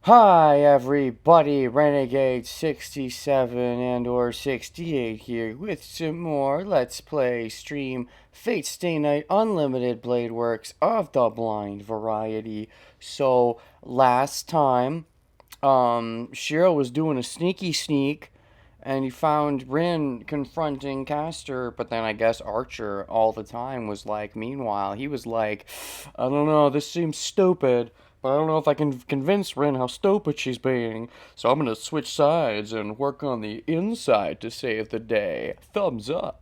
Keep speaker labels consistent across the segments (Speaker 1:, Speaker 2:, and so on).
Speaker 1: Hi everybody, Renegade 67 and or 68 here with some more Let's Play stream Fate Stay Night Unlimited Blade Works of the blind variety. So last time, Shiro was doing a sneaky sneak and he found Rin confronting Caster, but then I guess Archer all the time was like, meanwhile, he was like, I don't know, this seems stupid, but I don't know if I can convince Rin how stupid she's being, so I'm gonna switch sides and work on the inside to save the day. Thumbs up.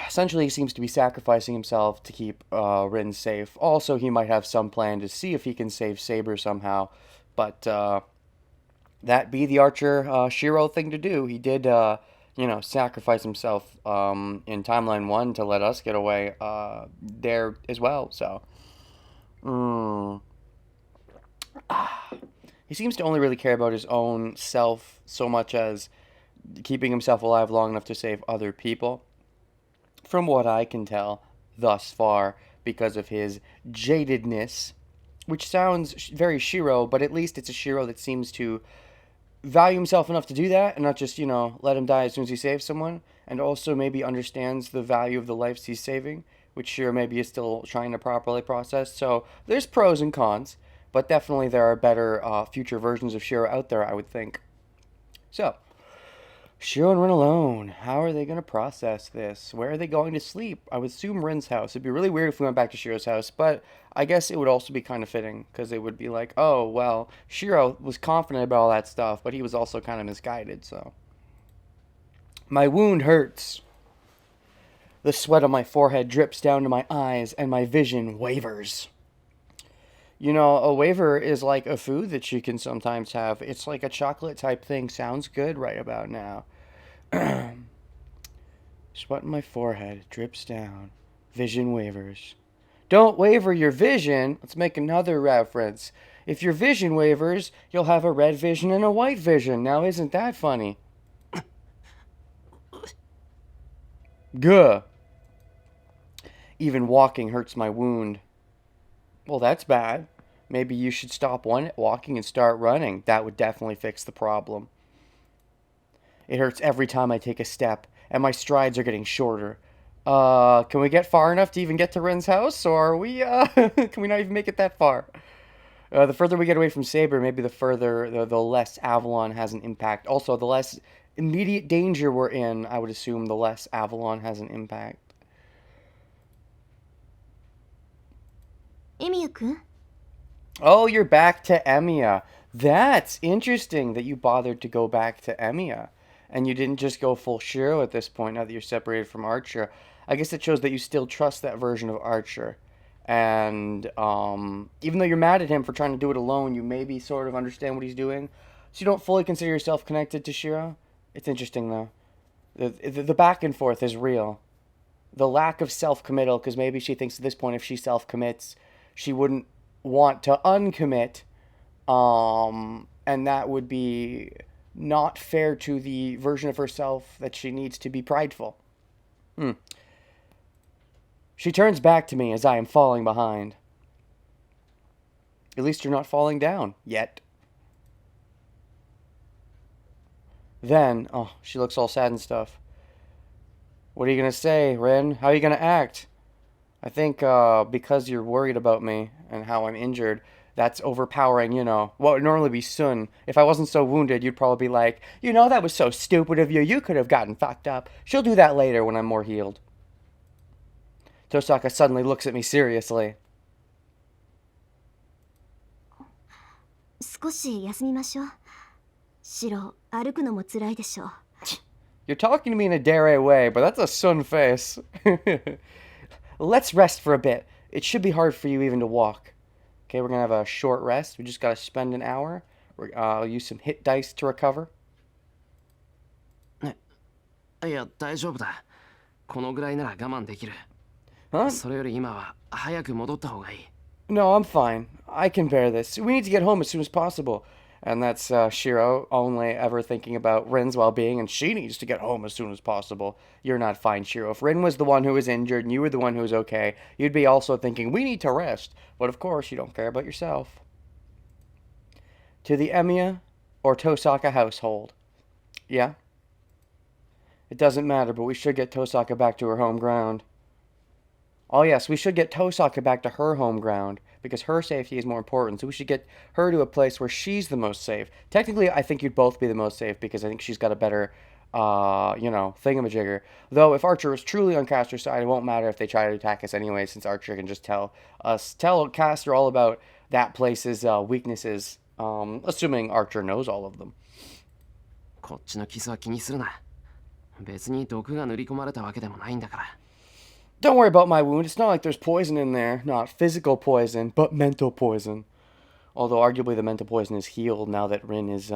Speaker 1: Essentially, he seems to be sacrificing himself to keep Rin safe. Also, he might have some plan to see if he can save Saber somehow, but that be the Archer Shiro thing to do. He did, sacrifice himself in Timeline 1 to let us get away there as well, so. Mm. He seems to only really care about his own self so much as keeping himself alive long enough to save other people. From what I can tell thus far, because of his jadedness, which sounds very Shiro, but at least it's a Shiro that seems to value himself enough to do that and not just, let him die as soon as he saves someone, and also maybe understands the value of the lives he's saving, which Shiro maybe is still trying to properly process. So there's pros and cons, but definitely there are better future versions of Shiro out there, I would think. So, Shiro and Rin alone. How are they going to process this? Where are they going to sleep? I would assume Rin's house. It'd be really weird if we went back to Shiro's house, but I guess it would also be kind of fitting because it would be like, oh, well, Shiro was confident about all that stuff, but he was also kind of misguided, so. My wound hurts. The sweat on my forehead drips down to my eyes, and my vision wavers. A waver is like a food that you can sometimes have. It's like a chocolate type thing. Sounds good right about now. Sweat on my forehead drips down. Vision wavers. Don't waver your vision. Let's make another reference. If your vision wavers, you'll have a red vision and a white vision. Now, isn't that funny? Gah. Even walking hurts my wound. Well, that's bad. Maybe you should stop walking and start running. That would definitely fix the problem. It hurts every time I take a step, and my strides are getting shorter. Can we get far enough to even get to Ren's house, or are we, can we not even make it that far? The further we get away from Saber, maybe the less Avalon has an impact. Also, the less immediate danger we're in, I would assume the less Avalon has an impact.
Speaker 2: Emiya-kun?
Speaker 1: Oh, you're back to Emiya. That's interesting that you bothered to go back to Emiya. And you didn't just go full Shiro at this point now that you're separated from Archer. I guess it shows that you still trust that version of Archer. And even though you're mad at him for trying to do it alone, you maybe sort of understand what he's doing. So you don't fully consider yourself connected to Shiro. It's interesting, though. The back and forth is real. The lack of self-committal, because maybe she thinks at this point if she self-commits, she wouldn't want to uncommit. And that would be not fair to the version of herself that she needs to be prideful. She turns back to me as I am falling behind. At least you're not falling down, yet. Then, she looks all sad and stuff. What are you going to say, Ren? How are you going to act? I think because you're worried about me and how I'm injured, that's overpowering, what would normally be Sun. If I wasn't so wounded, you'd probably be like, that was so stupid of you. You could have gotten fucked up. She'll do that later when I'm more healed. Tosaka suddenly looks at me seriously.
Speaker 2: 少し休みましょう。白、歩くのも辛いでしょう。
Speaker 1: You're talking to me in a dare way, but that's a Sun face. Let's rest for a bit. It should be hard for you even to walk. Okay, we're going to have a short rest. We just got to spend an hour. I'll use some hit dice to recover.
Speaker 3: いや、大丈夫だ。このぐらいなら我慢できる。
Speaker 1: Huh?
Speaker 3: それより今は早く戻った方がいい。
Speaker 1: No, I'm fine. I can bear this. We need to get home as soon as possible. And that's Shiro only ever thinking about Rin's well-being, and she needs to get home as soon as possible. You're not fine, Shiro. If Rin was the one who was injured and you were the one who was okay, you'd be also thinking, we need to rest. But of course, you don't care about yourself. To the Emiya or Tosaka household? Yeah? It doesn't matter, but we should get Tosaka back to her home ground. Oh, yes, we should get Tosaka back to her home ground because her safety is more important. So we should get her to a place where she's the most safe. Technically, I think you'd both be the most safe because I think she's got a better, thingamajigger. Though, if Archer is truly on Castor's side, it won't matter if they try to attack us anyway, since Archer can just tell Castor all about that place's weaknesses, assuming Archer knows all of them.
Speaker 3: こっちの傷は気にするな。別に毒が塗り込まれたわけでもないんだから。
Speaker 1: Don't worry about my wound. It's not like there's poison in there. Not physical poison, but mental poison. Although arguably the mental poison is healed now that Rin is,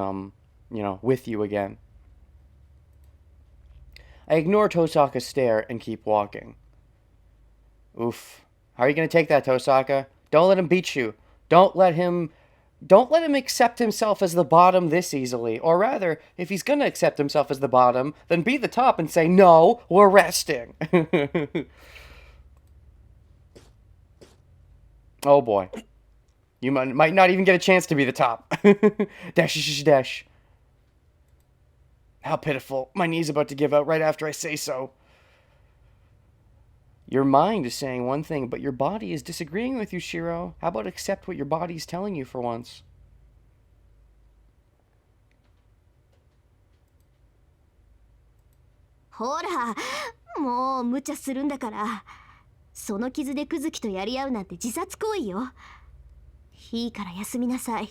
Speaker 1: with you again. I ignore Tosaka's stare and keep walking. Oof. How are you going to take that, Tosaka? Don't let him beat you. Don't let him accept himself as the bottom this easily. Or rather, if he's going to accept himself as the bottom, then be the top and say, no, we're resting. Oh boy. You might not even get a chance to be the top. Dash, dash. How pitiful. My knee's about to give out right after I say so. Your mind is saying one thing, but your body is disagreeing with you, Shiro. How about accept what your body's telling you for once?
Speaker 2: Hora, もう無茶するんだから。その傷でクズキとやり合うなんて自殺行為よ。いいから休みなさい。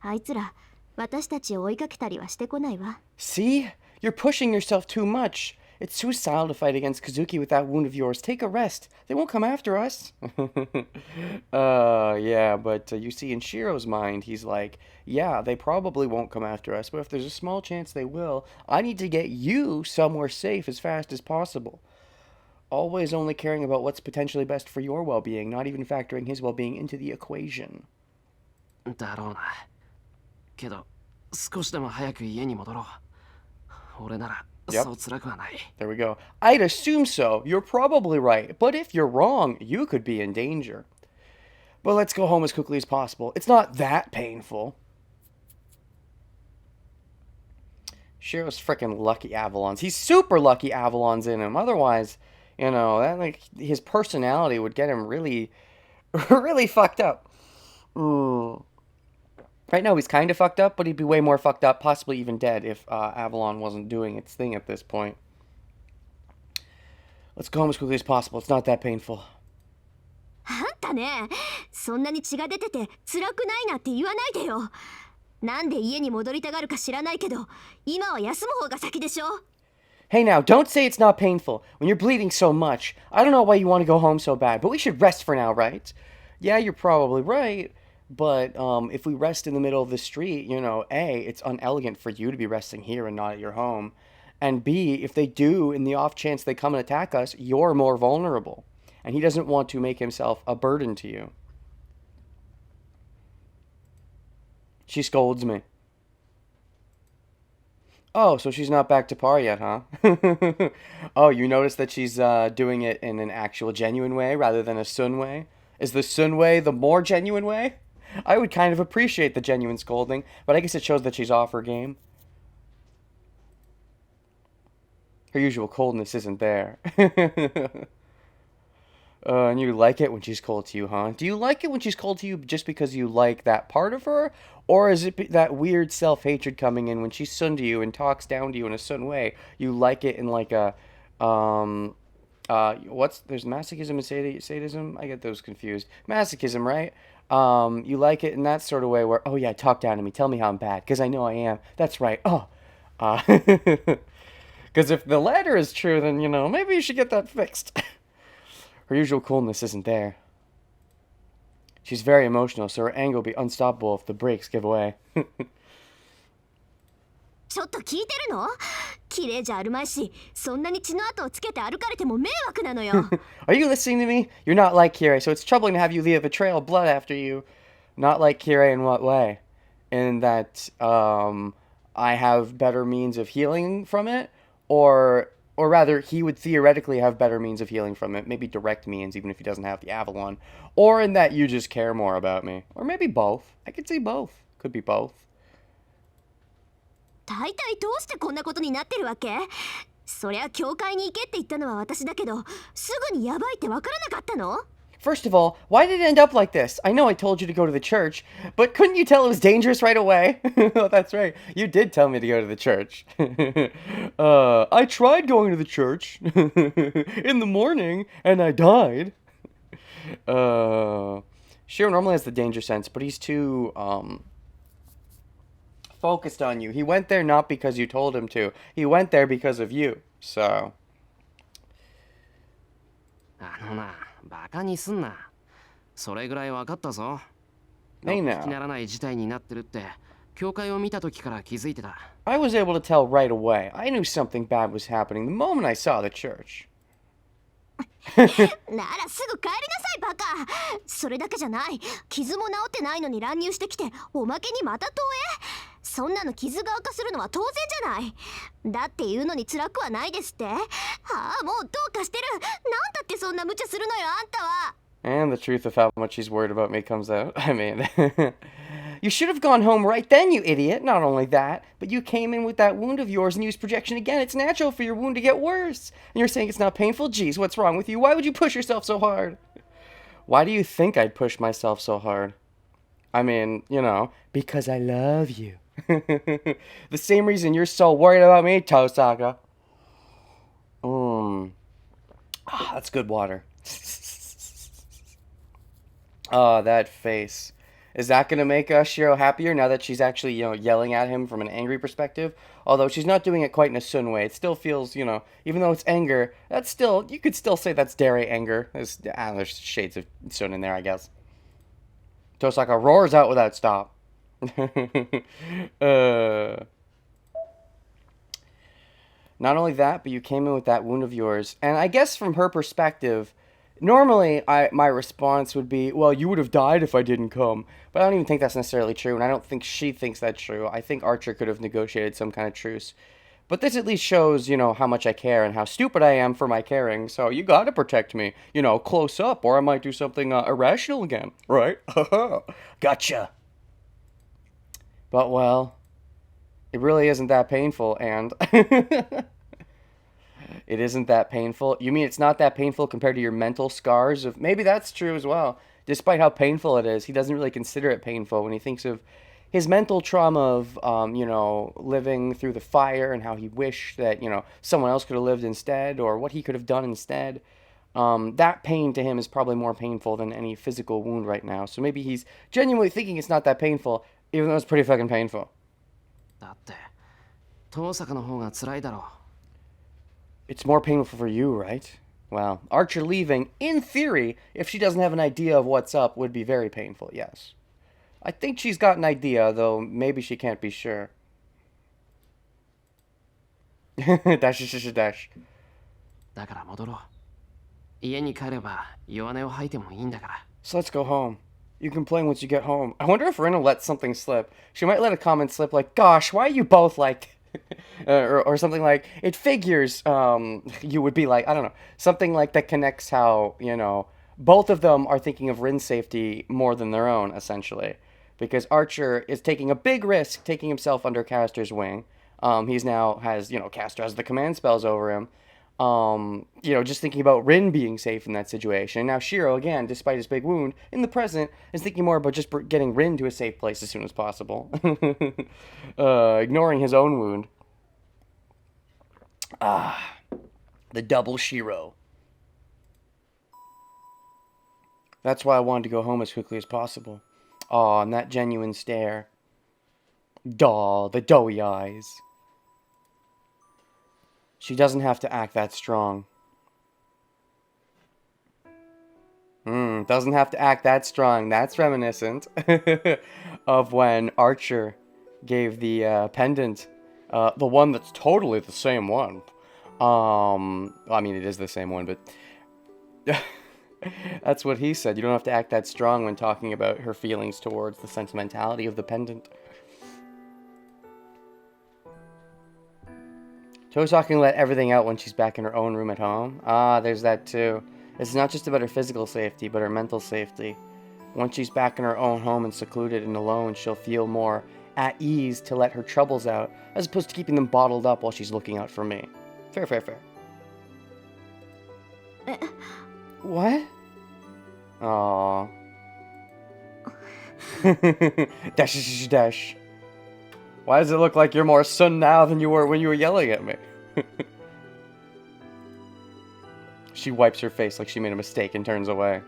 Speaker 2: あいつら私たちを追いかけたりはしてこないわ。
Speaker 1: See? You're pushing yourself too much. It's too silent to fight against Kazuki with that wound of yours. Take a rest. They won't come after us. Yeah, but you see, in Shiro's mind, he's like, yeah, they probably won't come after us, but if there's a small chance they will, I need to get you somewhere safe as fast as possible. Always only caring about what's potentially best for your well-being, not even factoring his well-being into the equation.
Speaker 3: だろうな。けど、少しでも早く家に戻ろう。俺なら、そう辛くはない。
Speaker 1: There we go. I'd assume so. You're probably right. But if you're wrong, you could be in danger. But let's go home as quickly as possible. It's not that painful. Shiro's freaking lucky Avalons. He's super lucky Avalons in him. Otherwise, his personality would get him really, really fucked up. Right now he's kind of fucked up, but he'd be way more fucked up, possibly even dead, if Avalon wasn't doing its thing at this point. Let's go home as quickly as possible. It's not that painful.
Speaker 2: あんたね、そんなに血が出てて辛くないなって言わないでよ。なんで家に戻りたがるか知らないけど、今は休む方が先でしょ。
Speaker 1: Hey now, don't say it's not painful. When you're bleeding so much, I don't know why you want to go home so bad, but we should rest for now, right? Yeah, you're probably right. But if we rest in the middle of the street, A, it's unelegant for you to be resting here and not at your home. And B, if they do, in the off chance they come and attack us, you're more vulnerable. And he doesn't want to make himself a burden to you. She scolds me. Oh, so she's not back to par yet, huh? Oh, you notice that she's doing it in an actual genuine way rather than a Sun way? Is the Sun way the more genuine way? I would kind of appreciate the genuine scolding, but I guess it shows that she's off her game. Her usual coldness isn't there. And you like it when she's cold to you, huh? Do you like it when she's cold to you just because you like that part of her? Or is it that weird self-hatred coming in when she's Sun to you and talks down to you in a Sun way? You like it in like a, there's masochism and sadism? I get those confused. Masochism, right? You like it in that sort of way where, oh yeah, talk down to me, tell me how I'm bad, because I know I am. That's right. Oh. Because if the latter is true, then, maybe you should get that fixed. Her usual coolness isn't there. She's very emotional, so her anger will be unstoppable if the brakes give away.
Speaker 2: ちょっと聞いてるの？綺麗じゃあるまいし、そんなに血の跡をつけて歩かれても迷惑なのよ。
Speaker 1: Are you listening to me? You're not like Kirei, so it's troubling to have you leave a trail of blood after you. Not like Kirei in what way? In that I have better means of healing from it? Or rather, he would theoretically have better means of healing from it. Maybe direct means, even if he doesn't have the Avalon. Or in that you just care more about me. Or maybe both. I could see both. Could be both.
Speaker 2: 大体どうしてこんなことになってるわけ？そりゃ教会に行けって言ったのは私だけど、すぐにやばいってわからなかったの？
Speaker 1: First of all, why did it end up like this? I know I told you to go to the church, but couldn't you tell it was dangerous right away? Oh, that's right. You did tell me to go to the church. I tried going to the church in the morning, and I died. Shiro normally has the danger sense, but he's too, focused on you. He went there not because you told him to. He went there because of you. So.
Speaker 3: バカにすんな。それぐらい分かったぞ。
Speaker 1: Hey
Speaker 3: 気
Speaker 1: now.
Speaker 3: ならない事態になってるって、教会を見た時から気づいてた。
Speaker 1: I was able to tell right away. I knew something bad was happening the moment I saw the church.
Speaker 2: ならすぐ帰りなさいバカ。それだけじゃない。傷も治ってないのに乱入してきて、おまけにまた投影。そんなの傷が悪化するのは当然じゃない。だって言うのに辛くはないですって。はあ、もうどうかしてる。なんだってそんな無茶するのよあんたは。
Speaker 1: And the truth of how much he's worried about me comes out. I mean, you should have gone home right then, you idiot. Not only that, but you came in with that wound of yours and used projection again. It's natural for your wound to get worse. And you're saying it's not painful? Geez, what's wrong with you? Why would you push yourself so hard? Why do you think I'd push myself so hard? I mean, you know, because I love you. The same reason you're so worried about me, Tosaka. That's good water. Oh, that face. Is that going to make Shiro happier now that she's actually, yelling at him from an angry perspective? Although she's not doing it quite in a Sun way. It still feels, even though it's anger, that's still, you could still say that's Dere anger. There's shades of Sun in there, I guess. Tosaka roars out without stop. Not only that, but you came in with that wound of yours. And I guess from her perspective, normally my response would be, well, you would have died if I didn't come. But I don't even think that's necessarily true, and I don't think she thinks that's true. I think Archer could have negotiated some kind of truce. But this at least shows, how much I care and how stupid I am for my caring. So you gotta protect me, close up, or I might do something irrational again, right? Gotcha. But, well, it really isn't that painful, and it isn't that painful. You mean it's not that painful compared to your mental scars of, maybe that's true as well. Despite how painful it is, he doesn't really consider it painful when he thinks of his mental trauma of, living through the fire and how he wished that, someone else could have lived instead or what he could have done instead. That pain to him is probably more painful than any physical wound right now. So maybe he's genuinely thinking it's not that painful, even though it's pretty fucking painful.
Speaker 3: だって、遠坂の方が辛いだろう。
Speaker 1: It's more painful for you, right? Well, Archer leaving, in theory, if she doesn't have an idea of what's up, would be very painful, yes. I think she's got an idea, though maybe she can't be sure. Dash, dash, dash.
Speaker 3: だから戻ろう。家に帰れば弱音を吐いてもいいんだから。
Speaker 1: So let's go home. You complain once you get home. I wonder if Rin will let something slip. She might let a comment slip like, gosh, why are you both like... or something like, it figures, you would be like, I don't know, something like that connects how, both of them are thinking of Rin's safety more than their own, essentially. Because Archer is taking a big risk, taking himself under Castor's wing. He's now has, Castor has the command spells over him. Just thinking about Rin being safe in that situation. Now Shiro, again, despite his big wound, in the present, is thinking more about just getting Rin to a safe place as soon as possible. Ignoring his own wound. The double Shiro. That's why I wanted to go home as quickly as possible. Aw, and that genuine stare. Daw, the doughy eyes. She doesn't have to act that strong. Doesn't have to act that strong. That's reminiscent of when Archer gave the pendant. The one that's totally the same one. I mean, it is the same one, but... That's what he said. You don't have to act that strong when talking about her feelings towards the sentimentality of the pendant. Tosaka can let everything out when she's back in her own room at home. Ah, there's that too. It's not just about her physical safety, but her mental safety. Once she's back in her own home and secluded and alone, she'll feel more at ease to let her troubles out, as opposed to keeping them bottled up while she's looking out for me. Fair, fair, fair. What? Aww. Dash, dash, dash. Why does it look like you're more sun now than you were when you were yelling at me? She wipes her face like she made a mistake and turns away.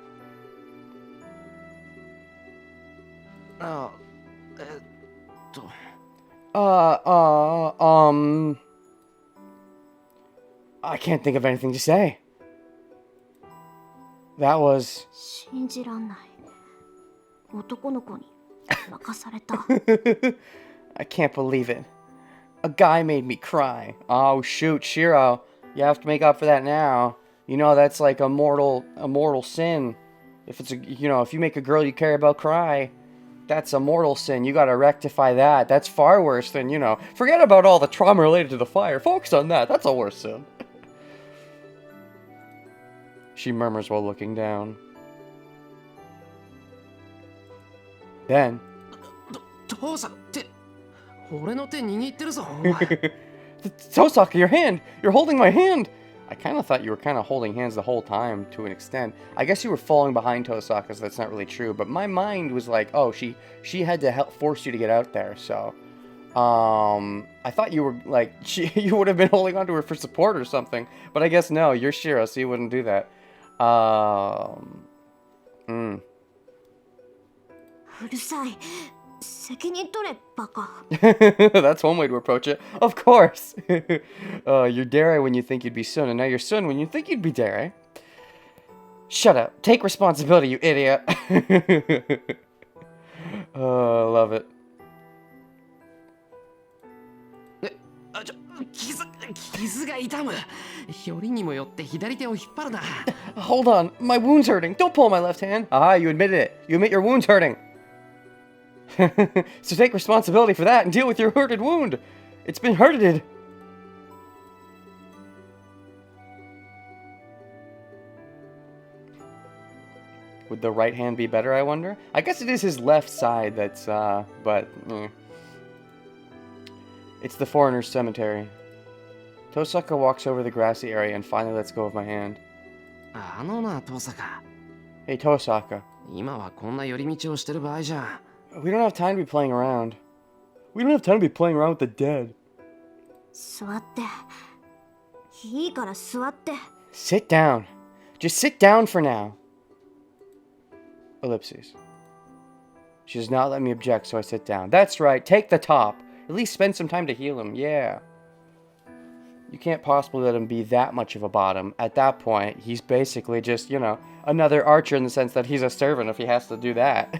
Speaker 1: I can't think of anything to say. That was...
Speaker 2: 信じらんない。男の子に泣かされた。
Speaker 1: I can't believe it. A guy made me cry. Oh shoot, Shiro. You have to make up for that now. You know that's like a mortal sin. If it's if you make a girl you care about cry, that's a mortal sin. You gotta rectify that. That's far worse than, forget about all the trauma related to the fire. Focus on that. That's a worse sin. She murmurs while looking down. Then...
Speaker 3: 父さんって俺の手握ってるぞ。
Speaker 1: Tosaka, your hand! You're holding my hand! I kind of thought you were kind of holding hands the whole time, to an extent. I guess you were falling behind Tosaka, so that's not really true. But my mind was like, oh, she had to help force you to get out there, so... I thought you were, like, you would have been holding onto her for support or something. But I guess no, you're Shiro, so you wouldn't do that.
Speaker 2: うるさい。責任取れ、バカ。
Speaker 1: That's one way to approach it. Of course. You're Dere when you think you'd be Sun, and now you're Sun when you think you'd be Dere. Shut up. Take responsibility, you idiot. Oh, I love it.
Speaker 3: 傷が痛む。よりにもよって左手を引っ張るな。
Speaker 1: Hold on. My wound's hurting. Don't pull my left hand. Ah, you admitted it. You admit your wound's hurting. So take responsibility for that and deal with your hurted wound. It's been hurted. Would the right hand be better, I wonder? I guess it is his left side that's, It's the foreigner's cemetery. Tosaka walks over the grassy area and finally lets go of my hand.
Speaker 3: あのな、父さか。
Speaker 1: Hey, Tosaka.
Speaker 3: 今はこんな寄り道をしてる場合じゃ。
Speaker 1: We don't have time to be playing around. We don't have time to be playing around with the dead.
Speaker 2: 座って。いいから座って。
Speaker 1: Sit down. Just sit down for now. Ellipses. She does not let me object, so I sit down. That's right, take the top. At least spend some time to heal him, yeah. You can't possibly let him be that much of a bottom. At that point, he's basically just, another archer in the sense that he's a servant if he has to do that.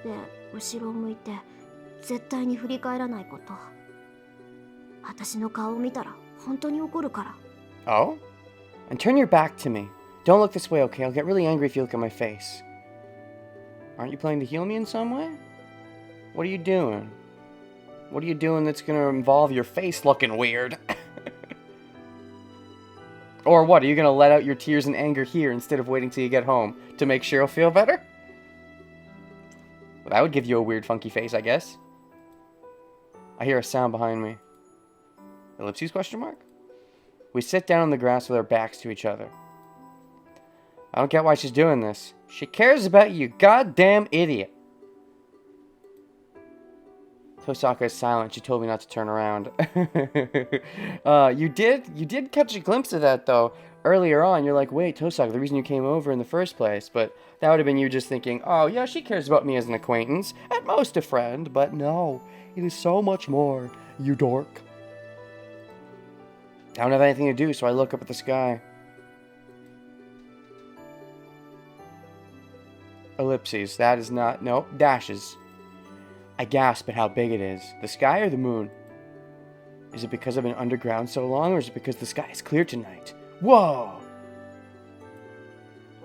Speaker 2: で、後ろを向いて、絶対に振り返らないこと。私の顔を見たら、本当に怒るから。
Speaker 1: Oh? And turn your back to me. Don't look this way, okay? I'll get really angry if you look at my face. Aren't you planning to heal me in some way? What are you doing? What are you doing that's gonna involve your face looking weird? Or what, are you gonna let out your tears and anger here instead of waiting till you get home to make Shiro feel better? Well, that would give you a weird funky face, I guess. I hear a sound behind me. Ellipses question mark? We sit down on the grass with our backs to each other. I don't get why she's doing this. She cares about you, goddamn idiot. Tosaka is silent. She told me not to turn around. You did catch a glimpse of that, though. Earlier on, you're like, wait, Tosaka, the reason you came over in the first place. But that would have been you just thinking, oh, yeah, she cares about me as an acquaintance. At most a friend. But no, it is so much more, you dork. I don't have anything to do, so I look up at the sky. Ellipses. That is not... Nope. Dashes. I gasp at how big it is. The sky or the moon? Is it because I've been underground so long, or is it because the sky is clear tonight? Whoa!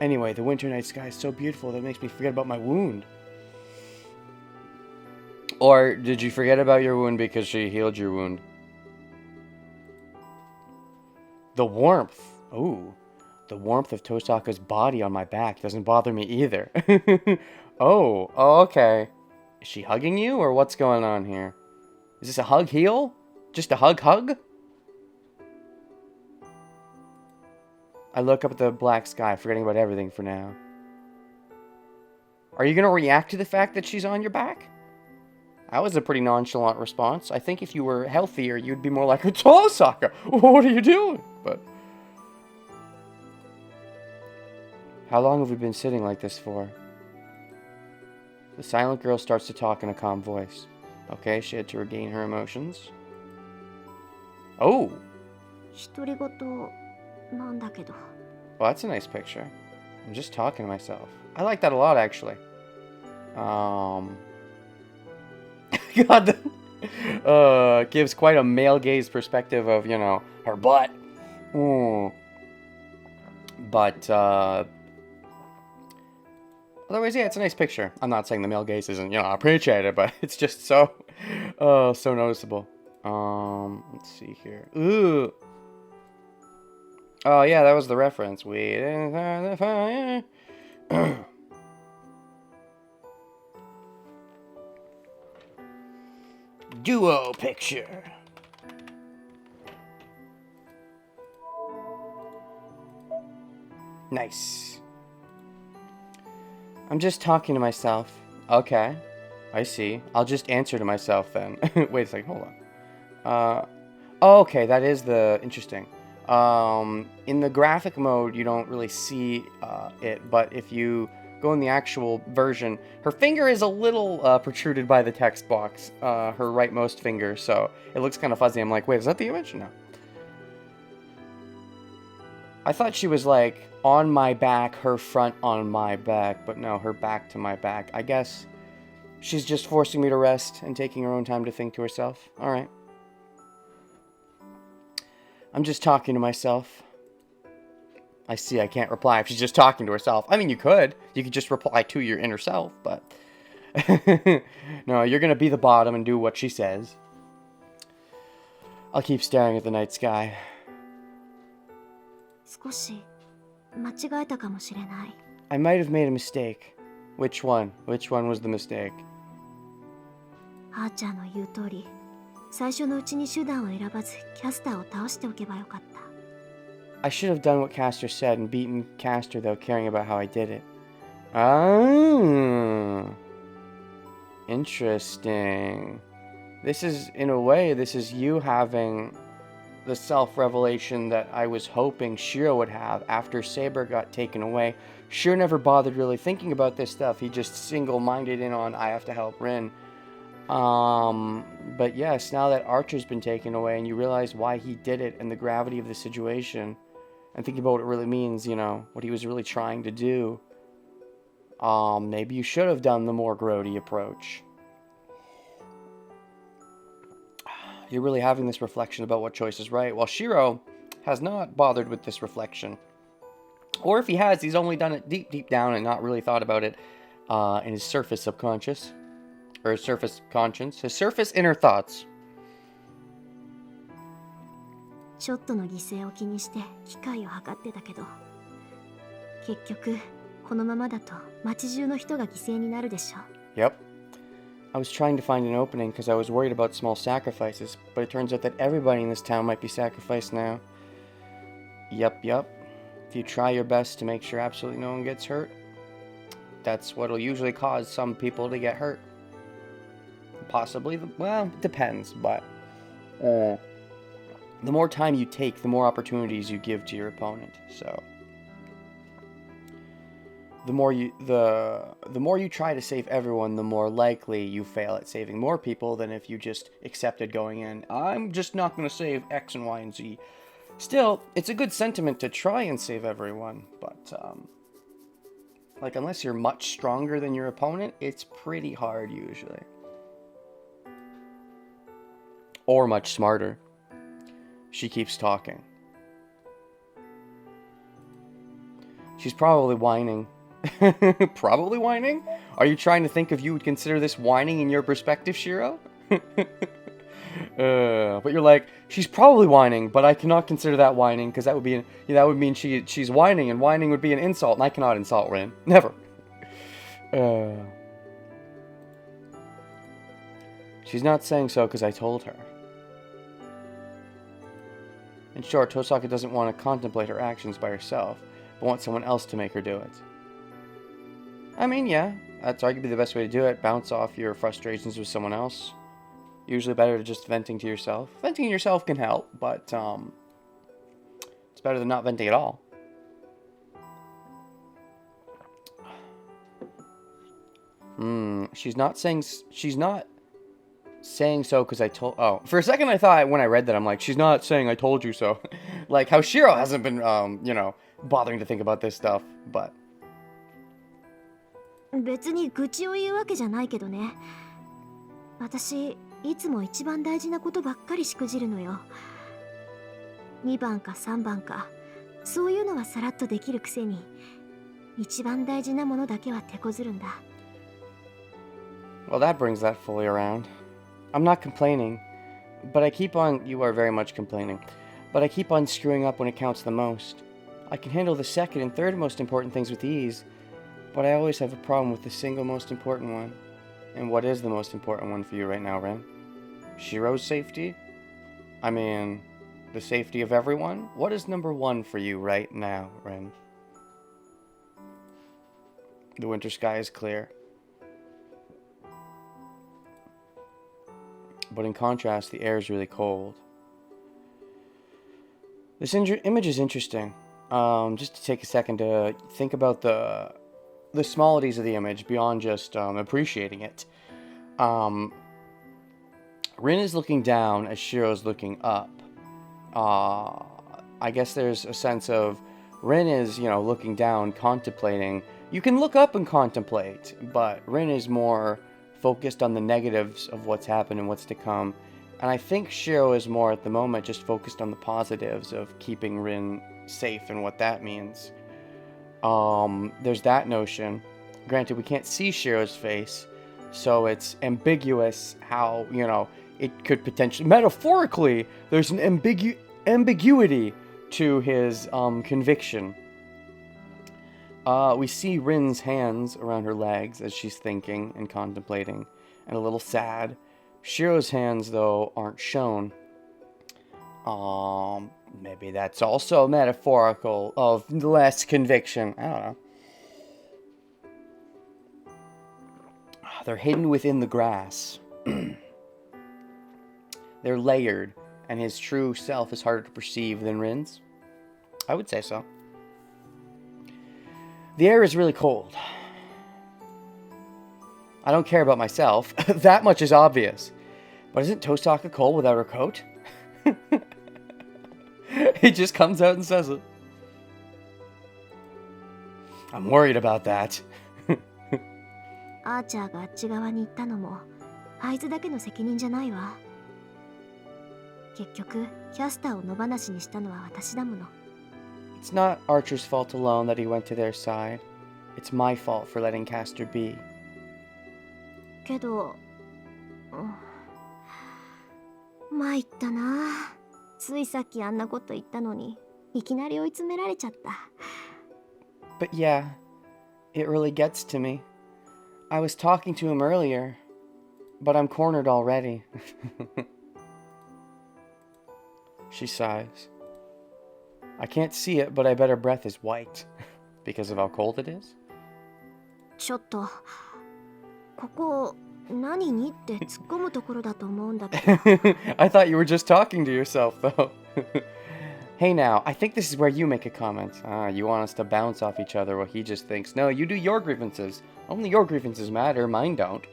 Speaker 1: Anyway, the winter night sky is so beautiful that it makes me forget about my wound. Or did you forget about your wound because she healed your wound? The warmth. Ooh. The warmth of Tosaka's body on my back doesn't bother me either. Oh, okay. Is she hugging you, or what's going on here? Is this a hug heel? Just a hug? I look up at the black sky, forgetting about everything for now. Are you going to react to the fact that she's on your back? That was a pretty nonchalant response. I think if you were healthier, you'd be more like, Tosaka, what are you doing? But how long have we been sitting like this for? The silent girl starts to talk in a calm voice. Okay, she had to regain her emotions. Oh!
Speaker 2: 独り言なんだけど。
Speaker 1: Well, that's a nice picture. I'm just talking to myself. I like that a lot, actually. God, gives quite a male gaze perspective of, you know, her butt. But, otherwise, yeah, it's a nice picture. I'm not saying the male gaze isn't, you know, appreciated, but it's just so, so noticeable. Let's see here. Ooh. Oh, yeah, that was the reference. Waiting for the fire. Duo picture. Nice. I'm just talking to myself. Okay. I see. I'll just answer to myself then. Wait a second, hold on. Oh, okay, that is the interesting. In the graphic mode, you don't really see it, but if you go in the actual version, her finger is a little protruded by the text box, her rightmost finger, so it looks kind of fuzzy. I'm like, wait, is that the image? No. I thought she was like on my back, her front on my back, but no, her back to my back. I guess she's just forcing me to rest and taking her own time to think to herself. All right. I'm just talking to myself. I see, I can't reply if she's just talking to herself. I mean, you could. You could just reply to your inner self, but... No, you're gonna be the bottom and do what she says. I'll keep staring at the night sky.
Speaker 2: 少し間違えたかもしれない。
Speaker 1: I might have made a mistake. Which one? Which one was the mistake?
Speaker 2: あーちゃんの言う通り、最初のうちに手段を選ばずキャスターを倒しておけばよかった。
Speaker 1: I should have done what Castor said and beaten Castor without caring about how I did it. Oh. Interesting. This is, in a way, this is you having the self-revelation that I was hoping Shiro would have after Saber got taken away. Shiro never bothered really thinking about this stuff. He just single-minded in on, I have to help Rin. But yes, now that Archer's been taken away and you realize why he did it and the gravity of the situation, and thinking about what it really means, you know, what he was really trying to do, maybe you should have done the more grody approach. You're really having this reflection about what choice is right, while Shiro has not bothered with this reflection. Or if he has, he's only done it deep down and not really thought about it in his surface subconscious. Or his surface conscience. His surface inner thoughts.
Speaker 2: ちょっとの犠牲を気にして機会を計ってたけど、結局このままだと街中の人が犠牲になるでしょ。
Speaker 1: Yep. I was trying to find an opening because I was worried about small sacrifices, but it turns out that everybody in this town might be sacrificed now. Yep. If you try your best to make sure absolutely no one gets hurt, that's what'll usually cause some people to get hurt. Possibly, well, it depends, but the more time you take, the more opportunities you give to your opponent. So the more you try to save everyone, the more likely you fail at saving more people than if you just accepted going in, I'm just not going to save X and Y and Z. Still, it's a good sentiment to try and save everyone, but like unless you're much stronger than your opponent, it's pretty hard usually. Or much smarter. She keeps talking. She's probably whining. Probably whining? Are you trying to think if you would consider this whining in your perspective, Shiro? But you're like, she's probably whining, but I cannot consider that whining because that would be that would mean she's whining, and whining would be an insult, and I cannot insult Rin. Never. She's not saying so because I told her. In short, Tosaka doesn't want to contemplate her actions by herself, but wants someone else to make her do it. I mean, yeah, that's arguably the best way to do it. Bounce off your frustrations with someone else. Usually better to just venting to yourself. Venting to yourself can help, but it's better than not venting at all. She's not saying so because I told. Oh, for a second I thought when I read that, I'm like, she's not saying I told you so. Like how Shiro hasn't been bothering to think about this stuff, but
Speaker 2: 別に愚痴を言うわけじゃないけどね。私いつも一番大事なことばっかりしくじるのよ。2番か3番かそういうのはさらっとできるくせに一番大事なものだけは手こずるんだ。
Speaker 1: Well, that brings that fully around. I'm not complaining, but I keep on. You are very much complaining, but I keep on screwing up when it counts the most. I can handle the second and third most important things with ease, but I always have a problem with the single most important one. And what is the most important one for you right now, Ren? Shiro's safety? I mean, the safety of everyone? What is number one for you right now, Ren? The winter sky is clear. But in contrast, the air is really cold. This image is interesting. Just to take a second to think about the smallties of the image beyond just appreciating it. Rin is looking down as Shiro's looking up. I guess there's a sense of Rin is, looking down, contemplating. You can look up and contemplate, but Rin is more focused on the negatives of what's happened and what's to come. And I think Shiro is more at the moment just focused on the positives of keeping Rin safe and what that means. There's that notion. Granted, we can't see Shiro's face, so it's ambiguous how, it could potentially, metaphorically, there's an ambiguity to his conviction. We see Rin's hands around her legs as she's thinking and contemplating, and a little sad. Shiro's hands, though, aren't shown. Maybe that's also metaphorical of less conviction. I don't know. They're hidden within the grass. They're layered, and his true self is harder to perceive than Rin's. I would say so. The air is really cold. I don't care about myself. That much is obvious. But isn't Tosaka cold without her coat? He just comes out and says it. I'm worried about that.
Speaker 2: アーチャーがあっち側に行ったのもあいつだけの責任じゃないわ。結局キャスターを野放しにしたのは私だもの。
Speaker 1: It's not Archer's fault alone that he went to their side. It's my fault for letting Castor be.
Speaker 2: けど、参ったな。ついさっきあんなこと言ったのに、いきなり追い詰められちゃった。
Speaker 1: But yeah, it really gets to me. I was talking to him earlier, but I'm cornered already. She sighs. I can't see it, but I bet her breath is white. Because of how cold it is?
Speaker 2: ちょっと、ここ何にって突っ込むところだと思うんだけど。
Speaker 1: I thought you were just talking to yourself, though. Hey now, I think this is where you make a comment. You want us to bounce off each other while he just thinks, no, you do your grievances. Only your grievances matter, mine don't.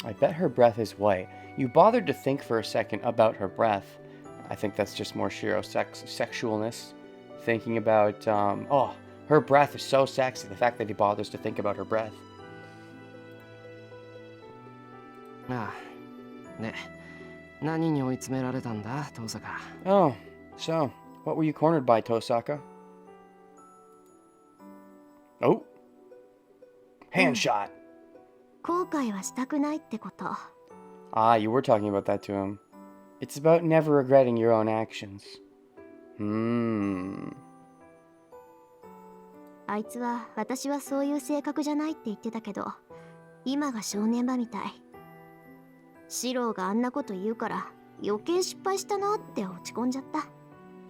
Speaker 1: I bet her breath is white. You bothered to think for a second about her breath. I think that's just more Shiro sexualness. Thinking about, her breath is so sexy. The fact that he bothers to think about her breath.
Speaker 3: ああ、ね、何に追い詰められたんだ、Tosaka?
Speaker 1: Oh, so, what were you cornered by, Tosaka? Oh. Hand shot.
Speaker 2: 後悔はしたくないってこと。
Speaker 1: Ah, you were talking about that to him. It's about never regretting your own actions.
Speaker 2: あいつは私はそういう性格じゃないって言ってたけど、今が正念場みたい。シローがあんなこと言うから余計失敗したなって落ち込んじゃった。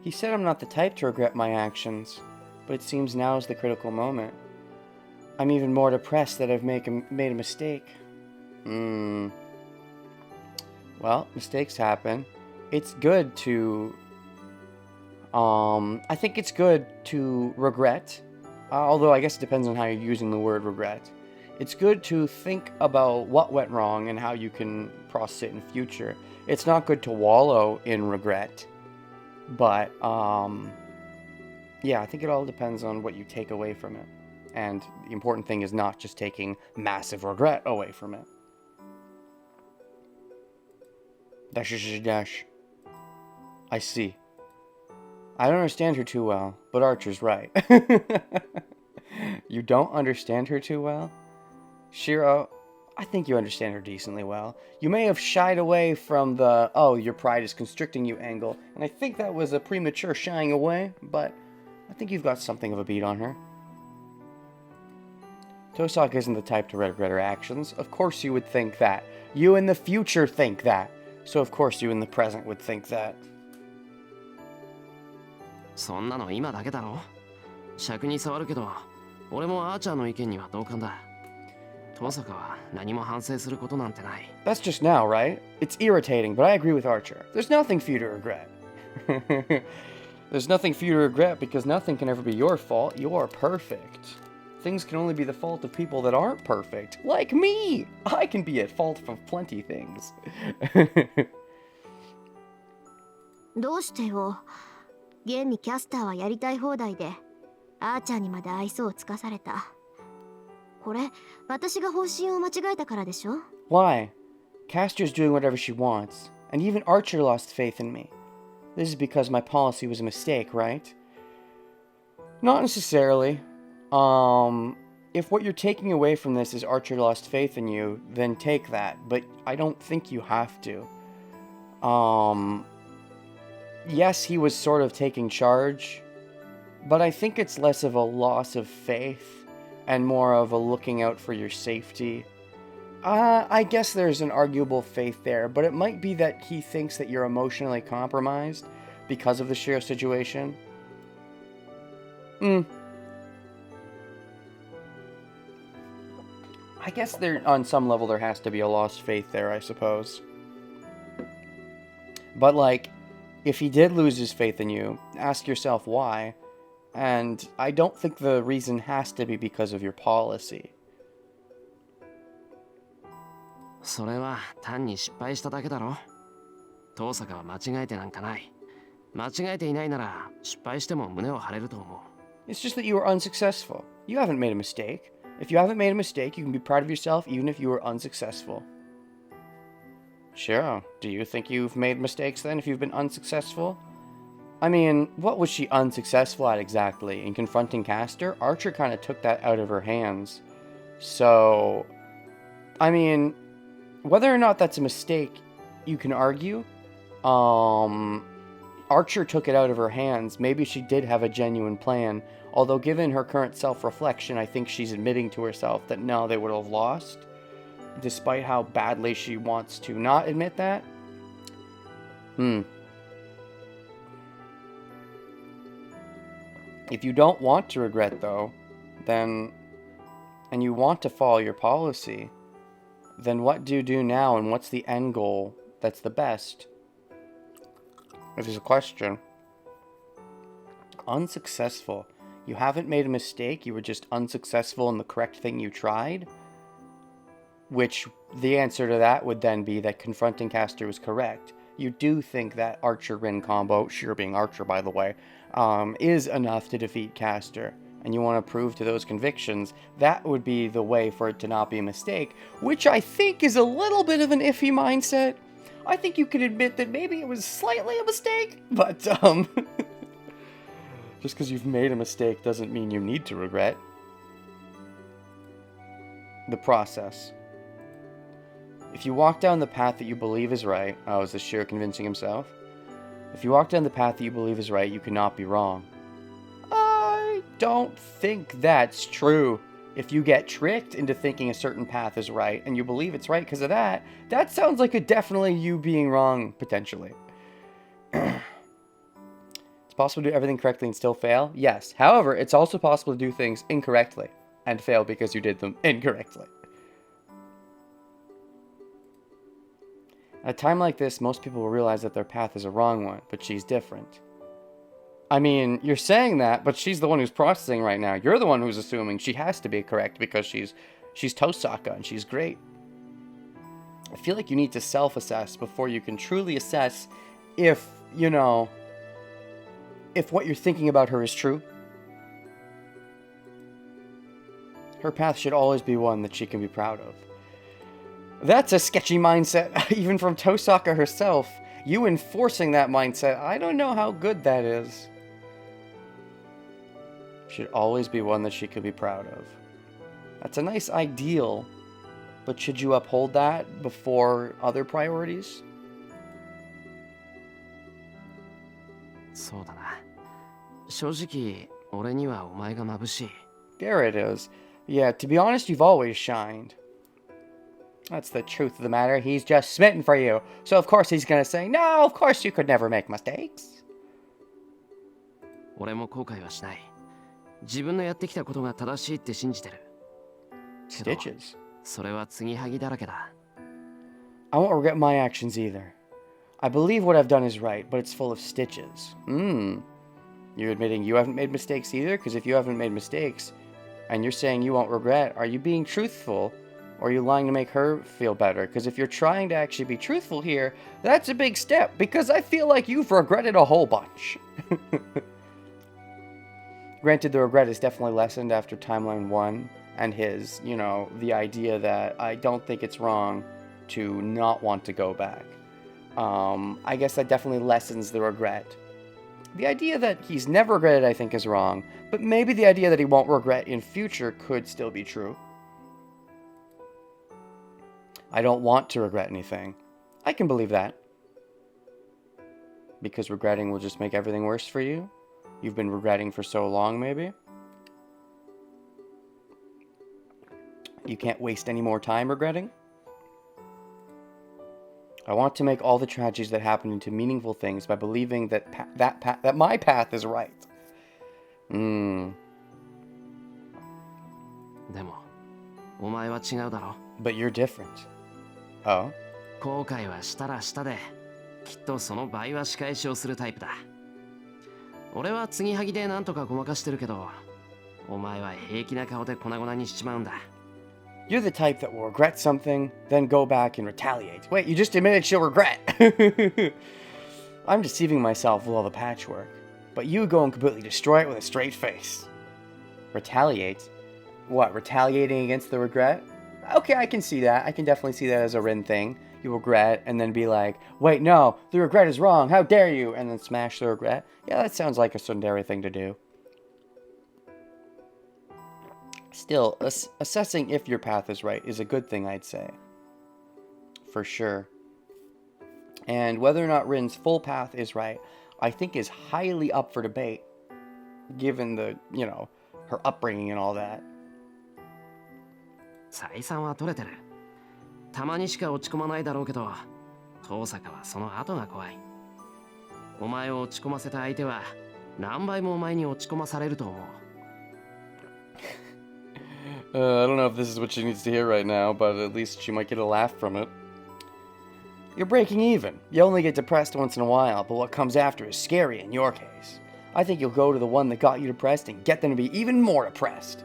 Speaker 1: He said I'm not the type to regret my actions, but it seems now is the critical moment. I'm even more depressed that I've made a mistake. Well, mistakes happen. It's good to... I think it's good to regret, although I guess it depends on how you're using the word regret. It's good to think about what went wrong and how you can process it in future. It's not good to wallow in regret, but yeah, I think it all depends on what you take away from it. And the important thing is not just taking massive regret away from it. Dash. I see. I don't understand her too well, but Archer's right. You don't understand her too well? Shiro, I think you understand her decently well. You may have shied away from the, oh, your pride is constricting you angle, and I think that was a premature shying away, but I think you've got something of a beat on her. Tosaka isn't the type to regret her actions. Of course you would think that. You in the future think that. So of course you in the present would think that.
Speaker 3: そんなの今だけだろ。尺に触るけど、俺もアーチャーの意見には同感だ。登坂は何も反省することなんてない。
Speaker 1: That's just now, right? It's irritating, but I agree with Archer. There's nothing for you to regret. There's nothing for you to regret because nothing can ever be your fault. You're perfect. Things can only be the fault of people that aren't perfect. Like me! I can be at fault for plenty things.
Speaker 2: どうしてよ。現にキャスターはやりたい放題で、アーチャーにまで愛想をつかされた。これ、私が方針を間違えたからでしょ？
Speaker 1: Why? Castor's doing whatever she wants, and even Archer lost faith in me. This is because my policy was a mistake, right? Not necessarily. If what you're taking away from this is Archer lost faith in you, then take that, but I don't think you have to. Yes, he was sort of taking charge, but I think it's less of a loss of faith and more of a looking out for your safety. I guess there's an arguable faith there, but it might be that he thinks that you're emotionally compromised because of the Shiro situation. I guess there, on some level, there has to be a lost faith there, I suppose. But, like, if he did lose his faith in you, ask yourself why. And I don't think the reason has to be because of your policy.
Speaker 3: それは単に失敗しただけだろ。登坂は間違えてなんかない。間違えていないなら失敗しても胸を張れると思う。
Speaker 1: It's just that you were unsuccessful. You haven't made a mistake. If you haven't made a mistake, you can be proud of yourself even if you were unsuccessful. Sure. Do you think you've made mistakes then if you've been unsuccessful? I mean, what was she unsuccessful at exactly? In confronting Castor? Archer kind of took that out of her hands. So, I mean, whether or not that's a mistake, you can argue. Archer took it out of her hands. Maybe she did have a genuine plan. Although given her current self-reflection, I think she's admitting to herself that no, they would have lost. Despite how badly she wants to not admit that. If you don't want to regret, though, then... and you want to follow your policy, then what do you do now and what's the end goal that's the best? This is a question. Unsuccessful. You haven't made a mistake, you were just unsuccessful in the correct thing you tried? Which, the answer to that would then be that confronting Castor was correct. You do think that Archer-Rin combo, Shiro being Archer by the way, is enough to defeat Castor. And you want to prove to those convictions, that would be the way for it to not be a mistake, which I think is a little bit of an iffy mindset. I think you could admit that maybe it was slightly a mistake, but, just because you've made a mistake doesn't mean you need to regret the process. If you walk down the path that you believe is right, oh, is this Shiro convincing himself? If you walk down the path that you believe is right, you cannot be wrong. I don't think that's true. If you get tricked into thinking a certain path is right, and you believe it's right because of that, that sounds like a definitely you being wrong, potentially. It's possible to do everything correctly and still fail? Yes. However, it's also possible to do things incorrectly and fail because you did them incorrectly. At a time like this, most people will realize that their path is a wrong one, but she's different. I mean, you're saying that, but she's the one who's processing right now. You're the one who's assuming she has to be correct because she's Tosaka and she's great. I feel like you need to self-assess before you can truly assess if, you know, if what you're thinking about her is true. Her path should always be one that she can be proud of. That's a sketchy mindset, even from Tosaka herself. You enforcing that mindset, I don't know how good that is. Should always be one that she could be proud of. That's a nice ideal, but should you uphold that before other priorities?
Speaker 3: そうだな。正直、俺にはお前が眩しい。
Speaker 1: There it is. Yeah, to be honest, you've always shined. That's the truth of the matter. He's just smitten for you. So of course he's gonna say, no, of course you could never make mistakes.
Speaker 3: 俺も後悔はしない。自分のやってきたことが正しいって信じてる。けど、
Speaker 1: Stitches.
Speaker 3: それは継ぎはぎだらけだ。
Speaker 1: I won't regret my actions either. I believe what I've done is right, but it's full of stitches. You're admitting you haven't made mistakes either? Because if you haven't made mistakes, and you're saying you won't regret, are you being truthful? Or are you lying to make her feel better? Because if you're trying to actually be truthful here, that's a big step. Because I feel like you've regretted a whole bunch. Granted, the regret is definitely lessened after Timeline 1 and his, you know, the idea that I don't think it's wrong to not want to go back. I guess that definitely lessens the regret. The idea that he's never regretted, I think, is wrong. But maybe the idea that he won't regret in future could still be true. I don't want to regret anything. I can believe that. Because regretting will just make everything worse for you? You've been regretting for so long, maybe? You can't waste any more time regretting? I want to make all the tragedies that happen into meaningful things by believing that that my path is right.
Speaker 3: でも、お前は違うだろ。
Speaker 1: But you're different. Oh?
Speaker 3: 後悔はしたらしたで、きっとその倍は仕返しをするタイプだ。俺は継ぎはぎでなんとかごまかしてるけど、お前は平気な顔で粉々にしちまうんだ。
Speaker 1: You're the type that will regret something, then go back and retaliate. Wait, you just admitted she'll regret. I'm deceiving myself with all the patchwork, but you go and completely destroy it with a straight face. Retaliate? What, retaliating against the regret? Okay, I can see that. I can definitely see that as a Rin thing. You regret, and then be like, wait, no, the regret is wrong, how dare you, and then smash the regret. Yeah, that sounds like a tsundere thing to do. Still, assessing if your path is right is a good thing, I'd say. For sure. And whether or not Rin's full path is right, I think is highly up for debate. Given the, you know, her upbringing and all that.
Speaker 3: 採算は取れてる。たまにしか落ち込まないだろうけど、遠坂はその後が怖い。お前を落ち込ませた相手は何倍もお前に落ち込まされると思う。
Speaker 1: I don't know if this is what she needs to hear right now, but at least she might get a laugh from it. You're breaking even. You only get depressed once in a while, but what comes after is scary in your case. I think you'll go to the one that got you depressed and get them to be even more depressed.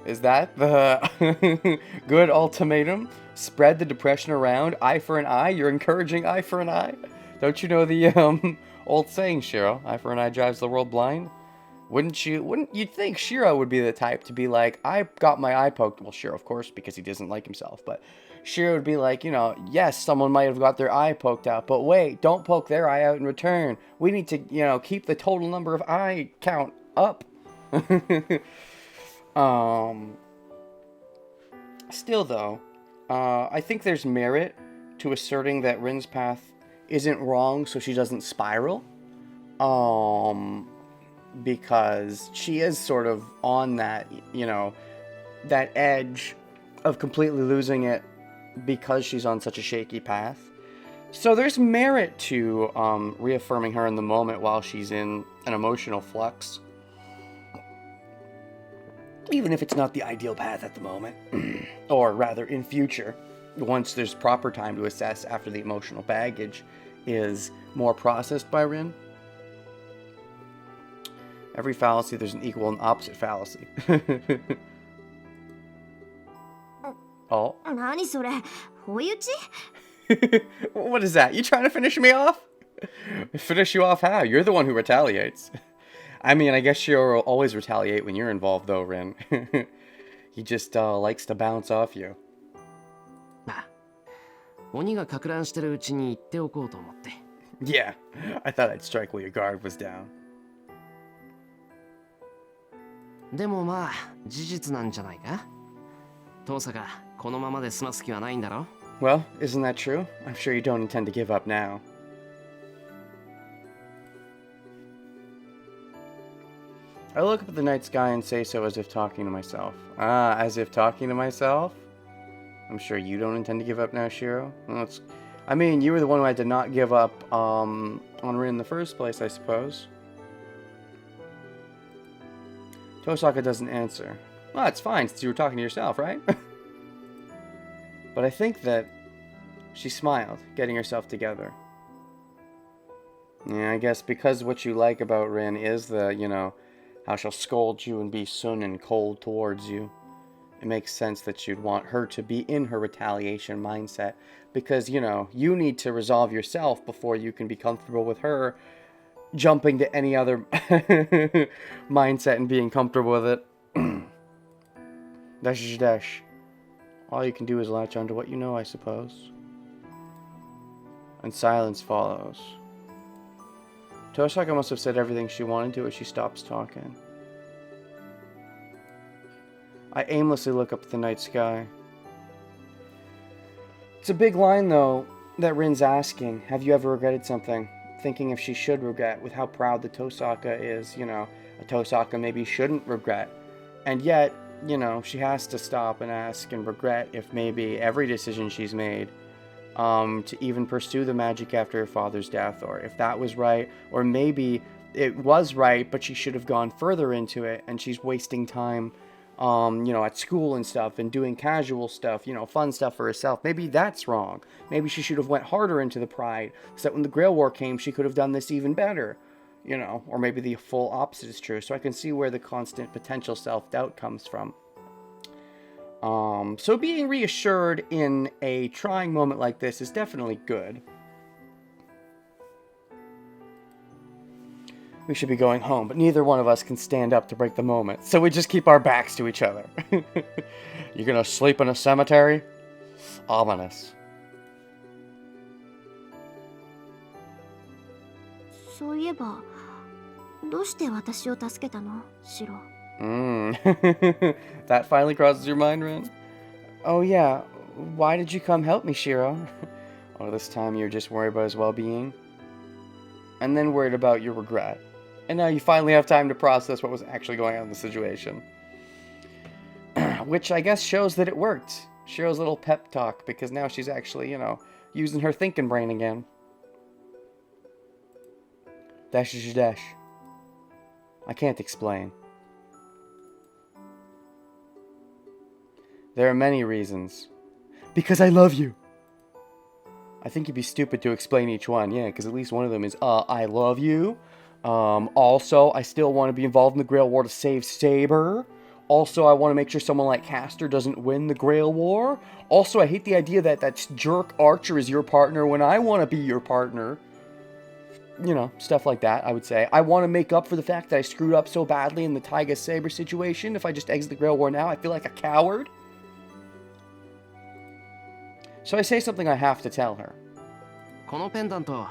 Speaker 1: Is that the good ultimatum? Spread the depression around, eye for an eye? You're encouraging eye for an eye? Don't you know the old saying, Shiro? Eye for an eye drives the world blind? Wouldn't you think Shiro would be the type to be like, I got my eye poked? Well, Shiro, of course, because he doesn't like himself, but Shiro would be like, you know, yes, someone might have got their eye poked out, but wait, don't poke their eye out in return. We need to, you know, keep the total number of eye count up. Still though, I think there's merit to asserting that Rin's path isn't wrong so she doesn't spiral. Because she is sort of on that, that edge of completely losing it because she's on such a shaky path. So there's merit to reaffirming her in the moment while she's in an emotional flux. Even if it's not the ideal path at the moment. Or rather, in future, once there's proper time to assess after the emotional baggage is more processed by Rin. Every fallacy, there's an equal and opposite fallacy. Oh.
Speaker 2: 何それ、追い打ち？
Speaker 1: What is that? You trying to finish me off? Finish you off how? You're the one who retaliates. I mean, I guess you'll always retaliate when you're involved, though, Rin. He just likes to bounce off you.
Speaker 3: 鬼がか乱してるうちに言っておこうと思って。
Speaker 1: Yeah, I thought I'd strike while your guard was down.
Speaker 3: でもまあ、事実なんじゃないか？父さがこのままで済ます気はないんだろ？
Speaker 1: Well, isn't that true? I'm sure you don't intend to give up now. I look up at the night sky and say so as if talking to myself. Ah, as if talking to myself? I'm sure you don't intend to give up now, Shiro. Well, I mean, you were the one who had to not give up on Rin in the first place, I suppose. Tosaka doesn't answer. Well, that's fine, since you were talking to yourself, right? But I think that she smiled, getting herself together. Yeah, I guess because what you like about Rin is the, how she'll scold you and be soon and cold towards you. It makes sense that you'd want her to be in her retaliation mindset. Because, you need to resolve yourself before you can be comfortable with her jumping to any other mindset and being comfortable with it. Dash dash. All you can do is latch onto what you know, I suppose. And silence follows. Tosaka must have said everything she wanted to as she stops talking. I aimlessly look up at the night sky. It's a big line, though, that Rin's asking. Have you ever regretted something? Thinking if she should regret, with how proud the Tosaka is, a Tosaka maybe shouldn't regret. And yet, she has to stop and ask and regret if maybe every decision she's made to even pursue the magic after her father's death, or if that was right, or maybe it was right, but she should have gone further into it, and she's wasting time at school and stuff, and doing casual stuff, fun stuff for herself. Maybe that's wrong. Maybe she should have went harder into the pride, so that when the Grail War came, she could have done this even better, or maybe the full opposite is true. So I can see where the constant potential self-doubt comes from. So being reassured in a trying moment like this is definitely good. We should be going home, but neither one of us can stand up to break the moment, so we just keep our backs to each other. You're gonna sleep in a cemetery? Ominous.
Speaker 2: そういえば、どうして私を助けたの、シロ？
Speaker 1: That finally crosses your mind, Rin? Oh yeah, why did you come help me, Shiro? Oh, this time you're just worried about his well-being? And then worried about your regret. And now you finally have time to process what was actually going on in the situation. Which I guess shows that it worked. Shiro's little pep talk, because now she's actually, using her thinking brain again. Dash dash. I can't explain. There are many reasons. Because I love you. I think you'd be stupid to explain each one, yeah, because at least one of them is, I love you. Also, I still want to be involved in the Grail War to save Saber. Also, I want to make sure someone like Castor doesn't win the Grail War. Also, I hate the idea that that jerk Archer is your partner when I want to be your partner. Stuff like that, I would say. I want to make up for the fact that I screwed up so badly in the Taiga Saber situation. If I just exit the Grail War now, I feel like a coward. So I say something I have to tell her.
Speaker 3: このペンダント、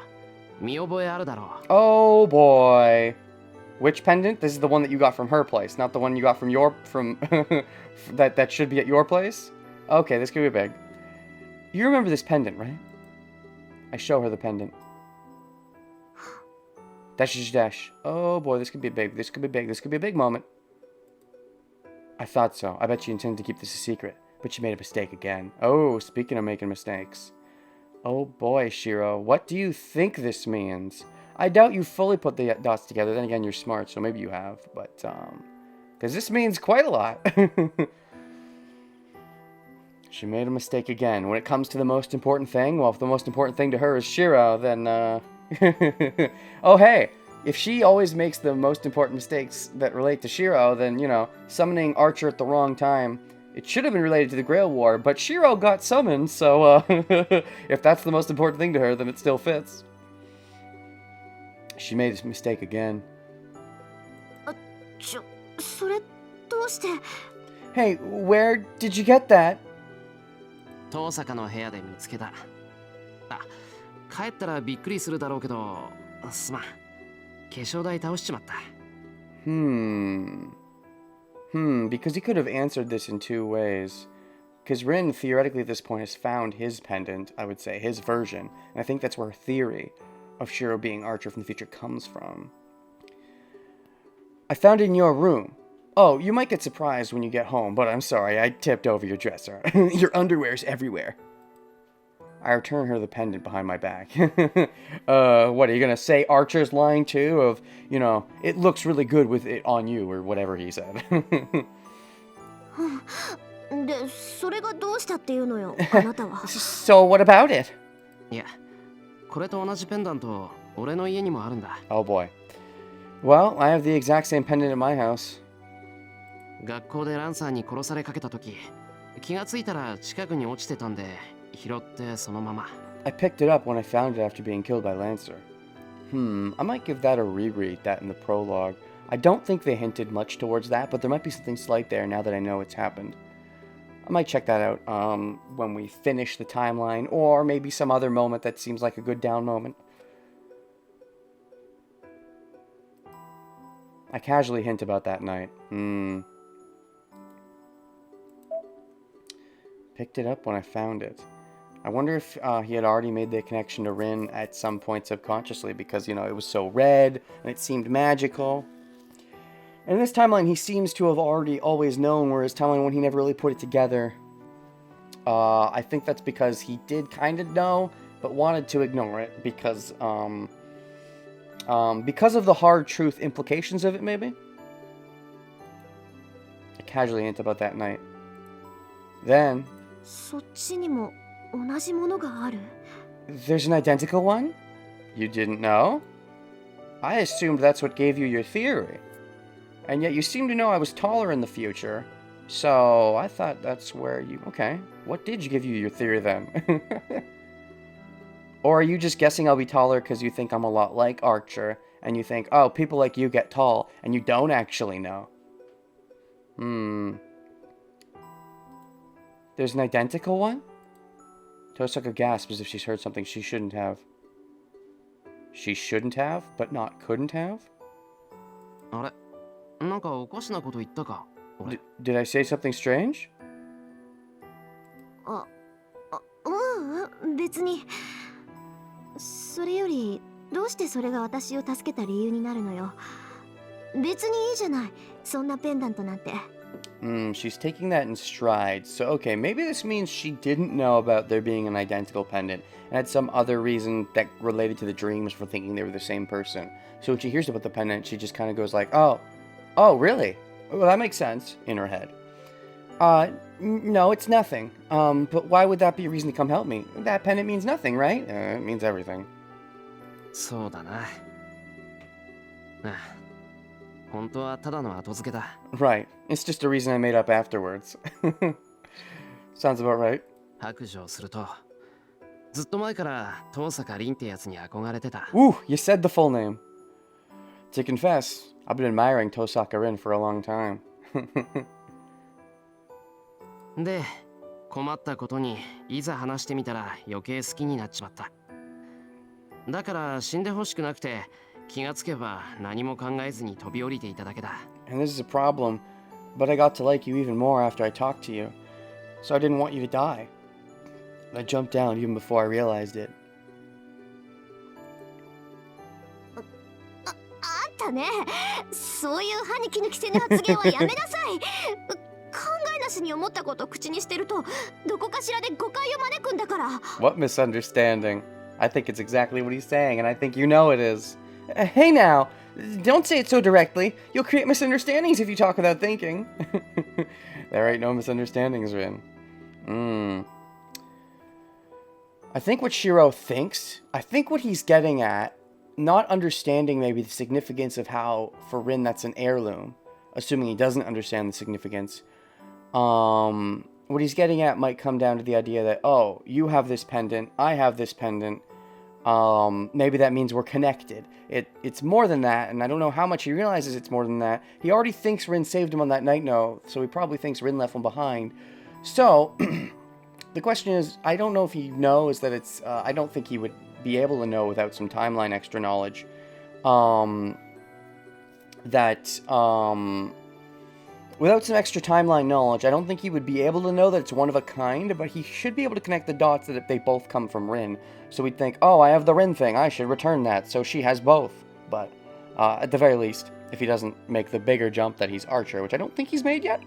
Speaker 3: 見覚えあるだろう。
Speaker 1: Oh boy. Which pendant? This is the one that you got from her place, not the one you got from that should be at your place? Okay, this could be big. You remember this pendant, right? I show her the pendant. Dash, dash. Oh boy, this could be big. This could be big. This could be a big moment. I thought so. I bet you intended to keep this a secret. But you made a mistake again. Oh, speaking of making mistakes. Oh boy, Shiro. What do you think this means? I doubt you fully put the dots together. Then again, you're smart, so maybe you have. But, because this means quite a lot. She made a mistake again. When it comes to the most important thing, well, if the most important thing to her is Shiro, then, oh, hey, if she always makes the most important mistakes that relate to Shiro, then, you know, summoning Archer at the wrong time, it should have been related to the Grail War, but Shiro got summoned, so, if that's the most important thing to her, then it still fits. She made this mistake again. Hey, where did you get that?
Speaker 3: 遠坂の部屋で見つけた。あ、帰ったらびっくりするだろうけど、すまん。化粧台倒しちまった。
Speaker 1: Because he could have answered this in two ways. Because Rin, theoretically at this point, has found his pendant, I would say, his version. And I think that's where her theory of Shiro being Archer from the future comes from. I found it in your room. Oh, you might get surprised when you get home, but I'm sorry, I tipped over your dresser. Your underwear's everywhere. I return her the pendant behind my back. What, are you gonna say Archer's lying too? Of, you know, it looks really good with it on you, or whatever he said. So what about it?
Speaker 3: いや、これと同じペンダント、俺の家にもあるんだ。
Speaker 1: Oh boy. Well, I have the exact same pendant in my house.
Speaker 3: 学校でランサーに殺されかけた時、気がついたら近くに落ちてたんで、拾ってそのまま。
Speaker 1: I picked it up when I found it after being killed by Lancer. I might give that a reread, that in the prologue. I don't think they hinted much towards that, but there might be something slight there now that I know it's happened. I might check that out when we finish the timeline, or maybe some other moment that seems like a good down moment. I casually hint about that night. Picked it up when I found it. I wonder if he had already made the connection to Rin at some point subconsciously because, you know, it was so red and it seemed magical. And in this timeline, he seems to have already always known, whereas timeline when he never really put it together. I think that's because he did kind of know, but wanted to ignore it because of the hard truth implications of it, maybe? I casually hint about that night. Then... There's an identical one? You didn't know? I assumed that's what gave you your theory. And yet you seem to know I was taller in the future. So, I thought that's where you... Okay, what did give you your theory then? Or are you just guessing I'll be taller because you think I'm a lot like Archer, and you think, oh, people like you get tall, and you don't actually know? There's an identical one? Tosaka gasps as if she's heard something she shouldn't have. She shouldn't have, but not couldn't have?
Speaker 3: あれ、なんかおかしなこと言ったか、俺。
Speaker 1: Did I say something strange?
Speaker 2: 別に。それより、どうしてそれが私を助けた理由になるのよ。別にいいじゃない、そんなペンダントなんて。
Speaker 1: She's taking that in stride. So, okay, maybe this means she didn't know about there being an identical pendant and had some other reason that related to the dreams for thinking they were the same person. So when she hears about the pendant, she just kind of goes like, oh, really? Well, that makes sense in her head. No, it's nothing. But why would that be a reason to come help me? That pendant means nothing, right? It means everything.
Speaker 3: そうだな。本当はただの後付けだ。
Speaker 1: Right. It's just a reason I made up afterwards. Sounds about right.
Speaker 3: 白状すると、ずっと前から遠坂凛ってやつに憧れてた。
Speaker 1: Ooh, you said the full name. To confess, I've been admiring Tosaka Rin for a long time.
Speaker 3: で、困ったことにいざ話してみたら余計好きになっちまった。だから死んでほしくなくて、気がつけば何も考えずに飛び降りていただけだ。
Speaker 1: And this is a problem, but I got to like you even more after I talked to you, so I didn't want you to die. I jumped down even before I realized it.
Speaker 2: あんたね、そういう歯に衣着せぬ発言はやめなさい。考えなしに思ったことを口にしてると、どこかしらで誤解を招くんだから。
Speaker 1: What misunderstanding? I think it's exactly what he's saying, and I think you know it is. Hey now, don't say it so directly. You'll create misunderstandings if you talk without thinking. There ain't no misunderstandings, Rin. I think what Shiro thinks, I think what he's getting at, not understanding maybe the significance of how, for Rin, that's an heirloom, assuming he doesn't understand the significance, what he's getting at might come down to the idea that, oh, you have this pendant, I have this pendant, maybe that means we're connected. It's more than that, and I don't know how much he realizes it's more than that. He already thinks Rin saved him on that night note, so he probably thinks Rin left him behind. So, the question is, I don't know if he knows that it's, I don't think he would be able to know without some timeline extra knowledge, without some extra timeline knowledge, I don't think he would be able to know that it's one of a kind, but he should be able to connect the dots that if they both come from Rin. So he'd think, oh, I have the Rin thing, I should return that, so she has both. But, at the very least, if he doesn't make the bigger jump that he's Archer, which I don't think he's made yet.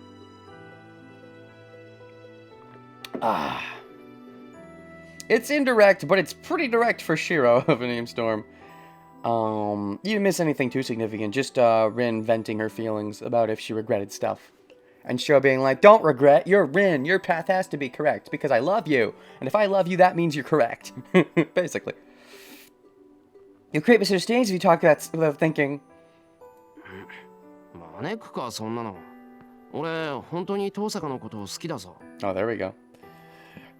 Speaker 1: It's indirect, but it's pretty direct for Shiro of a name storm. You didn't miss anything too significant, just Rin venting her feelings about if she regretted stuff. And Shiro being like, don't regret, you're Rin, your path has to be correct, because I love you, and if I love you, that means you're correct. Basically. You'll create misunderstandings if you talk without thinking.
Speaker 3: 招くかそんなの。俺本当に遠坂のことを好きだぞ。
Speaker 1: Oh, there we go.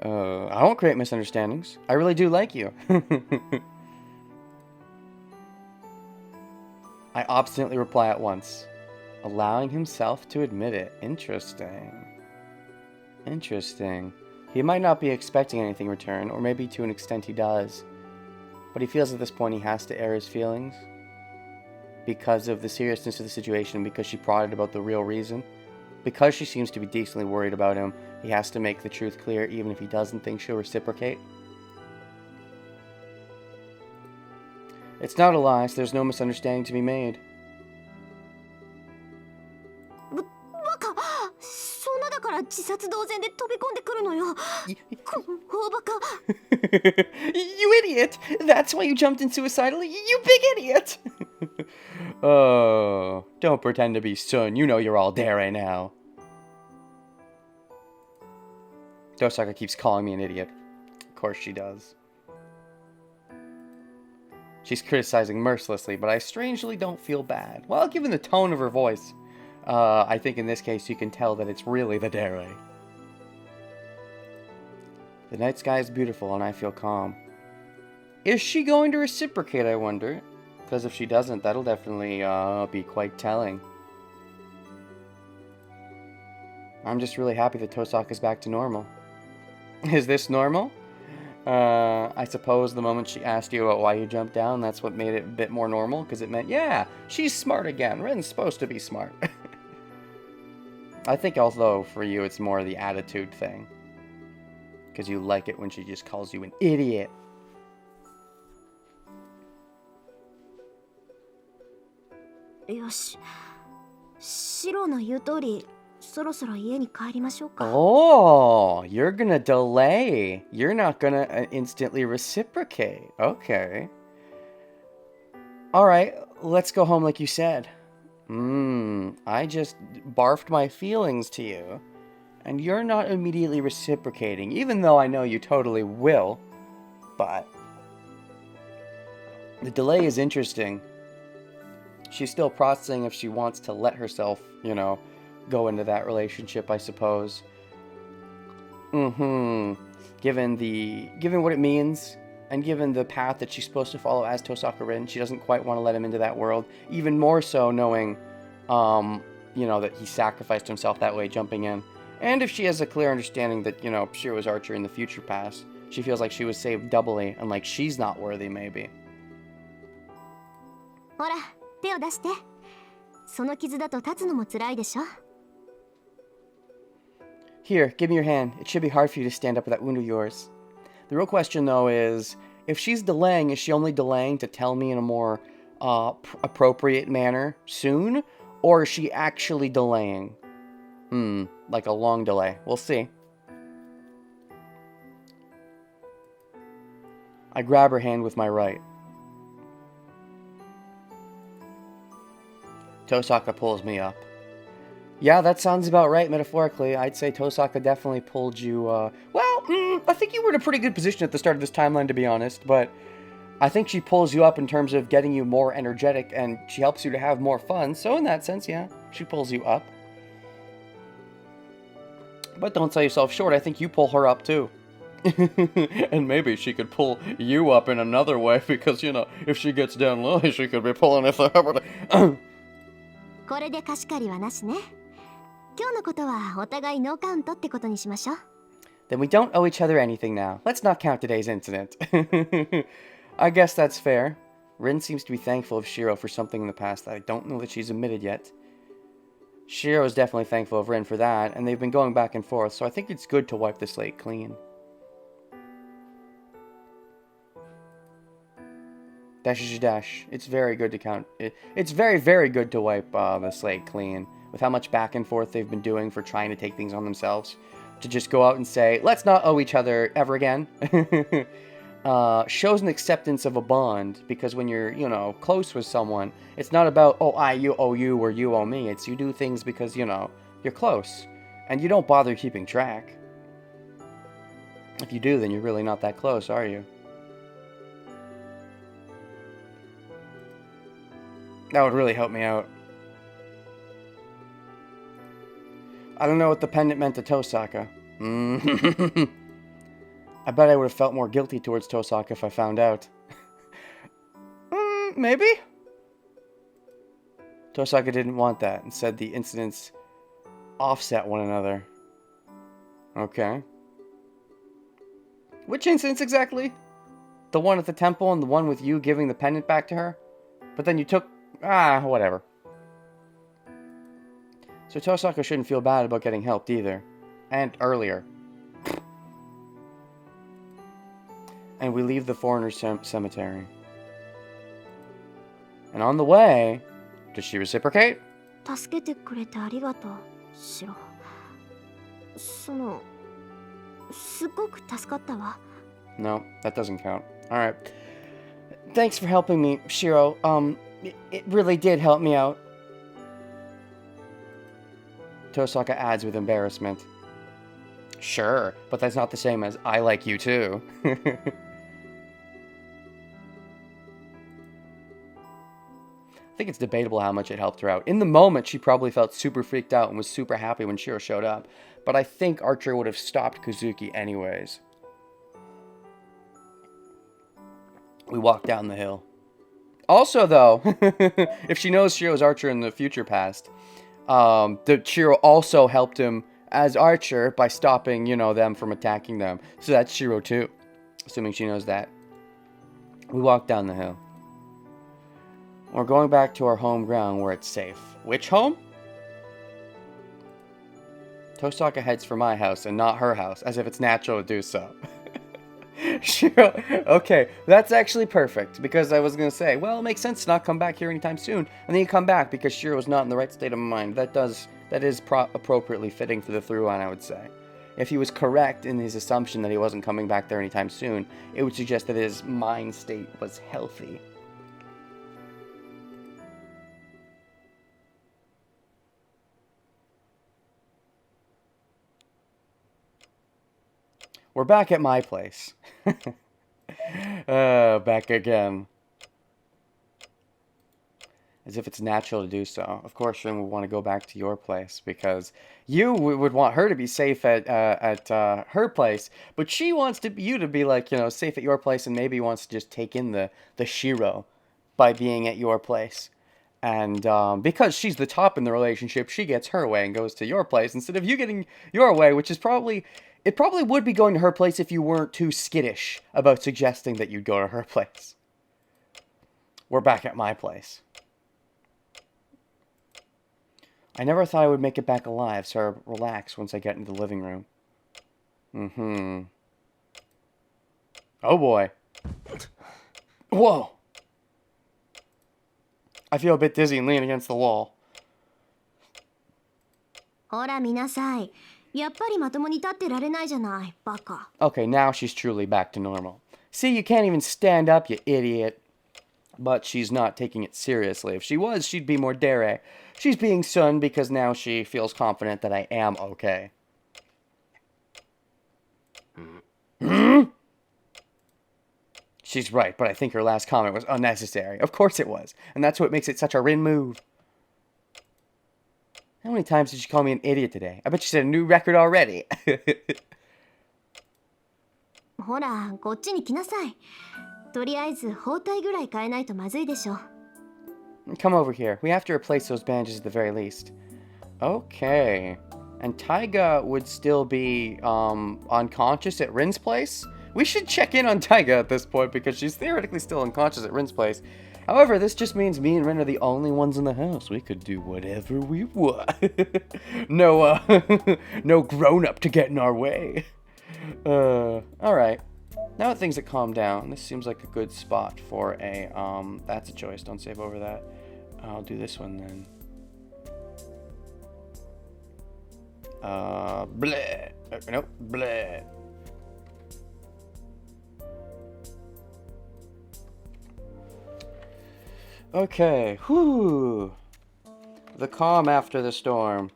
Speaker 1: I won't create misunderstandings. I really do like you. I obstinately reply at once, allowing himself to admit it. Interesting. Interesting. He might not be expecting anything in return, or maybe to an extent he does. But he feels at this point he has to air his feelings because of the seriousness of the situation, because she prodded about the real reason. Because she seems to be decently worried about him, he has to make the truth clear even if he doesn't think she'll reciprocate. It's not a lie, so there's no misunderstanding to be made.
Speaker 2: バカ、そんなだから自殺同然で飛び込んでくるのよ。この大バカ。
Speaker 1: You idiot! That's why you jumped in suicidally, you big idiot! Oh, don't pretend to be Sun. You know you're all dare now. Dosaka keeps calling me an idiot. Of course she does. She's criticizing mercilessly, but I strangely don't feel bad. Well, given the tone of her voice, I think in this case you can tell that it's really the dare. The night sky is beautiful and I feel calm. Is she going to reciprocate, I wonder? Because if she doesn't, that'll definitely be quite telling. I'm just really happy that Tosaka's back to normal. Is this normal? I suppose the moment she asked you about why you jumped down, that's what made it a bit more normal, because it meant, yeah, she's smart again. Ren's supposed to be smart. I think, although, for you, it's more the attitude thing. Because you like it when she just calls you an idiot.
Speaker 2: Yosh. Shiroの言う通り、そろそろ家に帰りましょうか。
Speaker 1: Oh, you're gonna delay. You're not gonna instantly reciprocate. Okay. Alright, let's go home like you said. I just barfed my feelings to you. And you're not immediately reciprocating, even though I know you totally will. But the delay is interesting. She's still processing if she wants to let herself, you know, go into that relationship, I suppose. Given what it means, and given the path that she's supposed to follow as Tosaka Rin, she doesn't quite want to let him into that world. Even more so knowing, you know, that he sacrificed himself that way, jumping in. And if she has a clear understanding that, you know, Shiro's Archer in the future past, she feels like she was saved doubly, and like she's not worthy, maybe.
Speaker 2: ほら、手を出して。その傷だと立つのも辛いでしょ。
Speaker 1: Here, give me your hand. It should be hard for you to stand up with that wound of yours. The real question, though, is if she's delaying, is she only delaying to tell me in a more appropriate manner soon? Or is she actually delaying? Like a long delay. We'll see. I grab her hand with my right. Tosaka pulls me up. Yeah, that sounds about right, metaphorically. I'd say Tosaka definitely pulled you, I think you were in a pretty good position at the start of this timeline, to be honest, but I think she pulls you up in terms of getting you more energetic, and she helps you to have more fun, so in that sense, yeah, she pulls you up. But don't sell yourself short, I think you pull her up, too. And maybe she could pull you up in another way, because, you know, if she gets down low, she could be pulling it up.
Speaker 2: これで貸し借りはなしね。今日のことはお互いノーカウントってことにしましょう。
Speaker 1: Then we don't owe each other anything now. Let's not count today's incident. I guess that's fair. Rin seems to be thankful of Shiro for something in the past that I don't know that she's admitted yet. Shiro is definitely thankful of Rin for that, and they've been going back and forth, so I think it's good to wipe the slate clean. Dash dash. It's very good to count. It's very, very good to wipe the slate clean. With how much back and forth they've been doing for trying to take things on themselves. To just go out and say, let's not owe each other ever again. Shows an acceptance of a bond. Because when you're, you know, close with someone, it's not about, oh, you owe you or you owe me. It's you do things because, you know, you're close. And you don't bother keeping track. If you do, then you're really not that close, are you? That would really help me out. I don't know what the pendant meant to Tosaka. I bet I would have felt more guilty towards Tosaka if I found out. Maybe? Tosaka didn't want that and said the incidents offset one another. Okay. Which incidents exactly? The one at the temple and the one with you giving the pendant back to her? But then you took... whatever. So Tosaka shouldn't feel bad about getting helped either. And earlier. And we leave the foreigner's cemetery. And on the way, does she reciprocate?
Speaker 2: 助けてくれてありがとう、シロ。すっごく助かったわ。
Speaker 1: No, that doesn't count. Alright. Thanks for helping me, Shiro. It really did help me out. Tosaka adds with embarrassment. Sure, but that's not the same as I like you too. I think it's debatable how much it helped her out. In the moment, she probably felt super freaked out and was super happy when Shiro showed up. But I think Archer would have stopped Kuzuki anyways. We walk down the hill. Also, though, if she knows Shiro's Archer in the future past, the Shiro also helped him as Archer by stopping, you know, them from attacking them. So that's Shiro too, assuming she knows that. We walk down the hill. We're going back to our home ground where it's safe. Which home? Tosaka heads for my house and not her house, as if it's natural to do so. Shiro, okay, that's actually perfect, because I was going to say, well, it makes sense to not come back here anytime soon, and then you come back because Shiro's not in the right state of mind. That is appropriately fitting for the through line, I would say. If he was correct in his assumption that he wasn't coming back there anytime soon, it would suggest that his mind state was healthy. We're back at my place. Back again. As if it's natural to do so. Of course, Rin would want to go back to your place because you would want her to be safe at her place, but she wants you to be like, you know, safe at your place, and maybe wants to just take in the Shiro by being at your place. And because she's the top in the relationship, she gets her way and goes to your place instead of you getting your way, which is probably... It probably would be going to her place if you weren't too skittish about suggesting that you'd go to her place. We're back at my place. I never thought I would make it back alive, so I relax once I get into the living room. Oh boy. Whoa. I feel a bit dizzy and lean against the wall.
Speaker 2: ほら見なさい。やっぱりまともに立ってられないじゃない、バカ。
Speaker 1: Okay, now she's truly back to normal. See, you can't even stand up, you idiot. But she's not taking it seriously. If she was, she'd be more dere. She's being Sun because now she feels confident that I am okay. Hmm? She's right, but I think her last comment was unnecessary. Of course it was. And that's what makes it such a Rin move. How many times did she call me an idiot today? I bet she set a new record already.
Speaker 2: ほら、こっちに来なさい。とりあえず包帯ぐらい変えないとまずいでしょ。
Speaker 1: Come over here. We have to replace those bandages at the very least. Okay. And Taiga would still be unconscious at Rin's place? We should check in on Taiga at this point because she's theoretically still unconscious at Rin's place. However, this just means me and Rin are the only ones in the house. We could do whatever we want. No, no grown-up to get in our way. Alright. Now that things have calmed down, this seems like a good spot for a, that's a choice. Don't save over that. I'll do this one then. Bleh. Nope, bleh. Okay, whew. The calm after the storm.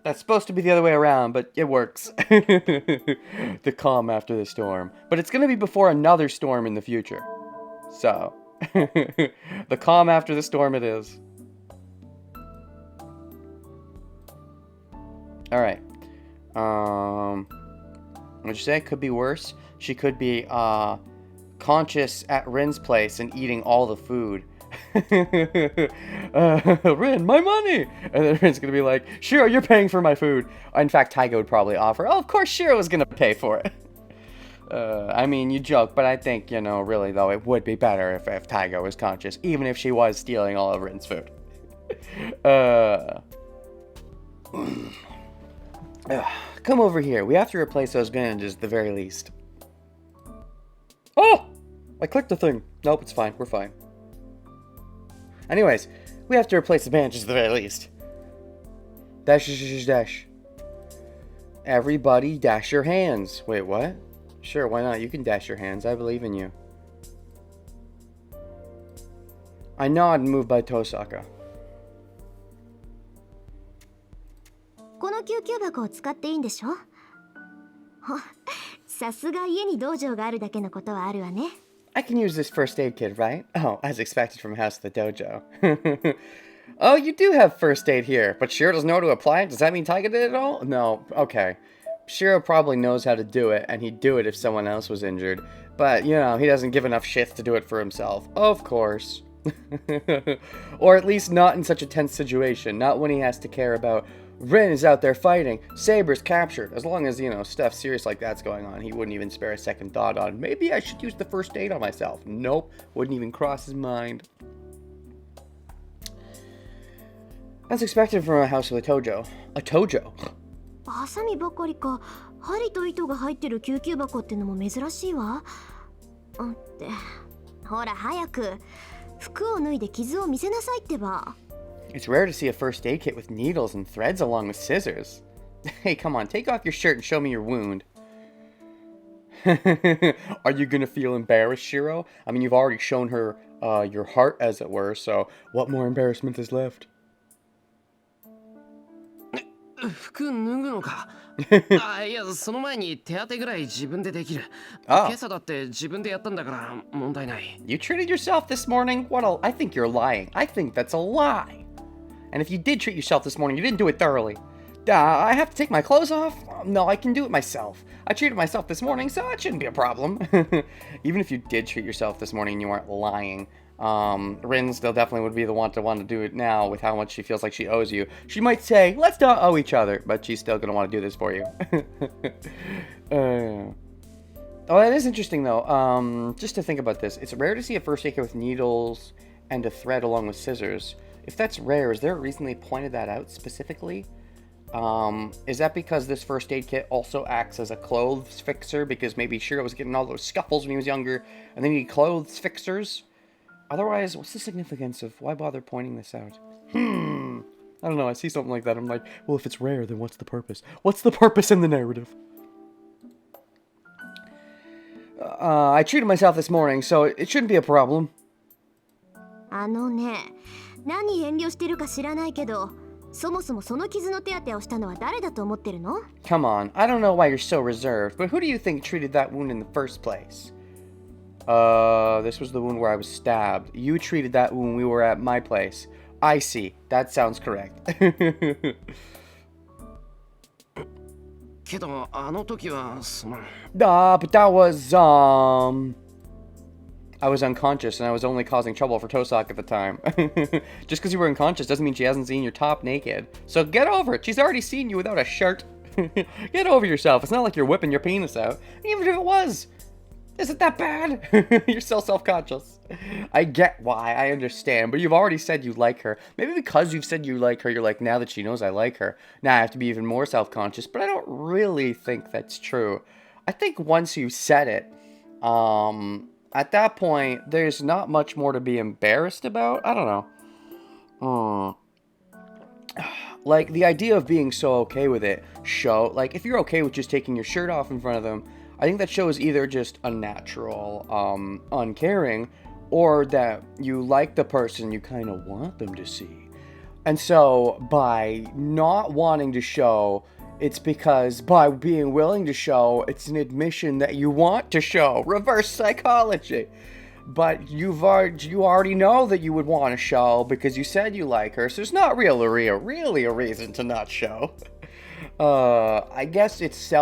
Speaker 1: That's supposed to be the other way around, but it works. The calm after the storm. But it's going to be before another storm in the future. So, the calm after the storm it is. Alright. What'd you say? Could be worse. She could be conscious at Rin's place and eating all the food. Rin, my money! And then Rin's gonna be like, Shiro, you're paying for my food. In fact, Taiga would probably offer, oh, of course Shiro was gonna pay for it. I mean, you joke, but I think, you know, really though, it would be better if Taiga was conscious, even if she was stealing all of Rin's food. Come over here. We have to replace those bandages at the very least. Oh! I clicked the thing. Nope, it's fine. We're fine. Anyways, we have to replace the bandages at the very least. Dash, dash, dash. Everybody dash your hands. Wait, what? Sure, why not? You can dash your hands. I believe in you. I nod and move by Tosaka.
Speaker 2: この救急箱を使っていいんでしょ。さすが家に道場があるだけのことはあるわね。
Speaker 1: I can use this first aid kit, right? Oh, as expected from House of the Dojo. Oh, you do have first aid here, but Shiro doesn't know how to apply it? Does that mean Taiga did it all? No, okay. Shiro probably knows how to do it, and he'd do it if someone else was injured. But, you know, he doesn't give enough shits to do it for himself. Of course. Or at least not in such a tense situation. Not when he has to care about Rin is out there fighting, Saber's captured. As long as, you know, stuff serious like that's going on, he wouldn't even spare a second thought on, maybe I should use the first aid on myself. Nope, wouldn't even cross his mind. As expected from a house with a Tojo. A Tojo?
Speaker 2: ハサミばかりか、針と糸が入ってる救急箱ってのも珍しいわ。って、ほら早く、服を脱いで傷を見せなさいってば。
Speaker 1: It's rare to see a first aid kit with needles and threads along with scissors. Hey, come on, take off your shirt and show me your wound. Are you gonna feel embarrassed, Shiro? I mean, you've already shown her your heart, as it were, so what more embarrassment is left?
Speaker 3: 服脱ぐのか。あ、いや、その前に手当てぐらい自分でできる。
Speaker 1: ああ。
Speaker 3: 今朝だって自分でやったんだから問題ない。
Speaker 1: You treated yourself this morning? I think you're lying. I think that's a lie. And if you did treat yourself this morning, you didn't do it thoroughly. I have to take my clothes off? No, I can do it myself. I treated myself this morning, so it shouldn't be a problem. Even if you did treat yourself this morning and you weren't lying, Rin still definitely would be the one to want to do it now with how much she feels like she owes you. She might say, let's not owe each other, but she's still going to want to do this for you. Oh, that is interesting, though. Just to think about this, it's rare to see a first aid kit with needles and a thread along with scissors. If that's rare, is there a reason they pointed that out specifically? Is that because this first aid kit also acts as a clothes fixer? Because maybe Shiro was getting all those scuffles when he was younger, and they need clothes fixers? Otherwise, what's the significance of why bother pointing this out? I don't know, I see something like that, I'm like, well, if it's rare, then what's the purpose? What's the purpose in the narrative? I treated myself this morning, so it shouldn't be a problem.
Speaker 2: あのね、何遠慮してるか知らないけど、そもそもその傷の手当てをしたのは誰だと思ってるの？
Speaker 1: Come on, I don't know why you're so reserved, but who do you think treated that wound in the first place? This was the wound where I was stabbed. You treated that wound when we were at my place. I see. That sounds correct.
Speaker 3: けどあの時はその
Speaker 1: But that was, I was unconscious and I was only causing trouble for Tosak at the time. Just because you were unconscious doesn't mean she hasn't seen your top naked. So get over it. She's already seen you without a shirt. Get over yourself. It's not like you're whipping your penis out. Even if it was, is it that bad? You're so self-conscious. I get why. I understand. But you've already said you like her. Maybe because you've said you like her, you're like, now that she knows I like her, now I have to be even more self-conscious. But I don't really think that's true. I think once you said it, at that point, there's not much more to be embarrassed about. I don't know. Like, the idea of being so okay with it like, if you're okay with just taking your shirt off in front of them, I think that shows either just unnatural, uncaring, or that you like the person you kind of want them to see. And so, by not wanting to show, it's because by being willing to show, it's an admission that you want to show. Reverse psychology. But you already know that you would want to show because you said you like her, so there's not really a reason to not show. I guess it's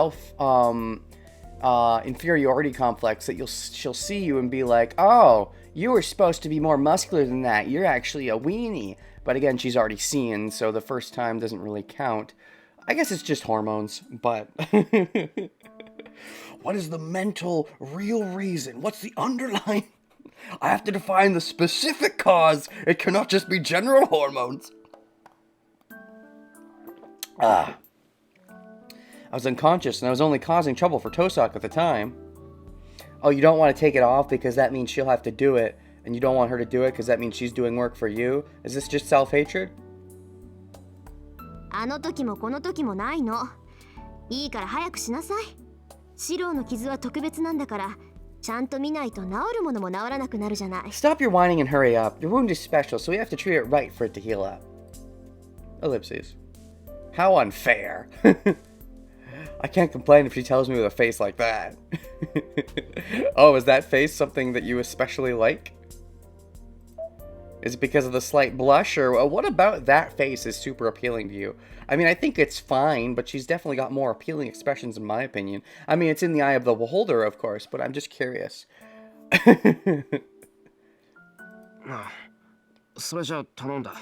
Speaker 1: inferiority complex that she'll see you and be like, oh, you were supposed to be more muscular than that. You're actually a weenie. But again, she's already seen, so the first time doesn't really count. I guess it's just hormones, but... What is the mental, real reason? What's the underlying... I have to define the specific cause. It cannot just be general hormones. I was unconscious and I was only causing trouble for Tosak at the time. Oh, you don't want to take it off because that means she'll have to do it, and you don't want her to do it because that means she's doing work for you? Is this just self-hatred?
Speaker 2: あの時もこの時もないの。いいから早くしなさい。シローの傷は特別なんだから、ちゃんと見ないと治るものも治らなくなるじゃない。
Speaker 1: Stop your whining and hurry up. Your wound is special, so we have to treat it right for it to heal up. Ellipses. How unfair. I can't complain if she tells me with a face like that. Oh, is that face something that you especially like? Is it because of the slight blush, or what about that face is super appealing to you? I mean, I think it's fine, but she's definitely got more appealing expressions in my opinion. I mean, it's in the eye of the beholder, of course, but I'm just curious.
Speaker 3: それじゃ頼んだ。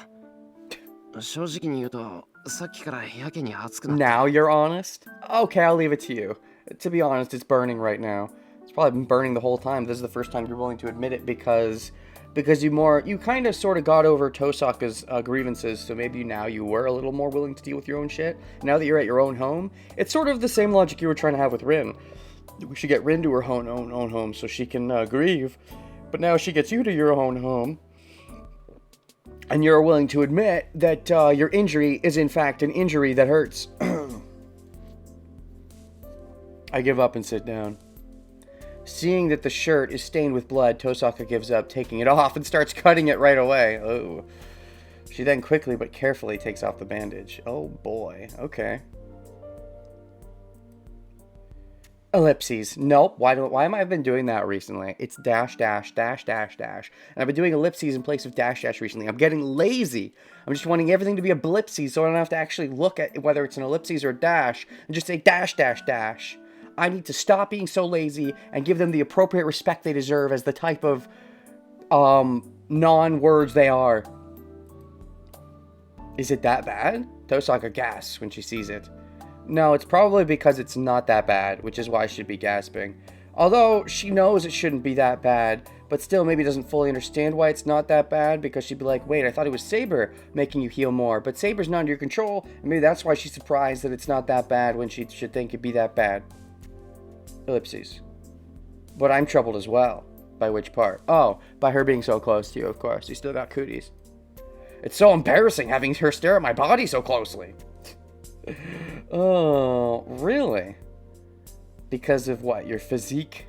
Speaker 3: 正直に言うと、さっきからやけに熱くなって。
Speaker 1: Now you're honest? Okay, I'll leave it to you. To be honest, it's burning right now. It's probably been burning the whole time. This is the first time you're willing to admit it because you kind of sort of got over Tosaka's grievances, so maybe now you were a little more willing to deal with your own shit. Now that you're at your own home, it's sort of the same logic you were trying to have with Rin. We should get Rin to her own home so she can grieve. But now she gets you to your own home, and you're willing to admit that your injury is in fact an injury that hurts. I give up and sit down. Seeing that the shirt is stained with blood, Tosaka gives up, taking it off, and starts cutting it right away. Oh. She then quickly but carefully takes off the bandage. Oh boy. Okay. Ellipses. Nope. Why am I been doing that recently? It's dash, dash, dash, dash, dash. And I've been doing ellipses in place of dash, dash recently. I'm getting lazy. I'm just wanting everything to be a blipsies so I don't have to actually look at whether it's an ellipses or a dash and just say dash, dash, dash. I need to stop being so lazy and give them the appropriate respect they deserve as the type of non-words they are. Is it that bad? Tosaka gasps when she sees it. No, it's probably because it's not that bad, which is why she'd be gasping. Although she knows it shouldn't be that bad, but still maybe doesn't fully understand why it's not that bad, because she'd be like, wait, I thought it was Saber making you heal more, but Saber's not under your control, and maybe that's why she's surprised that it's not that bad when she should think it'd be that bad. Ellipses. But I'm troubled as well. By which part? Oh, by her being so close to you, of course. You still got cooties. It's so embarrassing having her stare at my body so closely. Oh, really? Because of what? Your physique?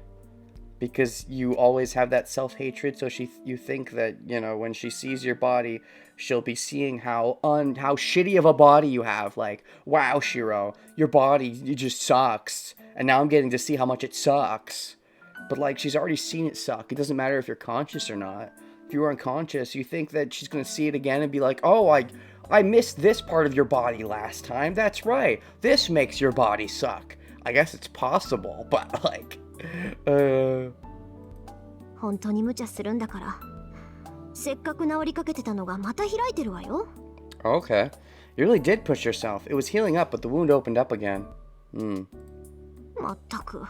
Speaker 1: Because you always have that self-hatred, so you think that, you know, when she sees your body, she'll be seeing how shitty of a body you have. Like, wow, Shiro, your body, it just sucks. And now I'm getting to see how much it sucks. But, like, she's already seen it suck. It doesn't matter if you're conscious or not. If you were unconscious, you think that she's going to see it again and be like, oh, I missed this part of your body last time. That's right. This makes your body suck. I guess it's possible, but, like,
Speaker 2: 本当に無茶するんだから。せっかく治りかけてたのがまた開いてるわよ。
Speaker 1: Okay. You really did push yourself. It was healing up, but the wound opened up again.
Speaker 2: まったく。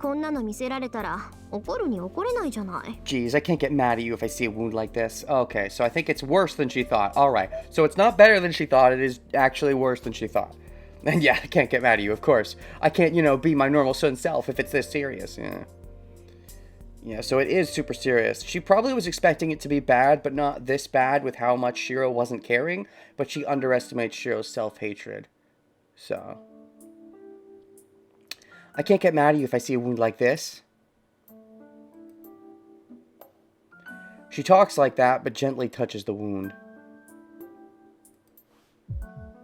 Speaker 2: こんなの見せられたら怒るに怒れないじゃない。
Speaker 1: Geez, I can't get mad at you if I see a wound like this. Okay, so I think it's worse than she thought. Alright, so it's not better than she thought, it is actually worse than she thought. And yeah, I can't get mad at you, of course. I can't, you know, be my normal son self if it's this serious. Yeah, so it is super serious. She probably was expecting it to be bad, but not this bad with how much Shiro wasn't caring, but she underestimates Shiro's self-hatred. So... I can't get mad at you if I see a wound like this. She talks like that, but gently touches the wound.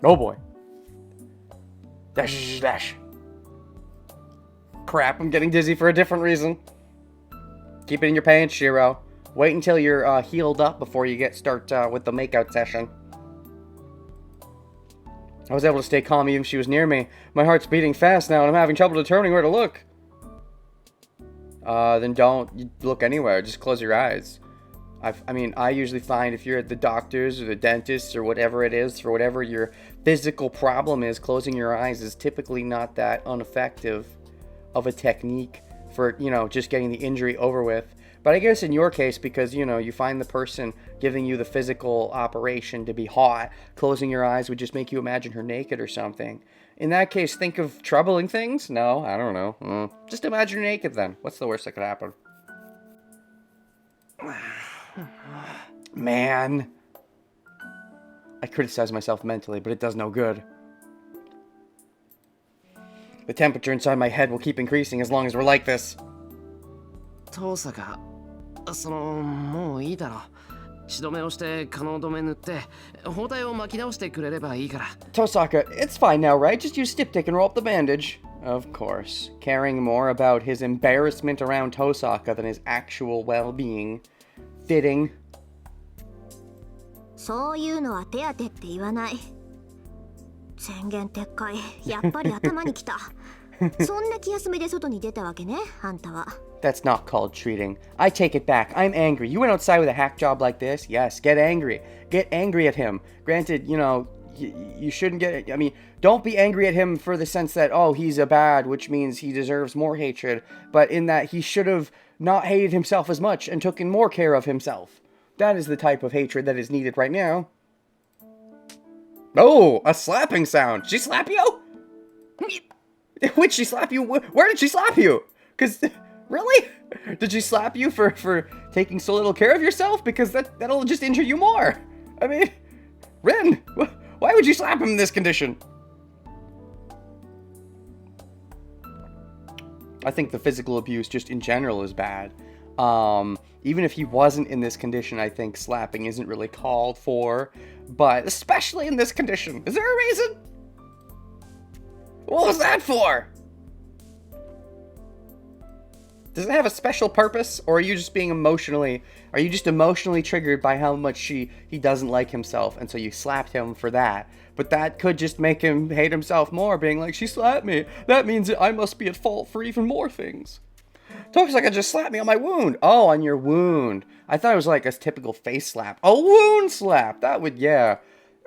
Speaker 1: Oh boy. Dash, dash. Crap, I'm getting dizzy for a different reason. Keep it in your pants, Shiro. Wait until you're healed up before you start with the makeout session. I was able to stay calm even if she was near me. My heart's beating fast now and I'm having trouble determining where to look. Then don't look anywhere. Just close your eyes. I usually find if you're at the doctor's or the dentist's or whatever it is, for whatever your physical problem is, closing your eyes is typically not that ineffective of a technique for, you know, just getting the injury over with. But I guess in your case, because, you know, you find the person giving you the physical operation to be hot, closing your eyes would just make you imagine her naked or something. In that case, think of troubling things? No, I don't know. Just imagine her naked then. What's the worst that could happen? Man. I criticize myself mentally, but it does no good. The temperature inside my head will keep increasing as long as we're like this.
Speaker 3: 遠坂、もういいだろ。血止めをして可能止め塗って包帯を巻き直してくれればいいから。
Speaker 1: Tosaka, it's fine now, right? Just use styptic and roll up the bandage. Of course, caring more about his embarrassment around Tosaka than his actual well-being. Fitting.
Speaker 2: そういうのは手当てって言わない。宣言撤回、やっぱり頭にきた。そんな気休めで外に出たわけね、あんたは。
Speaker 1: That's not called treating. I take it back. I'm angry. You went outside with a hack job like this? Yes, get angry. Get angry at him. Granted, you know, you shouldn't get... I mean, don't be angry at him for the sense that, oh, he's a bad, which means he deserves more hatred. But in that he should have not hated himself as much and taken more care of himself. That is the type of hatred that is needed right now. Oh, a slapping sound. She slap you? Would she slap you? Where did she slap you? Because... Really? Did she slap you for taking so little care of yourself? Because that'll just injure you more. I mean, Ren, why would you slap him in this condition? I think the physical abuse just in general is bad. Even if he wasn't in this condition, I think slapping isn't really called for. But especially in this condition. Is there a reason? What was that for? Does it have a special purpose, or are you just emotionally triggered by how much he doesn't like himself, and so you slapped him for that? But that could just make him hate himself more, being like, she slapped me. That means that I must be at fault for even more things. Tosaka just slapped me on my wound. Oh, on your wound. I thought it was like a typical face slap. A wound slap! That would, yeah.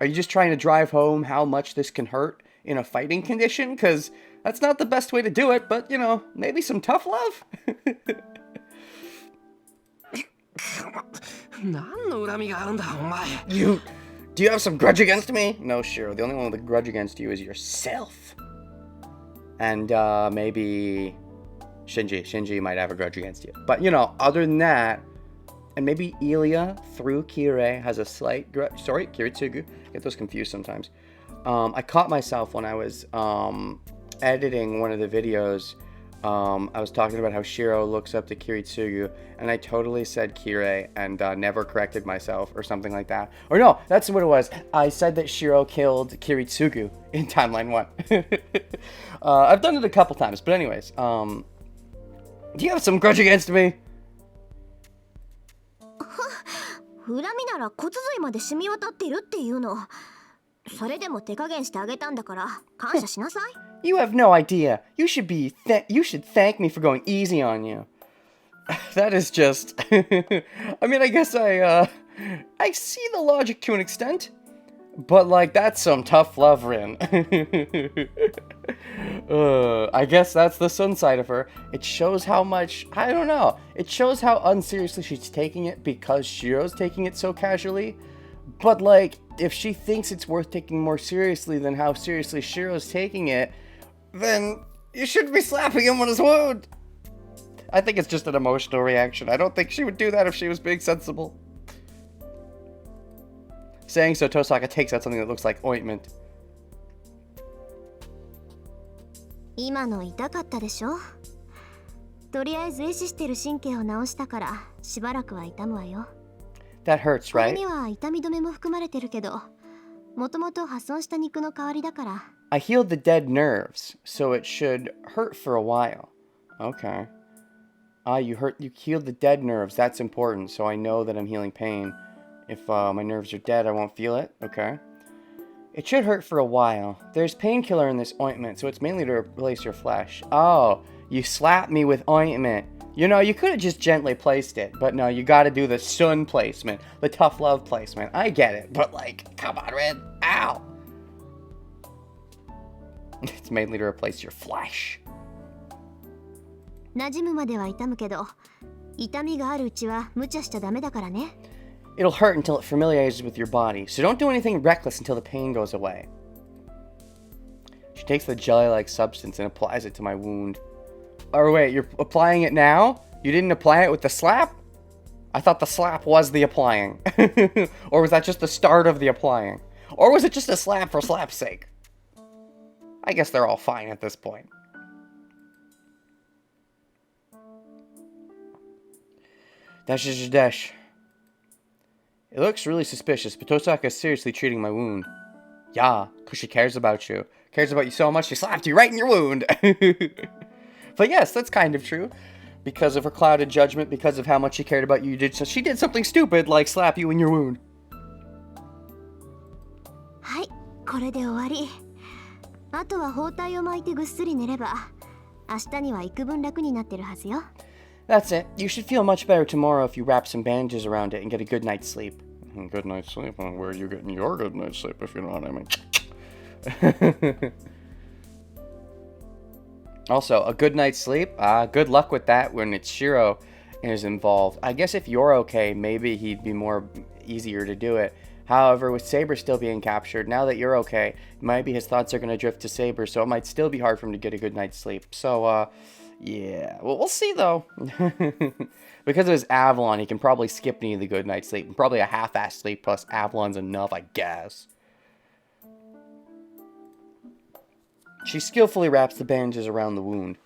Speaker 1: Are you just trying to drive home how much this can hurt in a fighting condition? Because... that's not the best way to do it, but, you know, maybe some tough love?
Speaker 3: 何の恨みがあるんだお前。
Speaker 1: Do you have some grudge against me? No, Shiro. The only one with a grudge against you is yourself. And maybe Shinji. Shinji might have a grudge against you. But, you know, other than that, and maybe Ilya through Kirei has a slight grudge. Sorry, Kiritsugu. I get those confused sometimes. I caught myself when I was editing one of the videos. I was talking about how Shiro looks up to Kiritsugu, and I totally said Kirei and never corrected myself or something like that. Or no, that's what it was. I said that Shiro killed Kiritsugu in Timeline 1. I've done it a couple times, but anyways, do you have some grudge against me?
Speaker 2: 恨みなら骨髄まで染み渡っているっていうの。それでも手加減してあげたんだから感謝しなさい。
Speaker 1: You have no idea. You should thank me for going easy on you. That is just I mean, I guess I see the logic to an extent, but like that's some tough love, Rin. I guess that's the sun side of her. It shows how much, I don't know. It shows how unseriously she's taking it because Shiro's taking it so casually. But like, if she thinks it's worth taking more seriously than how seriously Shiro's taking it, then you shouldn't be slapping him on his wound. I think it's just an emotional reaction. I don't think she would do that if she was being sensible. Saying so, Tosaka takes out something that looks like ointment.
Speaker 2: 今の痛かったでしょ。とりあえず壊死してる神経を治したからしばらくは痛むわよ。
Speaker 1: That hurts,
Speaker 2: これ
Speaker 1: right?
Speaker 2: には痛み止めも含まれてるけど、もともと破損した肉の代わりだから。
Speaker 1: I healed the dead nerves, so it should hurt for a while. Okay. You healed the dead nerves. That's important, so I know that I'm healing pain. If my nerves are dead, I won't feel it. Okay. It should hurt for a while. There's painkiller in this ointment, so it's mainly to replace your flesh. Oh, you slapped me with ointment. You know, you could have just gently placed it, but no, you gotta do the sun placement, the tough love placement. I get it, but like, come on, Red. Ow! It's mainly to replace your flesh.
Speaker 2: 馴染むまでは痛むけど、痛みがあるうちは無茶しちゃダメだからね。
Speaker 1: It'll hurt until it familiarizes with your body, so don't do anything reckless until the pain goes away. She takes the jelly-like substance and applies it to my wound. Oh wait, you're applying it now? You didn't apply it with the slap? I thought the slap was the applying. Or was that just the start of the applying? Or was it just a slap for slap's sake? I guess they're all fine at this point. Dash is dash. It looks really suspicious, but Tosaka is seriously treating my wound. Yeah, because she cares about you. Cares about you so much, she slapped you right in your wound. But yes, that's kind of true. Because of her clouded judgment, because of how much she cared about you, she did something stupid like slap you in your wound.
Speaker 2: はい、これで終わり。あとは包帯を巻いてぐっすり寝れば、明日には幾分楽になってるはずよ。
Speaker 1: That's it. You should feel much better tomorrow if you wrap some bandages around it and get a good night's sleep. Good night's sleep? Where are you getting your good night's sleep, if you know what I mean? Also, a good night's sleep. Good luck with that when it's Shiro is involved. I guess if you're okay, maybe he'd be easier to do it. However, with Saber still being captured, now that you're okay, maybe his thoughts are going to drift to Saber, so it might still be hard for him to get a good night's sleep. So, yeah. Well, we'll see, though. Because of his Avalon, he can probably skip any of the good night's sleep. Probably a half-assed sleep plus Avalon's enough, I guess. She skillfully wraps the bandages around the wound.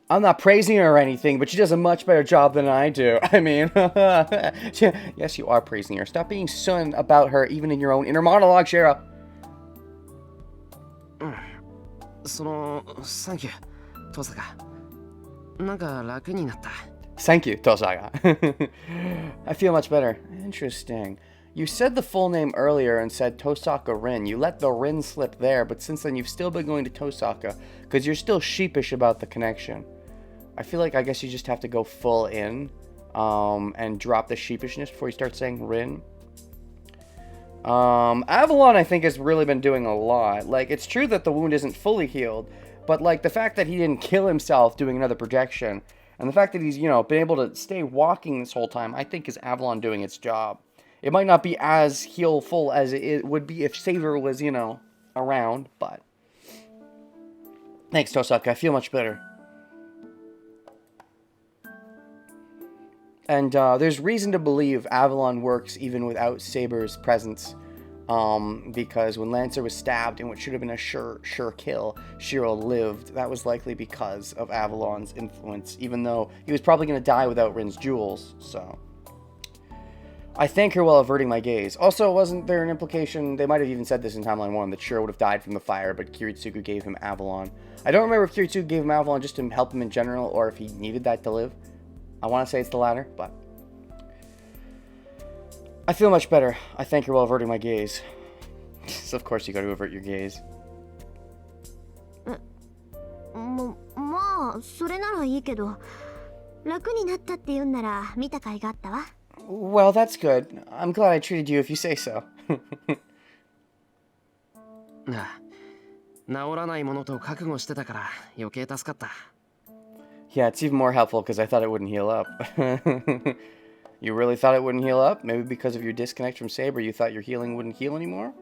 Speaker 1: I'm not praising her or anything, but she does a much better job than I do. I mean, yes, you are praising her. Stop being sullen about her, even in your own inner monologue, Shiro.
Speaker 3: Thank you, Tosaka. なんか楽になった。
Speaker 1: Thank you, Tosaka. I feel much better. Interesting. You said the full name earlier and said Tosaka Rin. You let the Rin slip there, but since then you've still been going to Tosaka because you're still sheepish about the connection. I feel like I guess you just have to go full in and drop the sheepishness before you start saying Rin. Avalon, I think, has really been doing a lot. Like, it's true that the wound isn't fully healed, but like the fact that he didn't kill himself doing another projection And the fact that he's, been able to stay walking this whole time, I think is Avalon doing its job. It might not be as healful as it would be if Saber was, around, but... Thanks, Tosaka. I feel much better. And there's reason to believe Avalon works even without Saber's presence. Because when Lancer was stabbed in what should have been a sure kill, Shiro lived. That was likely because of Avalon's influence, even though he was probably going to die without Rin's jewels, so... I thank her while averting my gaze. Also, wasn't there an implication, they might have even said this in Timeline 1, that Shiro would have died from the fire, but Kiritsugu gave him Avalon. I don't remember if Kiritsugu gave him Avalon just to help him in general, or if he needed that to live. I want to say it's the latter, but... I feel much better. I thank her while averting my gaze. So of course you got to avert your gaze.
Speaker 2: まあそれならいいけど、楽になったって言うんなら見た甲斐があったわ。
Speaker 1: Well, that's good. I'm glad I treated you if you say so.
Speaker 3: 治らないものと覚悟してたから余計助かった。
Speaker 1: Yeah, it's even more helpful because I thought it wouldn't heal up. You really thought it wouldn't heal up? Maybe because of your disconnect from Saber, you thought your healing wouldn't heal anymore?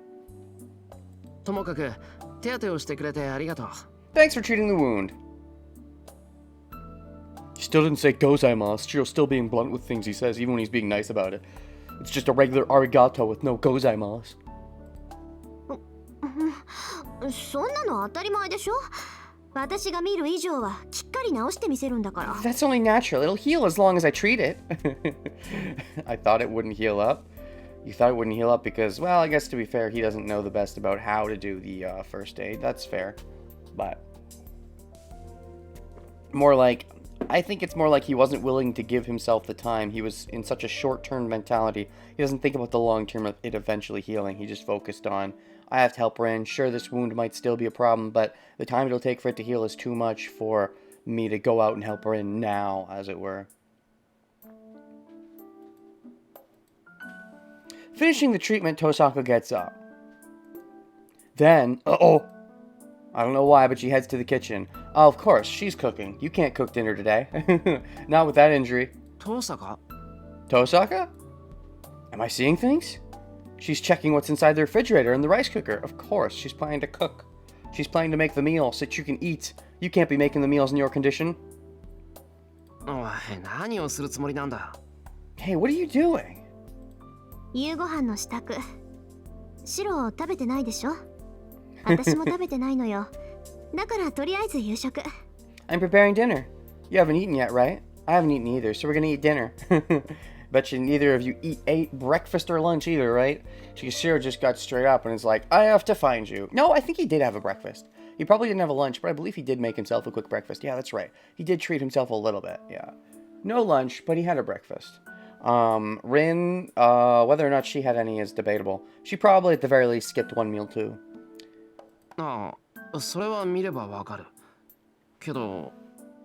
Speaker 3: ともかく手当てをしてくれてありがとう。
Speaker 1: Thanks for treating the wound. He still didn't say gozaimasu. Shiro's still being blunt with things he says, even when he's being nice about it. It's just a regular arigato with no gozaimasu.
Speaker 2: そんなの当たり前でしょ。私が見る以上はきっかり直してみせるんだから。
Speaker 1: That's only natural. It'll heal as long as I treat it. I thought it wouldn't heal up. You thought it wouldn't heal up because, well, I guess to be fair, he doesn't know the best about how to do the first aid. That's fair. But I think it's more like he wasn't willing to give himself the time. He was in such a short-term mentality. He doesn't think about the long term of it eventually healing. He just focused on, I have to help Rin. Sure, this wound might still be a problem, but the time it'll take for it to heal is too much for me to go out and help Rin now, as it were. Finishing the treatment, Tosaka gets up. Then, I don't know why, but she heads to the kitchen. Oh, of course, she's cooking. You can't cook dinner today. Not with that injury.
Speaker 3: Tosaka?
Speaker 1: Tosaka? Am I seeing things? She's checking what's inside the refrigerator and the rice cooker. Of course, she's planning to cook. She's planning to make the meal so that you can eat. You can't be making the meals in your condition.
Speaker 3: おい、何をするつもりなんだ。
Speaker 1: Hey, what are you doing?
Speaker 2: 夕ご飯の支度。シロ食べてないでしょ。私も食べてないのよ。だからとりあえず夕食。
Speaker 1: I'm preparing dinner. You haven't eaten yet, right? I haven't eaten either, so we're gonna eat dinner. Bet you neither of you ate breakfast or lunch either, right? Shiro just got straight up and is like, I have to find you. No, I think he did have a breakfast. He probably didn't have a lunch, but I believe he did make himself a quick breakfast. Yeah, that's right. He did treat himself a little bit, yeah. No lunch, but he had a breakfast. Rin, whether or not she had any is debatable. She probably at the very least skipped one meal too.
Speaker 3: ああ、それは見ればわかる。けど、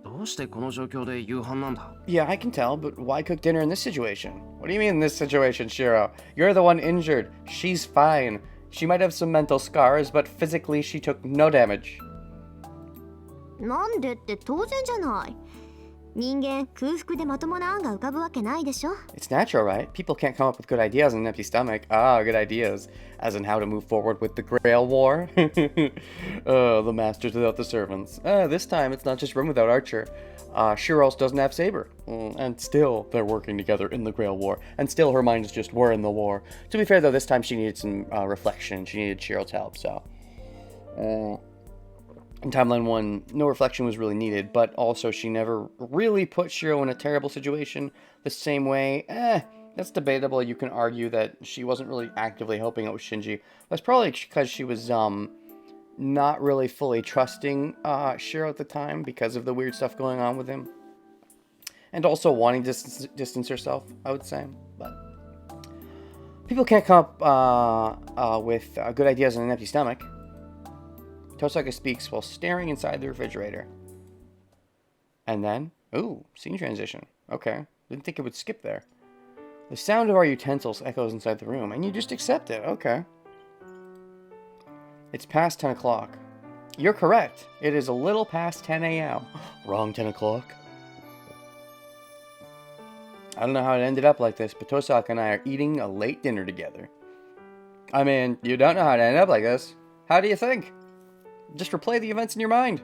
Speaker 3: どうしてこの状況で夕飯なんだ？
Speaker 1: Yeah, I can tell, but why cook dinner in this situation? What do you mean in this situation, Shiro? You're the one injured. She's fine. She might have some mental scars, but physically she took no damage.
Speaker 2: なんでって当然じゃない。人間空腹でまともな案が浮かぶわけないでしょ。
Speaker 1: It's natural, right? People can't come up with good ideas on an empty stomach. Ah, good ideas. As in how to move forward with the Grail War. The masters without the servants. This time it's not just Rin without Archer. Shiro also doesn't have Saber. And still they're working together in the Grail War. And still her mind is just, we're in the war. To be fair though, this time she needed some reflection. She needed Shiro's help, so... In Timeline 1, no reflection was really needed, but also she never really put Shiro in a terrible situation the same way. That's debatable. You can argue that she wasn't really actively helping out with Shinji. That's probably because she was not really fully trusting Shiro at the time because of the weird stuff going on with him. And also wanting to distance herself, I would say. But people can't come up with good ideas on an empty stomach. Tosaka speaks while staring inside the refrigerator. And then, ooh, scene transition. Okay, didn't think it would skip there. The sound of our utensils echoes inside the room, and you just accept it. Okay. It's past 10 o'clock. You're correct. It is a little past 10 a.m. Wrong 10 o'clock. I don't know how it ended up like this, but Tosaka and I are eating a late dinner together. I mean, you don't know how it ended up like this. How do you think? Just replay the events in your mind.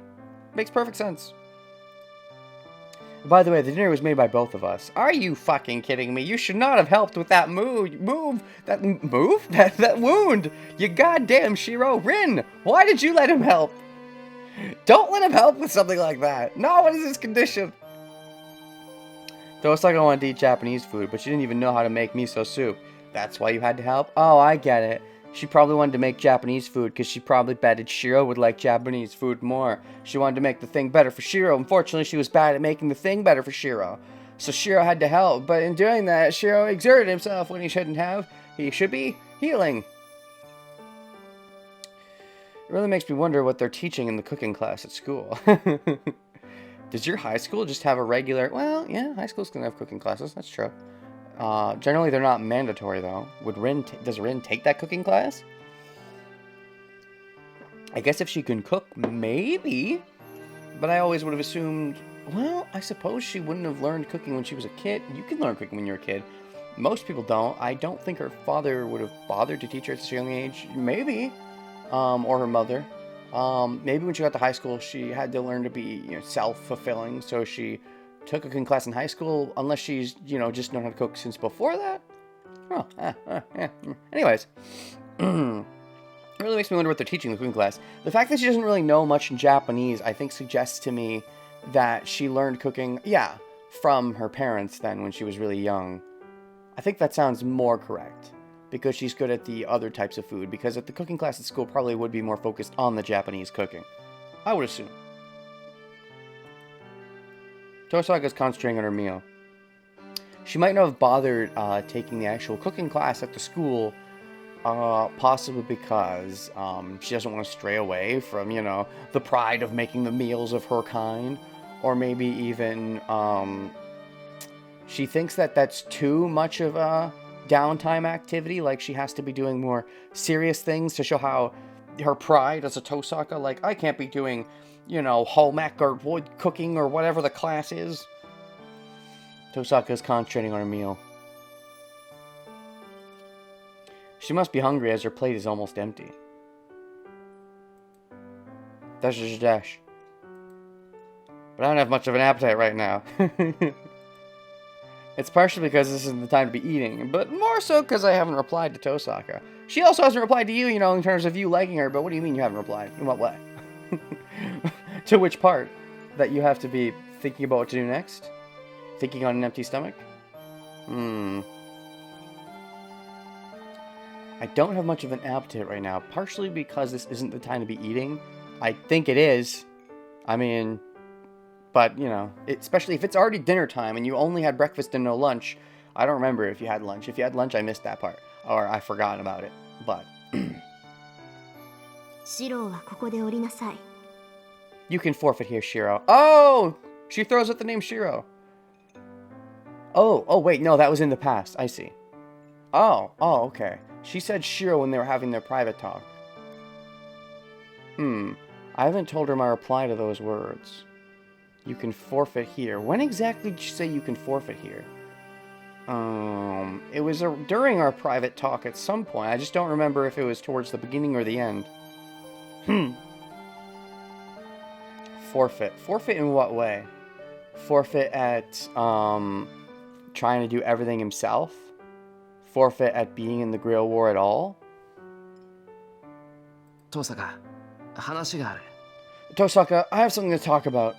Speaker 1: Makes perfect sense. By the way, the dinner was made by both of us. Are you fucking kidding me? You should not have helped with that that wound. You goddamn Shiro. Rin, why did you let him help? Don't let him help with something like that. No, what is his condition? Tosaka wanted to eat Japanese food, but she didn't even know how to make miso soup. That's why you had to help? Oh, I get it. She probably wanted to make Japanese food because she probably betted Shiro would like Japanese food more. She wanted to make the thing better for Shiro. Unfortunately, she was bad at making the thing better for Shiro. So Shiro had to help, but in doing that, Shiro exerted himself when he shouldn't have. He should be healing. It really makes me wonder what they're teaching in the cooking class at school. Does your high school just have a regular... Well, yeah, high schools can have cooking classes. That's true. Generally, they're not mandatory, though. Does Rin take that cooking class? I guess if she can cook, maybe. But I always would have assumed... Well, I suppose she wouldn't have learned cooking when she was a kid. You can learn cooking when you're a kid. Most people don't. I don't think her father would have bothered to teach her at such a young age. Maybe. Or her mother. Maybe when she got to high school, she had to learn to be, self-fulfilling. So she took a cooking class in high school, unless she's, just known how to cook since before that. Oh, yeah. Anyways. It really makes me wonder what they're teaching in the cooking class. The fact that she doesn't really know much in Japanese, I think suggests to me that she learned cooking, from her parents then when she was really young. I think that sounds more correct. Because she's good at the other types of food. Because at the cooking class at school probably would be more focused on the Japanese cooking. I would assume. Tosaka's concentrating on her meal. She might not have bothered taking the actual cooking class at the school. Possibly because she doesn't want to stray away from, the pride of making the meals of her kind. Or maybe even she thinks that that's too much of a downtime activity, like she has to be doing more serious things to show how her pride as a Tosaka, like, I can't be doing, home ec or wood cooking or whatever the class is. Tosaka's concentrating on her meal. She must be hungry as her plate is almost empty. Dash, dash, dash. But I don't have much of an appetite right now. It's partially because this isn't the time to be eating, but more so because I haven't replied to Tosaka. She also hasn't replied to you, in terms of you liking her, but what do you mean you haven't replied? In what way? To which part? That you have to be thinking about what to do next? Thinking on an empty stomach? I don't have much of an appetite right now, partially because this isn't the time to be eating. I think it is. I mean... But, especially if it's already dinner time and you only had breakfast and no lunch. I don't remember if you had lunch. If you had lunch, I missed that part. Or I forgot about it. But... You can forfeit here, Shiro. Oh! She throws out the name Shiro. Oh, wait, no, that was in the past. I see. Oh, okay. She said Shiro when they were having their private talk. I haven't told her my reply to those words. You can forfeit here. When exactly did you say you can forfeit here? It was during our private talk at some point. I just don't remember if it was towards the beginning or the end. Forfeit. Forfeit in what way? Forfeit at, trying to do everything himself? Forfeit at being in the Grail War at all?
Speaker 3: Tosaka, 話がある.
Speaker 1: Tosaka, I have something to talk about.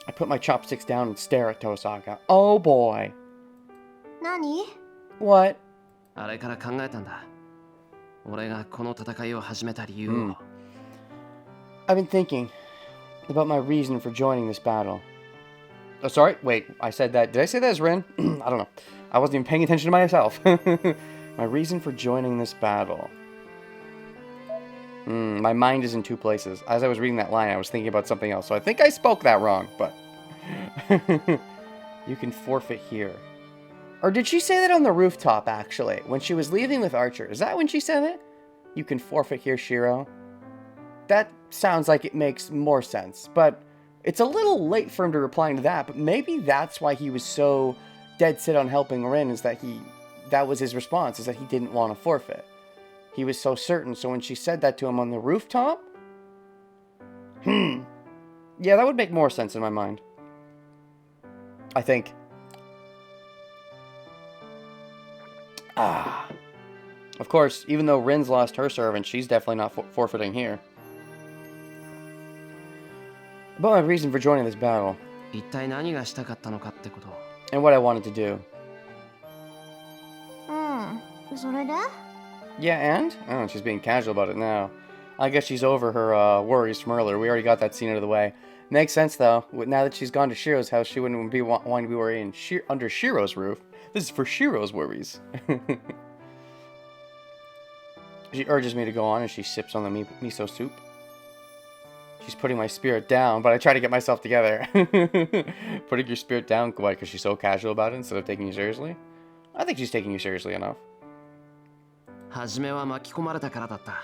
Speaker 1: I put my chopsticks down and stare at Tosaka. Oh boy.
Speaker 2: Nani?
Speaker 1: What?
Speaker 3: あれから考えたんだ。俺がこの戦いを始めた理由を。
Speaker 1: I've been thinking about my reason for joining this battle. Oh, sorry. Wait, I said that. Did I say that as Rin? I don't know. I wasn't even paying attention to myself. My reason for joining this battle. My mind is in two places. As I was reading that line, I was thinking about something else. So I think I spoke that wrong, but... You can forfeit here. Or did she say that on the rooftop, actually? When she was leaving with Archer. Is that when she said it? You can forfeit here, Shiro. That sounds like it makes more sense. But It's a little late for him to reply to that, but maybe that's why he was so dead set on helping Rin, is that that was his response, is that he didn't want to forfeit. He was so certain, so when she said that to him on the rooftop, yeah, that would make more sense in my mind. I think. Of course, even though Rin's lost her servant, she's definitely not forfeiting here. About my reason for joining this battle,
Speaker 3: 一体何がしたかったのかってこと。
Speaker 1: and what I wanted to do.
Speaker 2: それで
Speaker 1: Yeah, and? Oh, she's being casual about it now. I guess she's over her worries from earlier. We already got that scene out of the way. Makes sense, though. Now that she's gone to Shiro's house, she wouldn't be wanting to be worrying under Shiro's roof. This is for Shiro's worries. She urges me to go on as she sips on the miso soup. She's putting my spirit down, but I try to get myself together. Putting your spirit down, why? Because she's so casual about it instead of taking you seriously? I think she's taking you seriously enough.
Speaker 3: 初めは巻き込まれたからだった。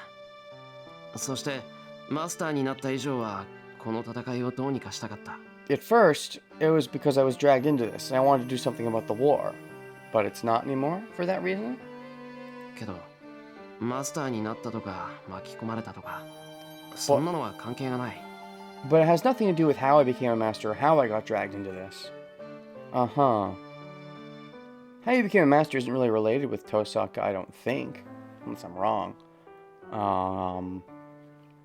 Speaker 3: そしてマスターになった以上はこの戦いをどうにかしたかった。
Speaker 1: At first, it was because I was dragged into this, and I wanted to do something about the war. But it's not anymore for that reason?
Speaker 3: けどマスターになったとか巻き込まれたとかそんなのは関係がない。
Speaker 1: But it has nothing to do with how I became a master or how I got dragged into this. Uh-huh. How you became a master isn't really related with Tosaka, I don't think. Unless I'm wrong.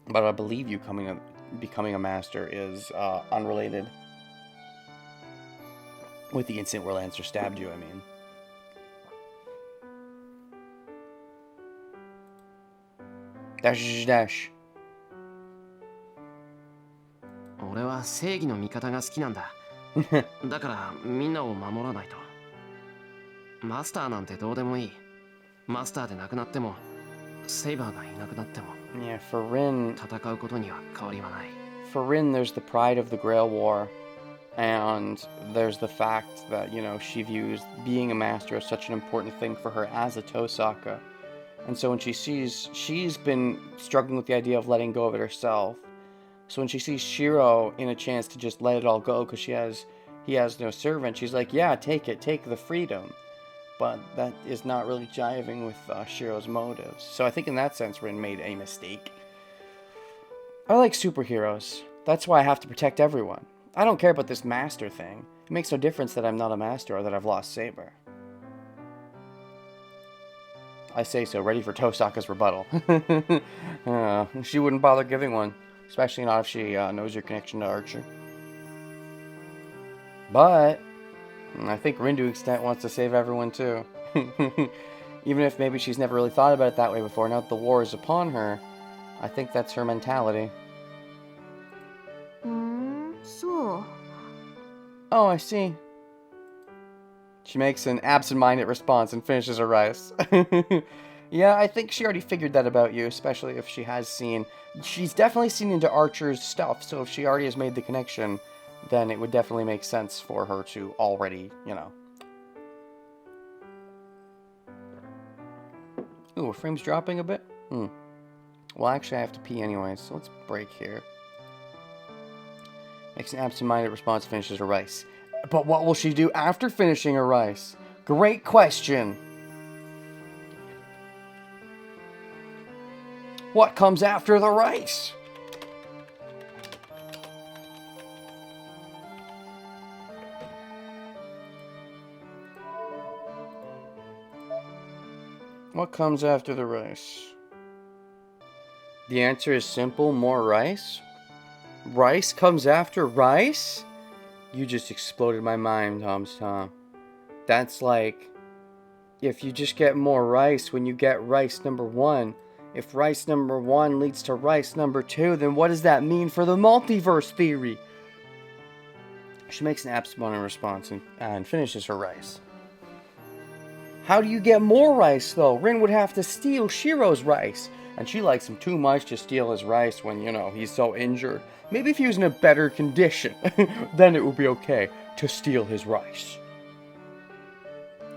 Speaker 1: But I believe you becoming a master is unrelated. With the incident where Lancer stabbed you, I mean. Dash dash.
Speaker 3: 俺は正義の味方が好きなんだ。だからみんなを守らないと。マスターなんてどうでもいい。マスターでなくなっても、セイバーがいなくなっても、
Speaker 1: Yeah, for Rin,
Speaker 3: 戦うことには変わりはない。
Speaker 1: for Rin, there's the pride of the Grail War, and there's the fact that, she views being a master as such an important thing for her as a Tosaka. And so when she sees, she's been struggling with the idea of letting go of it herself. So when she sees Shiro in a chance to just let it all go because he has no servant, she's like, yeah, take it, take the freedom. But that is not really jiving with Shiro's motives. So I think in that sense, Rin made a mistake. I like superheroes. That's why I have to protect everyone. I don't care about this master thing. It makes no difference that I'm not a master or that I've lost Saber. I say so, ready for Tosaka's rebuttal. She wouldn't bother giving one. Especially not if she knows your connection to Archer. But I think Rin to an extent wants to save everyone too. Even if maybe she's never really thought about it that way before, now that the war is upon her, I think that's her mentality.
Speaker 2: そう
Speaker 1: Oh, I see. She makes an absent-minded response and finishes her rice. Yeah, I think she already figured that about you, especially if she has seen... She's definitely seen into Archer's stuff, so if she already has made the connection, then it would definitely make sense for her to already, Ooh, her frame's dropping a bit? Well, actually, I have to pee anyway, so let's break here. Makes an absent-minded response, finishes her rice. But what will she do after finishing her rice? Great question! What comes after the rice? What comes after the rice? The answer is simple, more rice? Rice comes after rice? You just exploded my mind, Tom. That's like, if you just get more rice when you get rice number 1, if rice number 1 leads to rice number 2, then what does that mean for the multiverse theory? She makes an absent-minded response and finishes her rice. How do you get more rice, though? Rin would have to steal Shiro's rice. And she likes him too much to steal his rice when, he's so injured. Maybe if he was in a better condition, then it would be okay to steal his rice.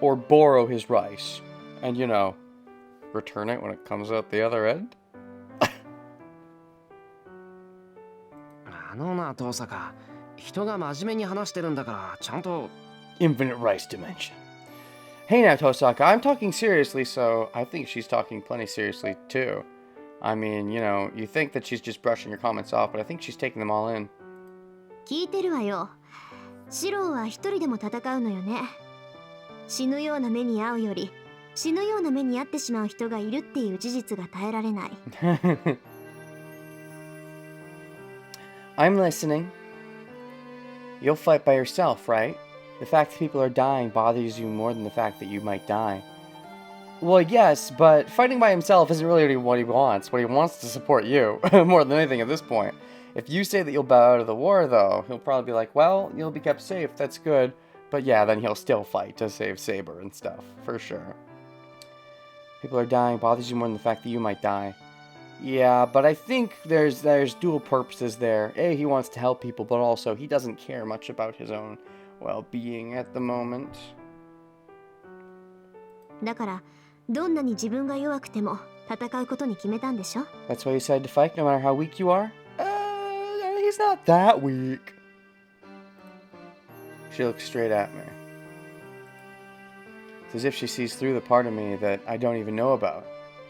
Speaker 1: Or borrow his rice. And, return it when it comes out the other end?
Speaker 3: な、遠坂。人が真面目に話してるんだから、ちゃんと。
Speaker 1: Infinite Rice Dimension. Hey now, Tosaka, I'm talking seriously, so I think she's talking plenty seriously too. I mean, you think that she's just brushing your comments off, but I think she's taking them all in.
Speaker 2: 聞いてるわよ。シロは一人でも戦うのよね。死ぬような目に遭うより、死ぬような目に遭ってしまう人がいるっていう事実が耐えられない。
Speaker 1: I'm listening. You'll fight by yourself, right? The fact that people are dying bothers you more than the fact that you might die. Well, yes, but fighting by himself isn't really what he wants. What he wants is to support you, more than anything at this point. If you say that you'll bow out of the war, though, he'll probably be like, well, you'll be kept safe, that's good. But yeah, then he'll still fight to save Saber and stuff, for sure. People are dying bothers you more than the fact that you might die. Yeah, but I think there's dual purposes there. A, he wants to help people, but also he doesn't care much about his own well-being at the moment.
Speaker 2: だから、どんなに自分が弱くても戦うことに決めたんでしょ?
Speaker 1: That's why you decided to fight, no matter how weak you are? He's not that weak. She looks straight at me. It's as if she sees through the part of me that I don't even know about.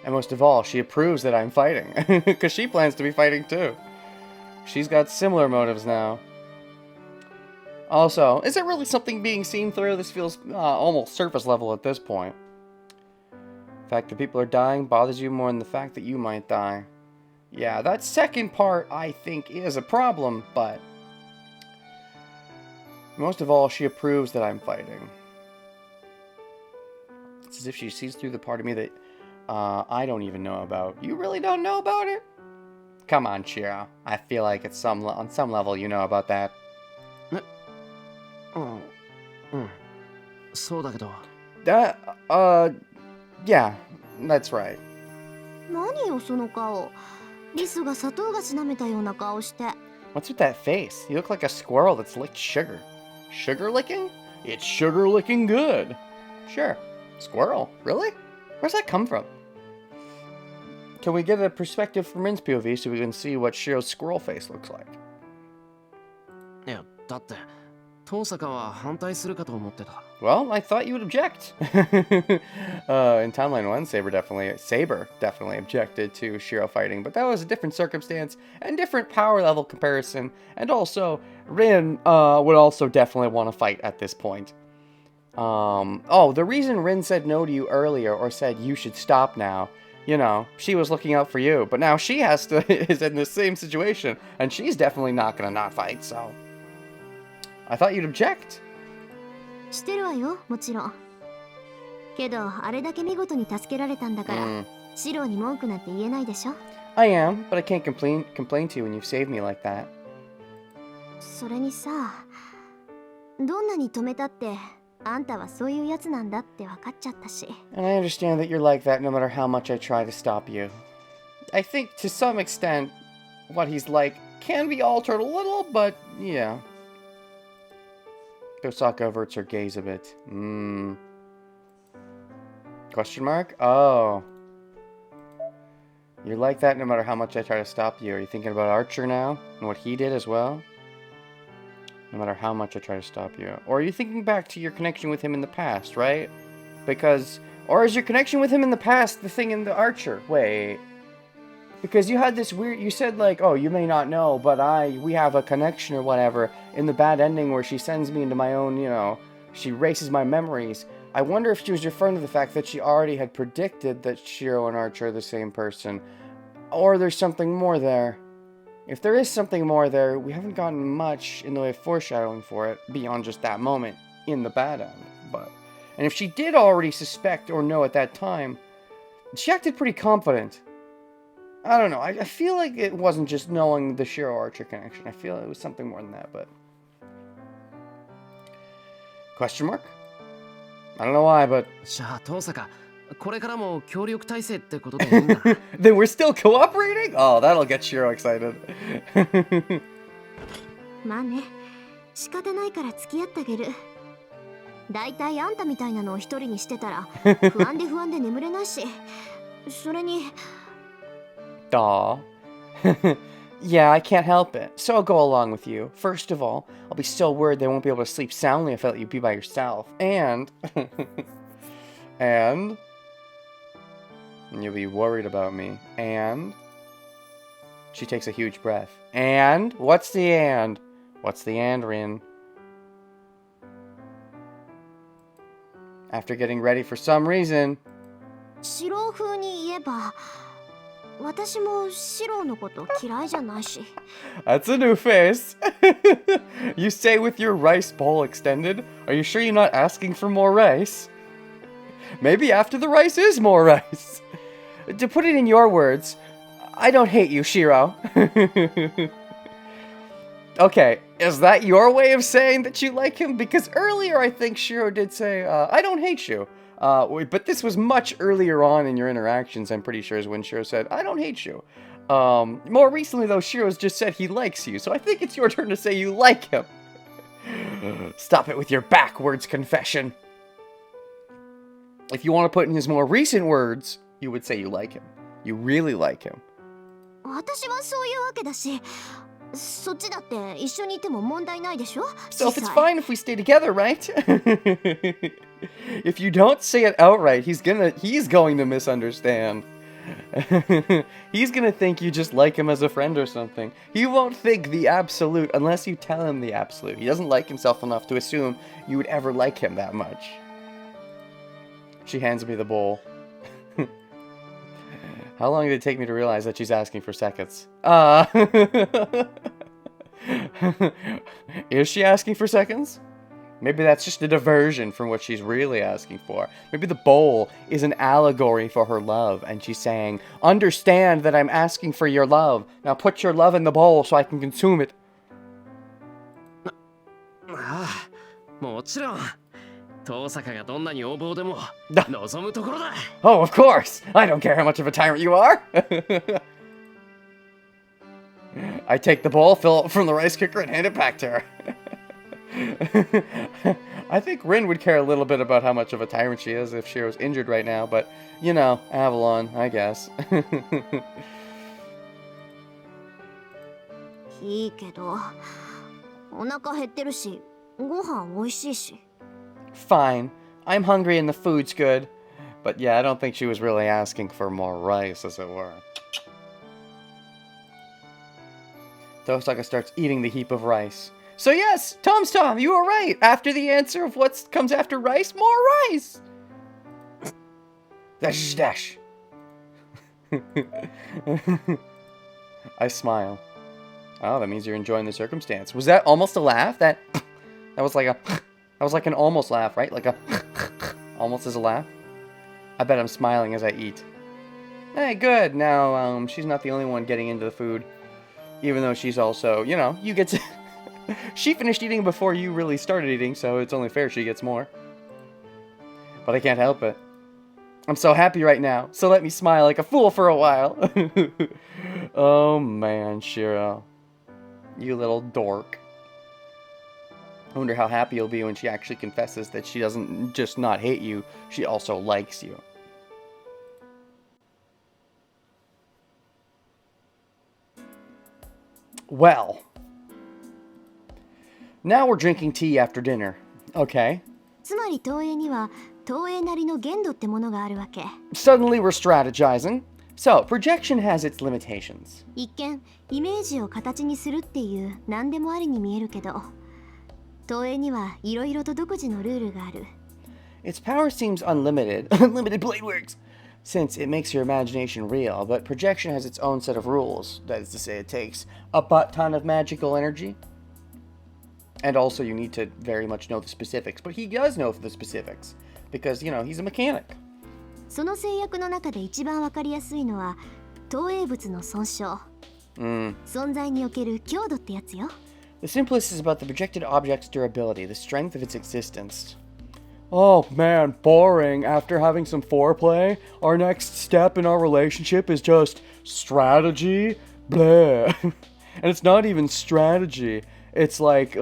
Speaker 1: And most of all, she approves that I'm fighting, because she plans to be fighting too. She's got similar motives now. Also, is it really something being seen through? This feels almost surface level at this point. The fact that people are dying bothers you more than the fact that you might die. Yeah, that second part, I think, is a problem, but most of all, she approves that I'm fighting. It's as if she sees through the part of me that I don't even know about. You really don't know about it? Come on, Shiro. I feel like it's on some level you know about that.
Speaker 3: そうだけど。
Speaker 1: Yeah, that's right.
Speaker 2: 何よその顔。リスが砂糖菓子舐めたような顔して。
Speaker 1: What's with that face? You look like a squirrel that's licked sugar. Sugar licking? It's sugar licking good. Sure. Squirrel? Really? Where's that come from? Can we get a perspective from Rin's POV so we can see what Shiro's squirrel face looks like?
Speaker 3: いや、だって、遠坂は反対するかと思ってた。
Speaker 1: Well, I thought you would object. In Timeline 1, Saber definitely objected to Shiro fighting, but that was a different circumstance and different power level comparison, and also, Rin would also definitely want to fight at this point. The reason Rin said no to you earlier, or said you should stop now, she was looking out for you, but now she is in the same situation, and she's definitely not gonna not fight, so... I thought you'd object.
Speaker 2: してるわよ、もちろん。けど、あれだけ見事に助けられたんだから、シロに文句なんて言えないでしょ?
Speaker 1: I am, but I can't complain to you when you've saved me like that.
Speaker 2: それにさ、どんなに止めたって、あんたはそういうやつなんだって分かっちゃったし。
Speaker 1: And I understand that you're like that no matter how much I try to stop you. I think to some extent, what he's like can be altered a little, but yeah. Osaka averts her gaze a bit. Question mark? Oh. You're like that no matter how much I try to stop you. Are you thinking about Archer now? And what he did as well? No matter how much I try to stop you. Or are you thinking back to your connection with him in the past, right? Or is your connection with him in the past the thing in the Archer? Wait. Because you had this weird, you said like, oh, you may not know, but we have a connection or whatever in the bad ending where she sends me into my own, she erases my memories. I wonder if she was referring to the fact that she already had predicted that Shiro and Archer are the same person. Or there's something more there. If there is something more there, we haven't gotten much in the way of foreshadowing for it beyond just that moment in the bad end. And if she did already suspect or know at that time, she acted pretty confident. I don't know. I feel like it wasn't just knowing the Shiro-Archer connection. I feel it was something more than that, but... Question mark? I don't know why, but...
Speaker 3: じゃあ、遠坂、これからも協力体制ってことでいいんだ。
Speaker 1: Then we're still cooperating? Oh, that'll get Shiro excited.
Speaker 2: まあね、仕方ないから付き合ってあげる。だいたいあんたみたいなのを一人にしてたら、不安で眠れないし、それに...
Speaker 1: Aw. Yeah, I can't help it, so I'll go along with you. First of all, I'll be so worried they won't be able to sleep soundly if I let you be by yourself. And... and... you'll be worried about me. And... she takes a huge breath. And? What's the and? What's the and, Rin? After getting ready for some reason...
Speaker 2: シロ風に言えば私もシロのこと嫌いじゃないし
Speaker 1: That's a new face. You say with your rice bowl extended? Are you sure you're not asking for more rice? Maybe after the rice is more rice. To put it in your words, I don't hate you, Shiro. Okay, is that your way of saying that you like him? Because earlier I think Shiro did say, I don't hate you. But this was much earlier on in your interactions, I'm pretty sure, is when Shiro said, I don't hate you. More recently, though, Shiro's just said he likes you, so I think it's your turn to say you like him. Stop it with your backwards confession. If you want to put in his more recent words, you would say you like him. You really like him.
Speaker 2: 私はそういうわけだしそっちだって一緒にいても問題ないでしょ
Speaker 1: So if it's fine if we stay together, right? If you don't say it outright, he's going to misunderstand. He's gonna think you just like him as a friend or something. He won't think the absolute unless you tell him the absolute. He doesn't like himself enough to assume you would ever like him that much. She hands me the bowl. How long did it take me to realize that she's asking for seconds? Is she asking for seconds? Maybe that's just a diversion from what she's really asking for. Maybe the bowl is an allegory for her love, and she's saying, understand that I'm asking for your love. Now put your love in the bowl so I can consume it.
Speaker 3: ああ、もちろん。遠坂がどんなに横暴でも望むところだ。
Speaker 1: Oh, of course! I don't care how much of a tyrant you are! I take the bowl, fill it from the rice cooker, and hand it back to her. I think Rin would care a little bit about how much of a tyrant she is if Shiro's injured right now, but, you know, Avalon, I guess.
Speaker 2: いいけどお腹減ってるしご飯美味しいし
Speaker 1: Fine. I'm hungry and the food's good. But yeah, I don't think she was really asking for more rice, as it were. Tosaka starts eating the heap of rice. So yes, Tom's Tom, you were right. After the answer of what comes after rice, more rice. Dash, dash. I smile. Oh, that means you're enjoying the circumstance. Was that almost a laugh? That was like a... That was like an almost laugh, right? Like a... almost as a laugh. I bet I'm smiling as I eat. Hey, good. Now, she's not the only one getting into the food. Even though she's also, you know, you get to... She finished eating before you really started eating, so it's only fair she gets more. But I can't help it. I'm so happy right now, so let me smile like a fool for a while. Oh man, Shiro. You little dork. I wonder how happy you'll be when she actually confesses that she doesn't just not hate you, she also likes you. Well. Now we're drinking tea after dinner. Okay.
Speaker 2: つまり投影には投影なりの限度ってものがあるわけ
Speaker 1: Suddenly we're strategizing. So, projection has its limitations.
Speaker 2: 一見イメージを形にするっていう何でもありに見えるけど投影にはいろいろと独自のルールがある
Speaker 1: Its power seems unlimited. Unlimited blade works! Since it makes your imagination real, but projection has its own set of rules. That is to say, it takes a butt ton of magical energy. And also you need to very much know the specifics. But he does know the specifics. Because, you know, he's a mechanic.
Speaker 2: その制約の中で一番わかりやすいのは投影物の損傷、存在における強度ってやつよ
Speaker 1: The simplest is about the projected object's durability, the strength of its existence. Oh man, boring. After having some foreplay, our next step in our relationship is just strategy? Bleh. And it's not even strategy. It's like,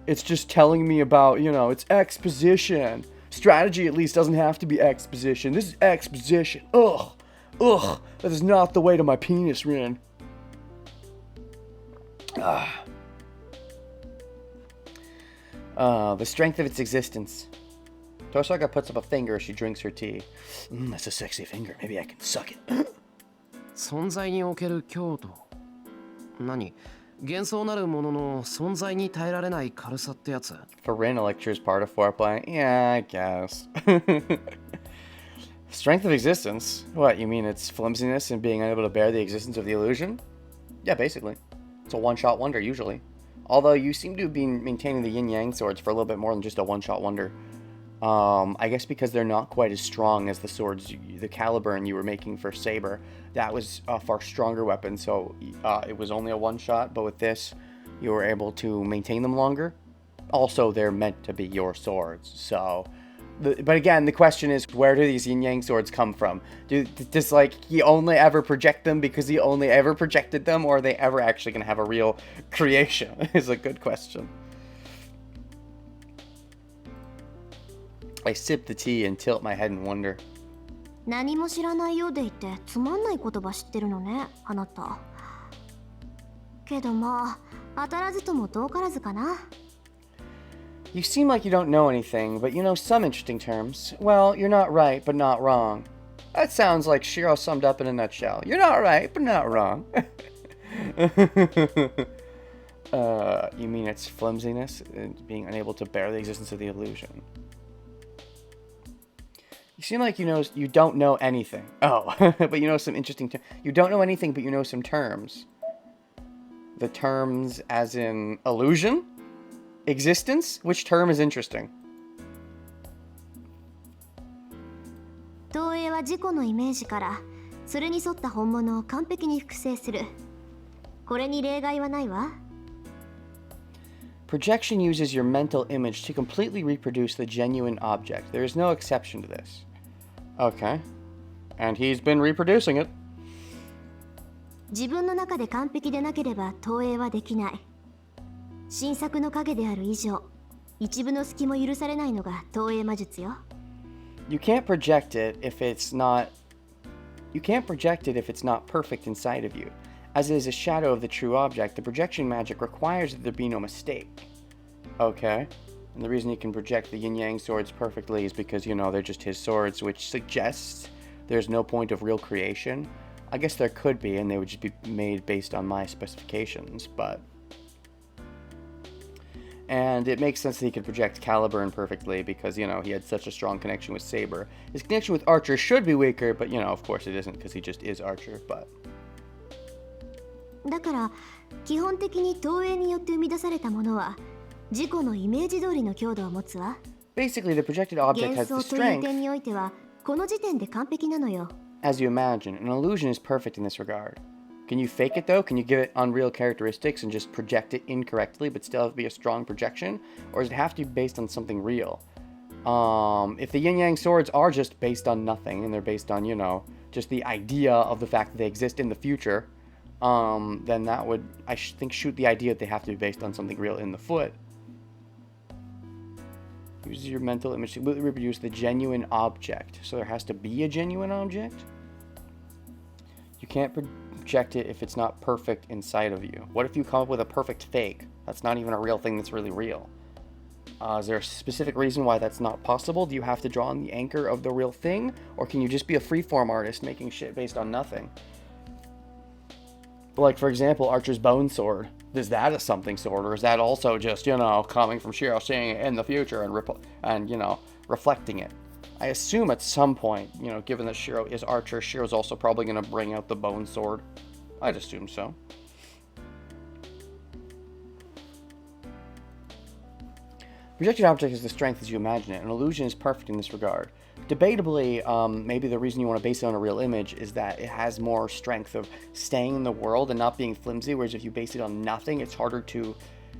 Speaker 1: it's just telling me about, you know, it's exposition. Strategy at least doesn't have to be exposition. This is exposition. Ugh. Ugh. That is not the way to my penis, Rin. The strength of its existence. Tosaka puts up a finger as she drinks her tea. That's a sexy finger. Maybe I can suck it.
Speaker 3: 存在における強度。何？幻想なるものの存在に耐えられない軽さってやつ？
Speaker 1: Foreign lecture is part of foreplay? Yeah, I guess. Strength of existence? What, you mean it's flimsiness and being unable to bear the existence of the illusion? Yeah, basically. It's a one-shot wonder, usually. Although you seem to have been maintaining the yin-yang swords for a little bit more than just a one-shot wonder. I guess because they're not quite as strong as the swords, the caliburn you were making for Saber. That was a far stronger weapon, so it was only a one-shot, but with this, you were able to maintain them longer. Also, they're meant to be your swords, so... But again, the question is, where do these yin-yang swords come from? Does, like, he only ever project them because he only ever projected them, or are they ever actually going to have a real creation? Is a good question. I sip the tea and tilt my head in wonder.
Speaker 2: 何も知らないようでいてつまんない言葉知ってるのね、あなた。けどまあ、当たらずとも遠からずかな。
Speaker 1: You seem like you don't know anything, but you know some interesting terms. Well, you're not right, but not wrong. That sounds like Shiro summed up in a nutshell. You're not right, but not wrong. You mean it's flimsiness and being unable to bear the existence of the illusion? You seem like you don't know anything. Oh, but you know some interesting terms. You don't know anything, but you know some terms. The terms as in illusion? Existence? Which term is interesting?
Speaker 2: 投影は自己のイメージからそれに沿った本物を完璧に複製する。これに例外はないわ。
Speaker 1: Projection uses your mental image to completely reproduce the genuine object. There is no exception to this. Okay. And he's been reproducing it.
Speaker 2: 自分の中で完璧でなければ投影はできない。新作の影である以上、一部の隙も許されないのが投影魔術よ。
Speaker 1: You can't project it if it's not perfect inside of you. As it is a shadow of the true object, the projection magic requires that there be no mistake. Okay. And the reason he can project the yin-yang swords perfectly is because, they're just his swords, which suggests there's no point of real creation. I guess there could be, and they would just be made based on my specifications, but... And it makes sense that he could project Caliburn perfectly because, he had such a strong connection with Saber. His connection with Archer should be weaker, but, of course it isn't because he just is Archer, but...
Speaker 2: だから基本的に投影によって生み出されたものは自己のイメージ通りの強度を持つわ。
Speaker 1: Basically, the projected object
Speaker 2: 幻
Speaker 1: has the
Speaker 2: 想という
Speaker 1: strength
Speaker 2: 点においてはこの時点で完璧なのよ。
Speaker 1: as you imagine. An illusion is perfect in this regard. Can you fake it though? Can you give it unreal characteristics and just project it incorrectly but still be a strong projection? Or does it have to be based on something real? If the yin-yang swords are just based on nothing and they're based on, just the idea of the fact that they exist in the future, then that would, I think, shoot the idea that they have to be based on something real in the foot. Use your mental image to completely reproduce the genuine object. So there has to be a genuine object? You can't project it if it's not perfect inside of you. What if you come up with a perfect fake? That's not even a real thing that's really real. Is there a specific reason why that's not possible? Do you have to draw on the anchor of the real thing? Or can you just be a freeform artist making shit based on nothing? Like, for example, Archer's Bone Sword. Is that a something sword? Or is that also just, coming from Shiro, seeing it in the future and reflecting it? I assume at some point, given that Shiro is Archer, Shiro's also probably going to bring out the Bone Sword. I'd assume so. Projected object has the strength as you imagine it. An illusion is perfect in this regard. Debatably, maybe the reason you want to base it on a real image is that it has more strength of staying in the world and not being flimsy, whereas if you base it on nothing, it's harder to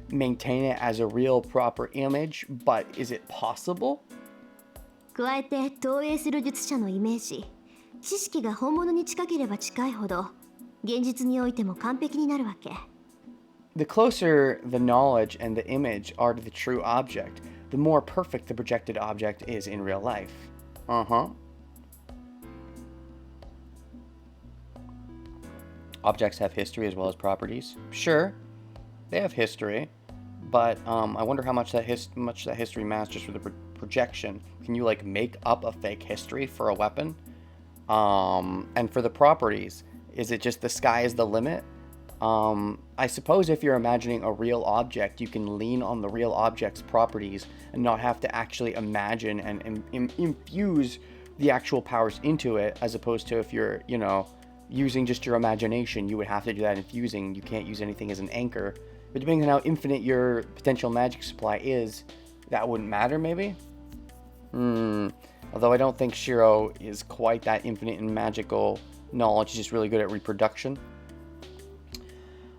Speaker 1: maintain it as a real, proper image. But is it possible?
Speaker 2: 加えて投影する術者のイメージ、知識が本物に近ければ近いほど現実においても完璧になるわけ。
Speaker 1: The closer the knowledge and the image are to the true object, the more perfect the projected object is in real life. Uh-huh. Objects have history as well as properties. Sure. They have history, but I wonder how much that history matters just for the projection. Can you like make up a fake history for a weapon? And for the properties, is it just the sky is the limit? I suppose if you're imagining a real object, you can lean on the real object's properties and not have to actually imagine and infuse the actual powers into it, as opposed to if you're, using just your imagination, you would have to do that infusing. You can't use anything as an anchor. But depending on how infinite your potential magic supply is, that wouldn't matter, maybe? Although I don't think Shiro is quite that infinite in magical knowledge. He's just really good at reproduction.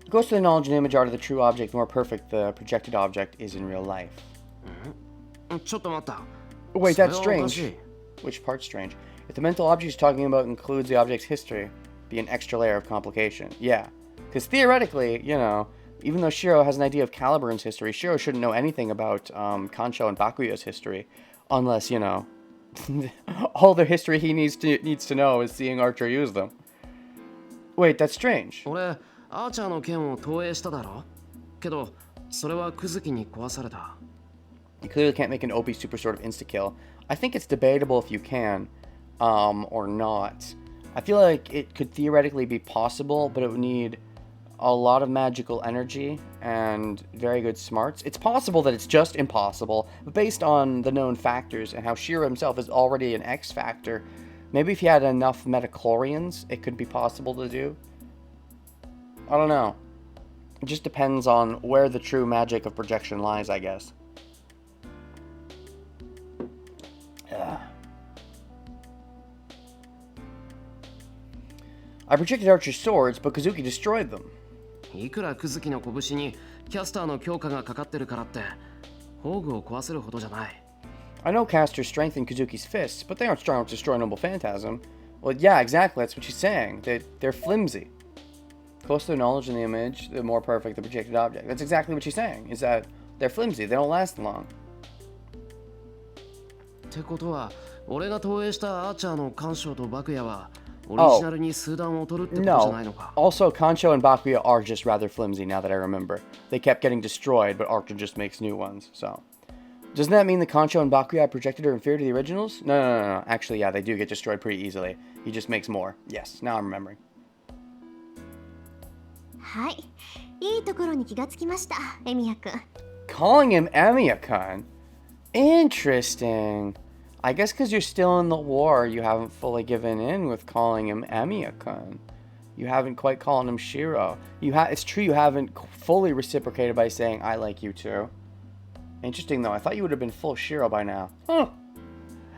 Speaker 1: The closer the knowledge and image are to the true object, the more perfect the projected object is in real life. Wait, that's strange. Which part's strange? If the mental object he's talking about includes the object's history, be an extra layer of complication. Yeah, because theoretically, even though Shiro has an idea of Calibur's history, Shiro shouldn't know anything about Kancho and Bakuya's history, unless, all the history he needs to know is seeing Archer use them. Wait, that's strange.
Speaker 3: 俺アーチャーの剣を投影しただろけどそれはクズキに壊された
Speaker 1: You clearly can't make an OP super sword of insta-kill. I think it's debatable if you can, or not. I feel like it could theoretically be possible, but it would need a lot of magical energy and very good smarts. It's possible that it's just impossible, but based on the known factors and how Shiro himself is already an X factor, maybe if he had enough metachlorians, it could be possible to do. I don't know. It just depends on where the true magic of projection lies, I guess. I projected Archer's swords, but Kazuki destroyed them.
Speaker 3: いくらクズキの拳にキャスターの強化がかかってるからって宝具を壊せるほどじゃない
Speaker 1: I know casters strengthen Kazuki's fists, but they aren't strong enough to destroy Noble Phantasm. Well, yeah, exactly, that's what she's saying. They're flimsy. Closer to the knowledge in the image, the more perfect the projected object. That's exactly what she's saying, is that they're flimsy, they don't last long.
Speaker 3: ってことは俺が投影したアーチャーの干渉とバクヤはオリジナルに数段劣るってことじゃないのか
Speaker 1: Also, Kancho and Bakuya are just rather flimsy now that I remember. They kept getting destroyed, but Archer just makes new ones, so. Doesn't that mean the Kancho and Bakuya projected are inferior to the originals? No. Actually, yeah, they do get destroyed pretty easily. He just makes more. Yes, now I'm remembering.
Speaker 2: はい、いいところに気がつきました、エミヤくん。
Speaker 1: Calling him Emiya-kun? Interesting. I guess because you're still in the war, you haven't fully given in with calling him Emiya-kun. You haven't quite called him Shiro. It's true you haven't fully reciprocated by saying, I like you too. Interesting though, I thought you would have been full Shiro by now. Huh.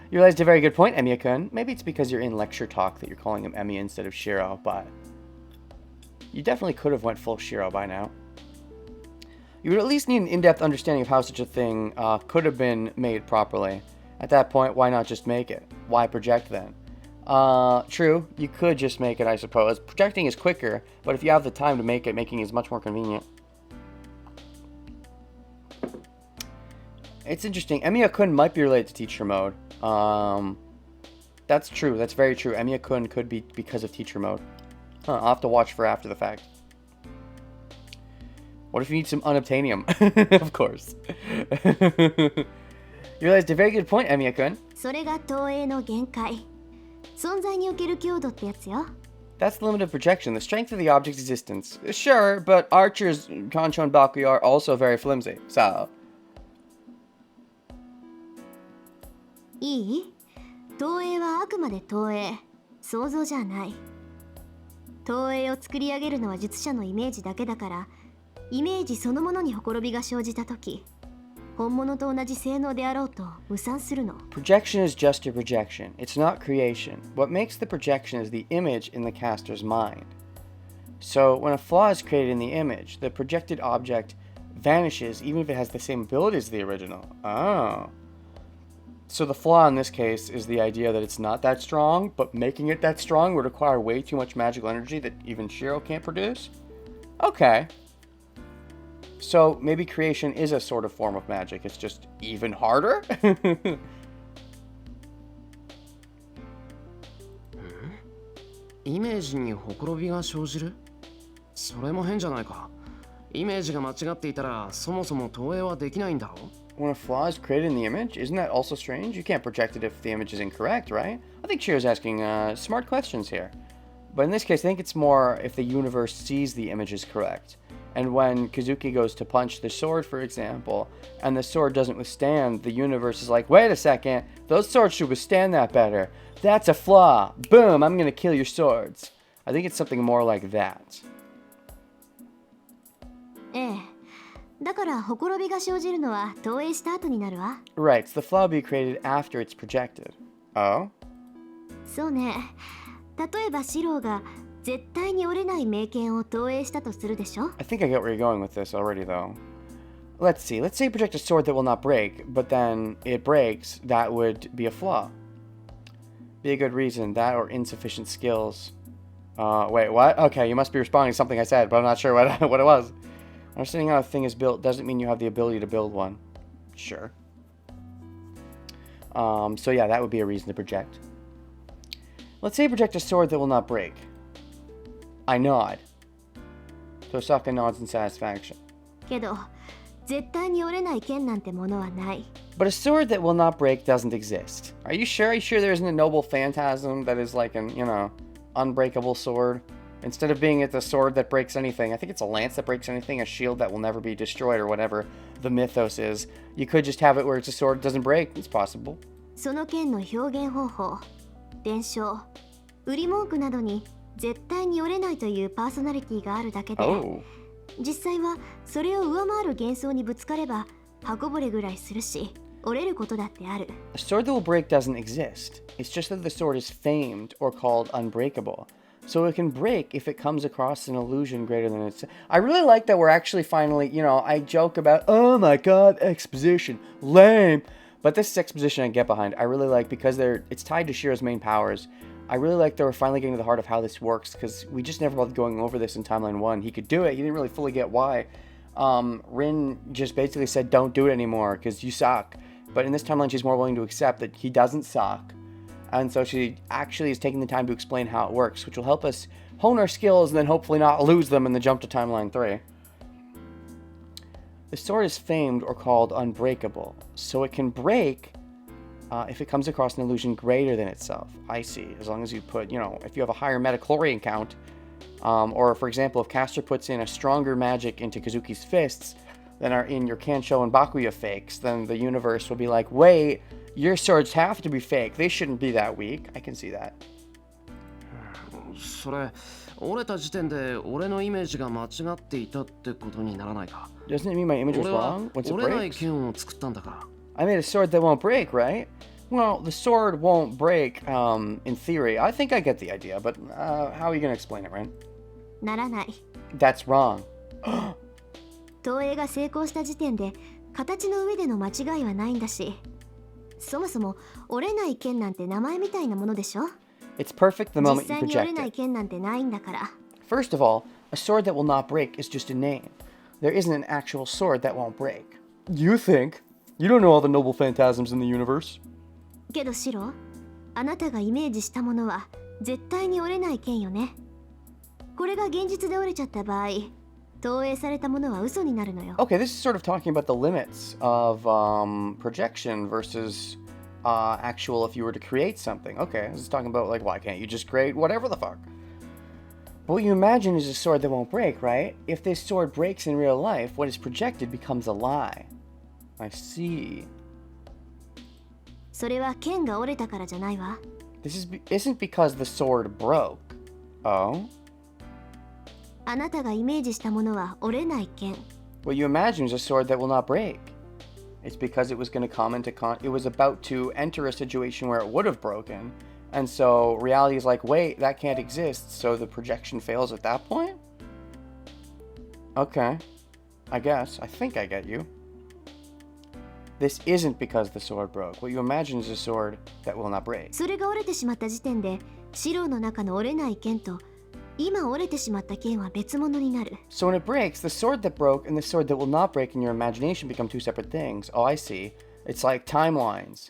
Speaker 1: You realized a very good point, Emiya-kun. Maybe it's because you're in lecture talk that you're calling him Emiya instead of Shiro, but you definitely could have went full Shiro by now. You would at least need an in-depth understanding of how such a thing could have been made properly. At that point, why not just make it? Why project then? True, you could just make it, I suppose. Projecting is quicker, but if you have the time to make it, making is much more convenient. It's interesting. Emiya-kun might be related to teacher mode. That's true. That's very true. Emiya-kun could be because of teacher mode. Huh, I'll have to watch for after the fact. What if you need some unobtainium? Of course. You realized a very good point, Emiya-kun.
Speaker 2: それが投影の限界。存在における強度ってやつよ。
Speaker 1: That's the limit of projection, the strength of the object's existence. Sure, but Archer's Kancho and Bakuya are also very flimsy, so...
Speaker 2: いい？投影はあくまで投影。想像じゃない。投影を作り上げるのは術者のイメージだけだから、イメージそのものにほころびが生じたとき、本物と同じ性能であろうと無産するの。
Speaker 1: Projection is just a projection. It's not creation. What makes the projection is the image in the caster's mind. So, when a flaw is created in the image, the projected object vanishes even if it has the same abilities as the original. Oh. So the flaw in this case is the idea that it's not that strong, but making it that strong would require way too much magical energy that even Shiro can't produce? Okay. So maybe creation is a sort of form of magic, it's just even harder?
Speaker 3: イメージにほころびが生じるそれも変じゃないかイメージが間違っていたらそもそも投影はできないんだろ
Speaker 1: When a flaw is created in the image, isn't that also strange? You can't project it if the image is incorrect, right? I think Shiro's asking smart questions here. But in this case, I think it's more if the universe sees the image is correct. And when Kazuki goes to punch the sword, for example, and the sword doesn't withstand, the universe is like, wait a second, those swords should withstand that better. That's a flaw. Boom, I'm gonna kill your swords. I think it's something more like that.
Speaker 2: ええ。だからほころびが生じるのは投影した後になるわ。
Speaker 1: Right, so the flaw will be created after it's projected. Oh?
Speaker 2: そうね。例えばシローが絶対に折れない名剣を投影したとするでしょ。
Speaker 1: I think I get where you're going with this already, though. Let's see. Let's say you project a sword that will not break, but then it breaks. That would be a flaw. Be a good reason. That or insufficient skills. Wait, what? Okay, you must be responding to something I said, but I'm not sure what, what it was. Understanding how a thing is built doesn't mean you have the ability to build one. Sure. So yeah, that would be a reason to project. Let's say you project a sword that will not break. I nod. Tosaka nods in satisfaction.
Speaker 2: けど絶対に折れない剣なんてものはない。
Speaker 1: But a sword that will not break doesn't exist. Are you sure? Are you sure there isn't a noble phantasm that is like an, unbreakable sword? Instead of being it's a sword that breaks anything, I think it's a lance that breaks anything, a shield that will never be destroyed, or whatever the mythos is. You could just have it where it's a sword that doesn't break. It's possible.
Speaker 2: その剣の表現方法、伝承、売り文句などに絶対に折れないというパーソナリティがあるだけで、
Speaker 1: Oh.
Speaker 2: 実際はそれを上回る幻想にぶつかれば刃こぼれぐらいするし、折れることだってある。
Speaker 1: A sword that will break doesn't exist. It's just that the sword is famed or called unbreakable. So it can break if it comes across an illusion greater than its... I really like that we're actually finally, I joke about, oh my god, exposition, lame. But this exposition I get behind. I really like because it's tied to Shiro's main powers. I really like that we're finally getting to the heart of how this works, because we just never bothered going over this in Timeline 1. He could do it, he didn't really fully get why. Rin just basically said, don't do it anymore, because you suck. But in this timeline, she's more willing to accept that he doesn't suck. And so she actually is taking the time to explain how it works, which will help us hone our skills and then hopefully not lose them in the jump to Timeline 3. The sword is famed or called unbreakable, so it can break if it comes across an illusion greater than itself. I see. As long as you put, if you have a higher metachlorian count, or for example, if Caster puts in a stronger magic into Kazuki's fists than are in your Kansho and Bakuya fakes, then the universe will be like, wait, your swords have to be fake. They shouldn't be that weak. I can see that.
Speaker 3: それ折れた時点で俺のイメージが間違っていたってことにならないか
Speaker 1: Doesn't it mean my image was
Speaker 3: 俺は
Speaker 1: wrong once it
Speaker 3: 折れない
Speaker 1: breaks?
Speaker 3: 剣を作ったんだから
Speaker 1: I made a sword that won't break, right? Well, the sword won't break, in theory. I think I get the idea, but how are you going to explain it, Ren?
Speaker 2: ならない。
Speaker 1: That's wrong.
Speaker 2: 投影が成功した時点で形の上での間違いはないんだし、そもそも折れない剣なんて名前みたいなものでしょ。
Speaker 1: It's perfect the
Speaker 2: 実
Speaker 1: moment you
Speaker 2: 際に折れ
Speaker 1: project
Speaker 2: ない
Speaker 1: it.
Speaker 2: 剣なんてないんだから。
Speaker 1: First of all, a sword that will not break is just a name. There isn't an actual sword that won't break. You think? You don't know all the noble phantasms in the universe.
Speaker 2: けどシロ、あなたがイメージしたものは絶対に折れない剣よね。これが現実で折れちゃった場合、投影されたものは嘘になるのよ。
Speaker 1: Okay, this is sort of talking about the limits of projection versus actual if you were to create something. Okay, this is talking about like why can't you just create whatever the fuck? But what you imagine is a sword that won't break, right? If this sword breaks in real life, what is projected becomes a lie. I see.
Speaker 2: それは剣が折れたからじゃないわ。
Speaker 1: Isn't because the sword broke. Oh?
Speaker 2: あなたがイメージしたものは折れない剣。
Speaker 1: What you imagine is a sword that will not break. It's because it was going to come into it was about to enter a situation where it would have broken. And so reality is like, wait, that can't exist. So the projection fails at that point? Okay. I guess. I think I get you. This isn't because the sword broke. What you imagine is a sword that will not break.
Speaker 2: それが折れてしまった時点で、シロの中の折れない剣と今折れてしまった剣は別物になる。
Speaker 1: So when it breaks, the sword that broke and the sword that will not break in your imagination become two separate things. Oh, I see. It's like timelines.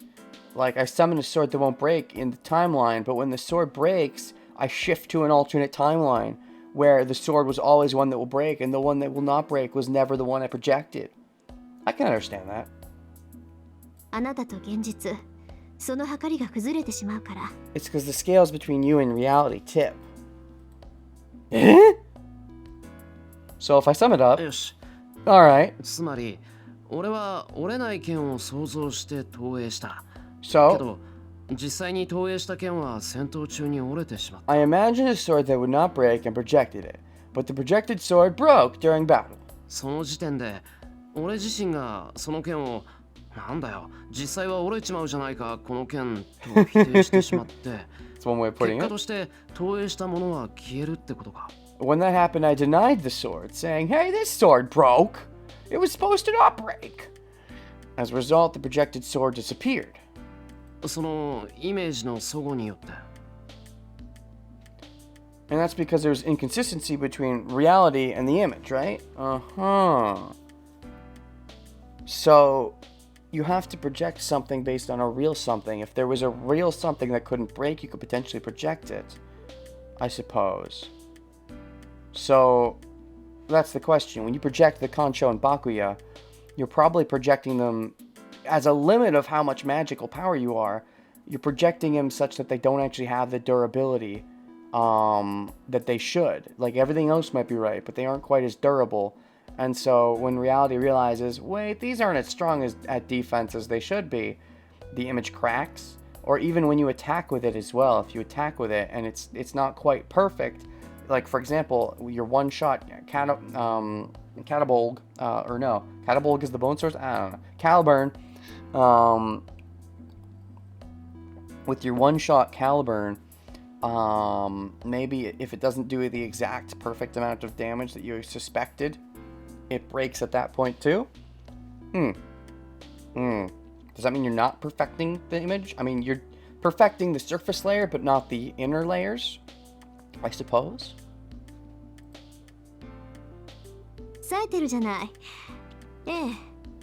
Speaker 1: Like I summon a sword that won't break in the timeline, but when the sword breaks, I shift to an alternate timeline. where the sword was always one that will break, and the one that will not break was never the one I projected. I can understand that.
Speaker 2: あなたと現実、その計りが崩れてしまうから。
Speaker 1: It's because the scales between you and reality tip. Eh? So if I sum it up,
Speaker 3: よし。
Speaker 1: alright,
Speaker 3: つまり、俺は折れない剣を想像して投影した。け
Speaker 1: so
Speaker 3: ど、実際に投影した剣は戦闘中に折れてしまった。
Speaker 1: I imagined a sword that would not break and projected it, but the projected sword broke during battle.
Speaker 3: その時点で、俺自身がその剣を、なんだよ、実際は折れちまうじゃないか、この剣と否定してしまって、
Speaker 1: That's one way of
Speaker 3: 結
Speaker 1: putting
Speaker 3: 果
Speaker 1: it.
Speaker 3: として投影したものは消えるってことか。
Speaker 1: When that happened, I denied the sword, saying, "Hey, this sword broke. It was supposed to not break." As a result, the projected sword disappeared.
Speaker 3: そのイメージの齟齬によって。
Speaker 1: And that's because there was inconsistency between reality and the image, right? Uh-huh. So, you have to project something based on a real something. If there was a real something that couldn't break, you could potentially project it, I suppose. So, that's the question. When you project the Kancho and Bakuya, you're probably projecting them as a limit of how much magical power you are. You're projecting them such that they don't actually have the durability that they should. Like, everything else might be right, but they aren't quite as durable. And so when reality realizes, wait, these aren't as strong at defense as they should be, the image cracks. Or even when you attack with it as well, if you attack with it and it's not quite perfect, like for example, your one-shot Catabolg, Catabolg is the bone source? I don't know. Caliburn, with your one-shot Caliburn, maybe if it doesn't do the exact perfect amount of damage that you suspected, it breaks at that point too? Does that mean you're not perfecting the image? I mean, you're perfecting the surface layer, but not the inner layers, I suppose?
Speaker 2: 冴えてるじゃない。ええ、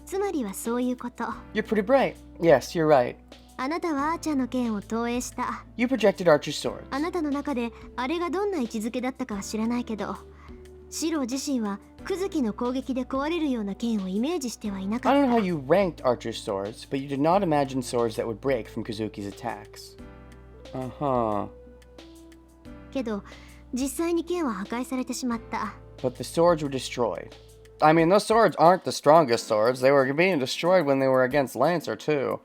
Speaker 2: つまりはそういうこと。
Speaker 1: You're pretty bright. Yes, you're right.
Speaker 2: あなたはアーチャーの剣を投影した。
Speaker 1: You projected Archer's swords.
Speaker 2: あなたの中であれがどんな位置づけだったかは知らないけど、シロ自身はクズキの攻撃で壊れるような剣をイメージしてはいなか
Speaker 1: I
Speaker 2: っ
Speaker 1: don't know how
Speaker 2: た。
Speaker 1: you ranked Archer's swords, but you did not imagine swords that would break from Kazuki's attacks. Uh-huh.
Speaker 2: けど、実際に剣は破壊されてしまった。
Speaker 1: But the swords were destroyed. I mean, those swords aren't the strongest swords. They were being destroyed when they were against Lancer, too.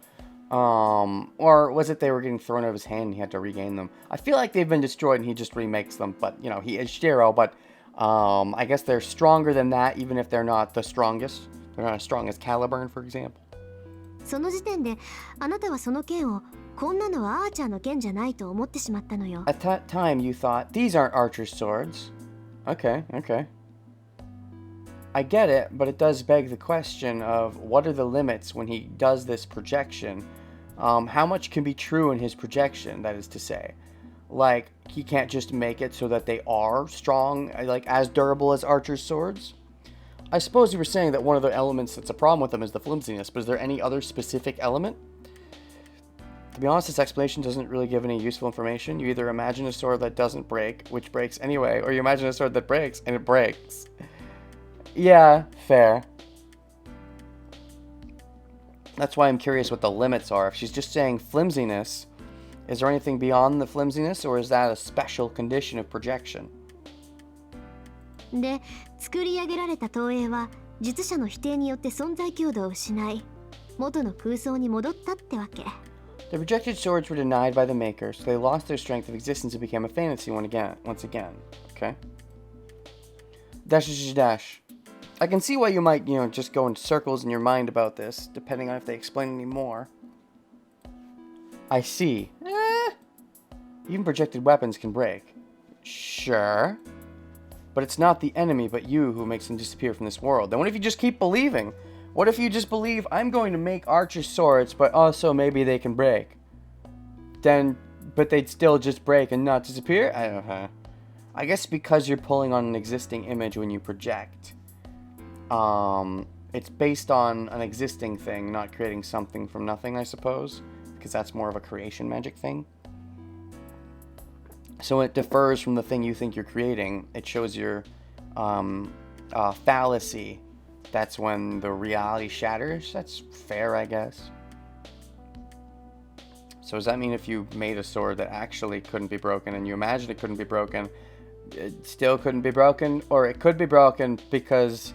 Speaker 1: Or was it they were getting thrown out of his hand and he had to regain them? I feel like they've been destroyed and he just remakes them. But, you know, he is Shiro, but I guess they're stronger than that, even if they're not the strongest. They're not as strong as Caliburn, for example.
Speaker 2: その時点であなたはその剣をこんなのはアーチャーの剣じゃないと思ってしまったのよ。
Speaker 1: At that time, you thought, these aren't Archer's swords. Okay, okay. I get it, but it does beg the question of what are the limits when he does this projection? How much can be true in his projection, that is to say? Like, he can't just make it so that they are strong, like as durable as Archer's swords? I suppose you were saying that one of the elements that's a problem with them is the flimsiness, but is there any other specific element? To be honest, this explanation doesn't really give any useful information. You either imagine a sword that doesn't break, which breaks anyway, or you imagine a sword that breaks, and it breaks. Yeah, fair. That's why I'm curious what the limits are. If she's just saying flimsiness, is there anything beyond the flimsiness, or is that a special condition of projection?
Speaker 2: で、作り上げられた投影は術者の否定によって存在強度を失い、元の空想に戻ったってわけ。
Speaker 1: The projected swords were denied by the maker, so they lost their strength of existence and became a fantasy once again. Okay. Dash dash dash. I can see why you might, just go in circles in your mind about this, depending on if they explain any more. I see. Even projected weapons can break. Sure. But it's not the enemy but you who makes them disappear from this world. Then what if you just keep believing? What if you just believe, I'm going to make Archer's swords, but also maybe they can break? But they'd still just break and not disappear? I don't know. I guess because you're pulling on an existing image when you project. It's based on an existing thing, not creating something from nothing, I suppose. Because that's more of a creation magic thing. So it differs from the thing you think you're creating. It shows your fallacy. That's when the reality shatters. That's fair, I guess. So does that mean if you made a sword that actually couldn't be broken and you imagined it couldn't be broken, it still couldn't be broken? Or it could be broken because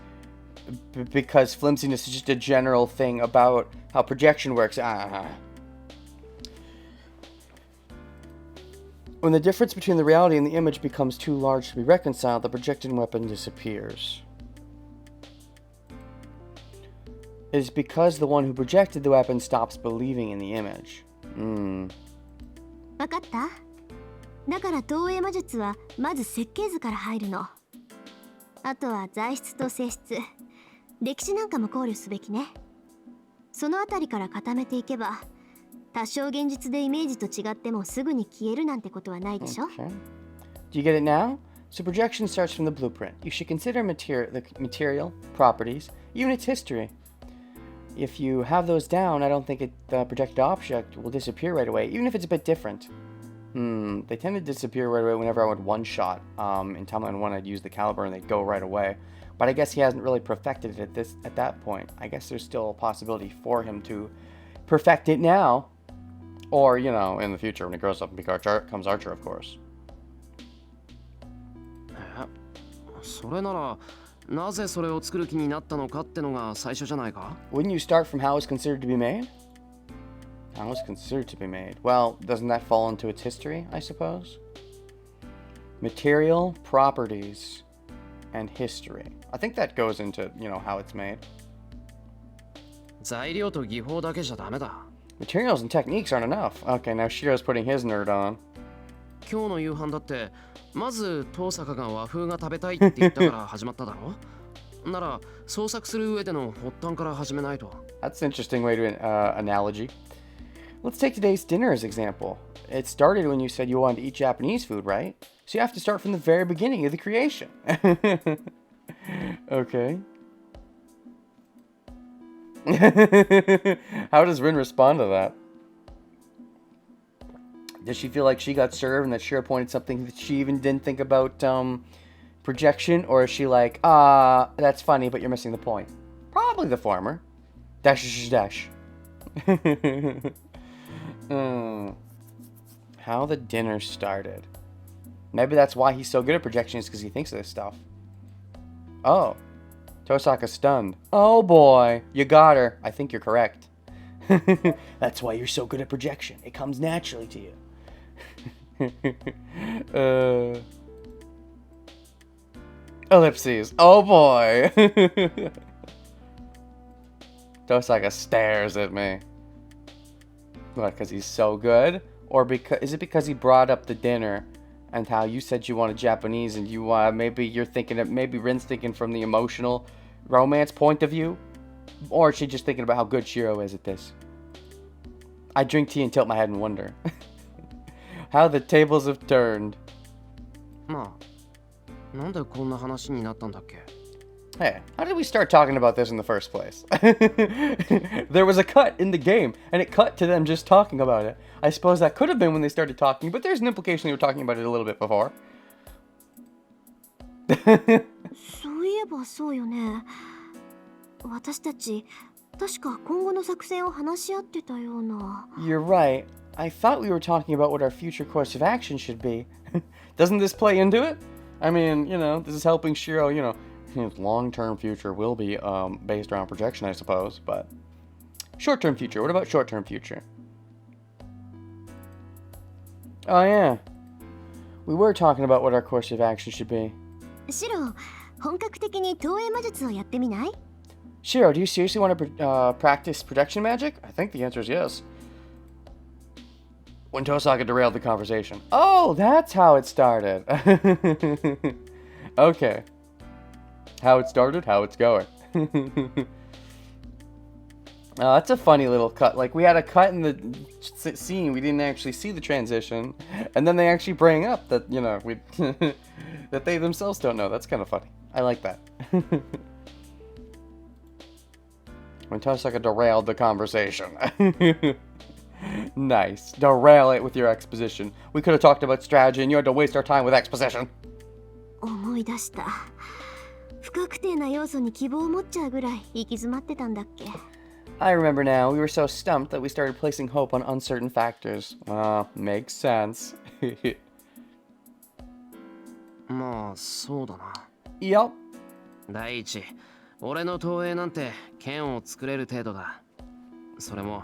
Speaker 1: flimsiness is just a general thing about how projection works? When the difference between the reality and the image becomes too large to be reconciled, the projected weapon disappears. It is because the one who projected the weapon stops believing in the image.
Speaker 2: わかった？だから投影魔術はまず設計図から入るの。あとは材質と性質、歴史なんかも考慮すべきね。そのあたりから固めていけば、多少現実でイメージと違ってもすぐに消えるなんてことはないでしょ？
Speaker 1: Okay. Do you get it now? So projection starts from the blueprint. You should consider the material, properties, even its history. If you have those down, I don't think the projected object will disappear right away, even if it's a bit different. They tend to disappear right away whenever I would one-shot. In Timeline 1, I'd use the caliber and they'd go right away. But I guess he hasn't really perfected it at that point. I guess there's still a possibility for him to perfect it now. Or, in the future when he grows up and becomes Archer, of course.
Speaker 3: それならなぜそれを作る気になったのかってのが最初じゃないか？
Speaker 1: Wouldn't you start from how it's considered to be made? How it's considered to be made. Well, doesn't that fall into its history, I suppose? Material, properties, and history. I think that goes into, how it's made.
Speaker 3: 材料と技法だけじゃダメだ。
Speaker 1: Materials and techniques aren't enough. Okay, now Shiro's putting his nerd on.
Speaker 3: 今日の夕飯だってまず遠坂が和風が食べたいって言ったから始まっただろ？なら創作する上での発端から始めないと。
Speaker 1: That's an interesting way to analogy. Let's take today's dinner as example. It started when you said you wanted to eat Japanese food, right? So you have to start from the very beginning of the creation. Okay. How does Rin respond to that? Does she feel like she got served and that Shiro pointed something that she even didn't think about projection? Or is she like, that's funny, but you're missing the point? Probably the former. Dash, dash. How the dinner started. Maybe that's why he's so good at projection, is because he thinks of this stuff. Oh. Tosaka's stunned. Oh boy, you got her. I think you're correct. That's why you're so good at projection. It comes naturally to you. Ellipses. Oh boy. Tosaka stares at me. What, because he's so good? Or is it because he brought up the dinner and how you said you wanted Japanese and you maybe you're thinking of, maybe Rin's thinking from the emotional romance point of view? Or is she just thinking about how good Shiro is at this? I drink tea and tilt my head and wonder. How the tables have turned.
Speaker 3: まあ、なんでこんな話になったんだっけ?
Speaker 1: Hey, how did we start talking about this in the first place? There was a cut in the game, and it cut to them just talking about it. I suppose that could have been when they started talking, but there's an implication they were talking about it a little bit before.
Speaker 2: そういえばそうよね。私たち確か今後の作戦を話し合ってたような。
Speaker 1: You're right. I thought we were talking about what our future course of action should be. Doesn't this play into it? I mean, this is helping Shiro, his long-term future will be based around projection, I suppose, but short-term future. What about short-term future? Oh, yeah. We were talking about what our course of action should be.
Speaker 2: シロ、本格的に投影魔術をやってみない？
Speaker 1: Shiro, do you seriously want to practice projection magic? I think the answer is yes. When Tosaka derailed the conversation. Oh, that's how it started. Okay. How it started, how it's going. That's a funny little cut. Like, we had a cut in the scene. We didn't actually see the transition. And then they actually bring up that, we that they themselves don't know. That's kind of funny. I like that. When Tosaka derailed the conversation. Nice. Derail it with your exposition. We could have talked about strategy and you had to waste our time with exposition.
Speaker 2: 思い出した。不確定な要素に希望を持っちゃうぐらい行き詰まってたんだっけ。
Speaker 1: I remember now. We were so stumped that we started placing hope on uncertain factors. Makes sense.
Speaker 3: まあそうだな。
Speaker 1: Yup.
Speaker 3: 第一、俺の投影なんて剣を作れる程度だ。それも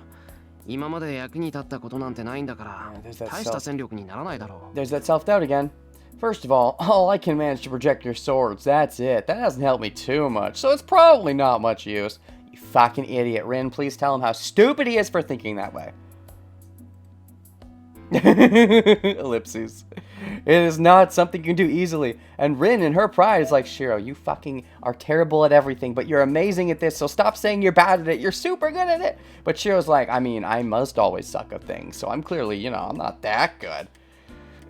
Speaker 3: 今まで役に立ったことなんてないんだから、
Speaker 1: there's that
Speaker 3: 大した戦力にならないだろう。
Speaker 1: There's that self-doubt again. First of all I can manage to project your swords. That's it. That doesn't help me too much, so it's probably not much use. You fucking idiot. Rin, please tell him how stupid he is for thinking that way. Ellipses. It is not something you can do easily. And Rin, in her pride, is like, Shiro, you fucking are terrible at everything, but you're amazing at this, so stop saying you're bad at it. You're super good at it. But Shiro's like, I mean, I must always suck at things, so I'm clearly, I'm not that good.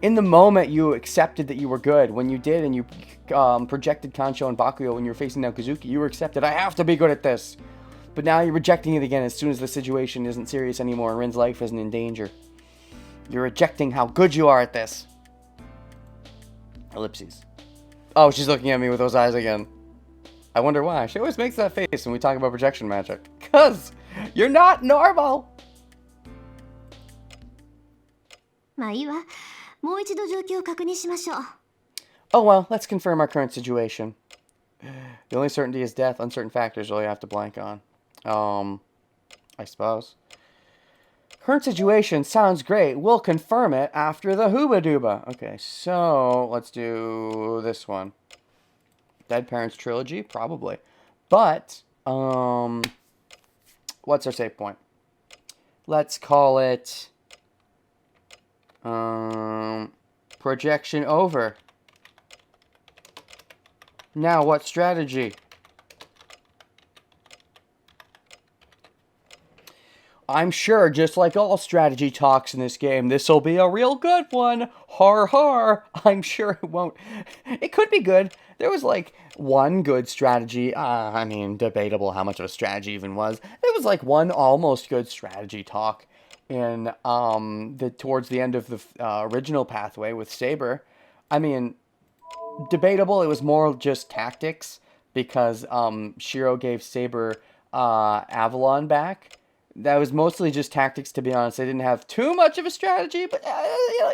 Speaker 1: In the moment, you accepted that you were good. When you did, and you projected Kancho and Bakuyo when you were facing down Kazuki, you were accepted. I have to be good at this. But now you're rejecting it again as soon as the situation isn't serious anymore and Rin's life isn't in danger. You're rejecting how good you are at this. Ellipses. Oh, she's looking at me with those eyes again. I wonder why. She always makes that face when we talk about projection magic. 'Cause you're not normal.
Speaker 2: まあいいわ。もう一度状況を確認しましょう。
Speaker 1: Oh well, let's confirm our current situation. The only certainty is death. Uncertain factors really have to blank on. I suppose. Current situation sounds great. We'll confirm it after the Hooba Dooba. Okay, so let's do this one. Dead Parents Trilogy? Probably. But, what's our save point? Let's call it, projection over. Now, what strategy? I'm sure, just like all strategy talks in this game, this'll be a real good one. Har har. I'm sure it won't. It could be good. There was like one good strategy. I mean, debatable how much of a strategy even was. There was like one almost good strategy talk in towards the end of the original pathway with Saber. I mean, debatable. It was more just tactics because Shiro gave Saber Avalon back. That was mostly just tactics, to be honest. They didn't have too much of a strategy, but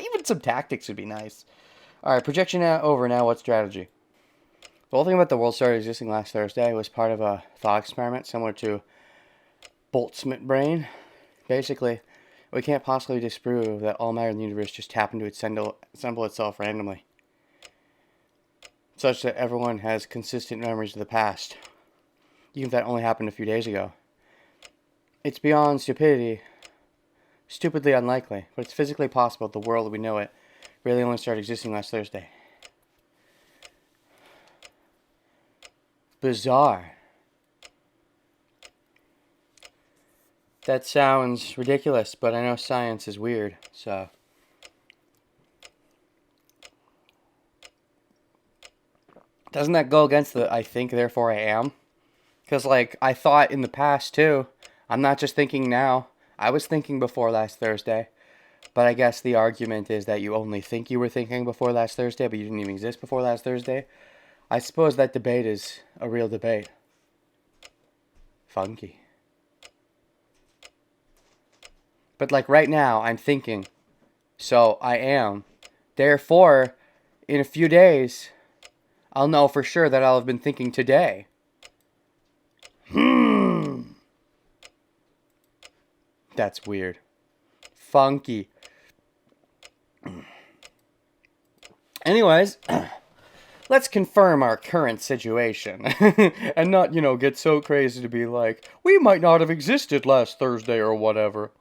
Speaker 1: even some tactics would be nice. Alright, projection over now. What strategy? The whole thing about the world started existing last Thursday was part of a thought experiment similar to Boltzmann brain. Basically, we can't possibly disprove that all matter in the universe just happened to assemble itself randomly, such that everyone has consistent memories of the past, even if that only happened a few days ago. It's beyond stupidity, stupidly unlikely, but it's physically possible that the world as we know it really only started existing last Thursday. Bizarre. That sounds ridiculous, but I know science is weird, so. Doesn't that go against the I think, therefore I am? Because, like, I thought in the past, too. I'm not just thinking now. I was thinking before last Thursday. But I guess the argument is that you only think you were thinking before last Thursday, but you didn't even exist before last Thursday. I suppose that debate is a real debate. Funky. But, like, right now, I'm thinking. So, I am. Therefore, in a few days, I'll know for sure that I'll have been thinking today. That's weird. Funky. Anyways, let's confirm our current situation. And not, get so crazy to be like, we might not have existed last Thursday or whatever.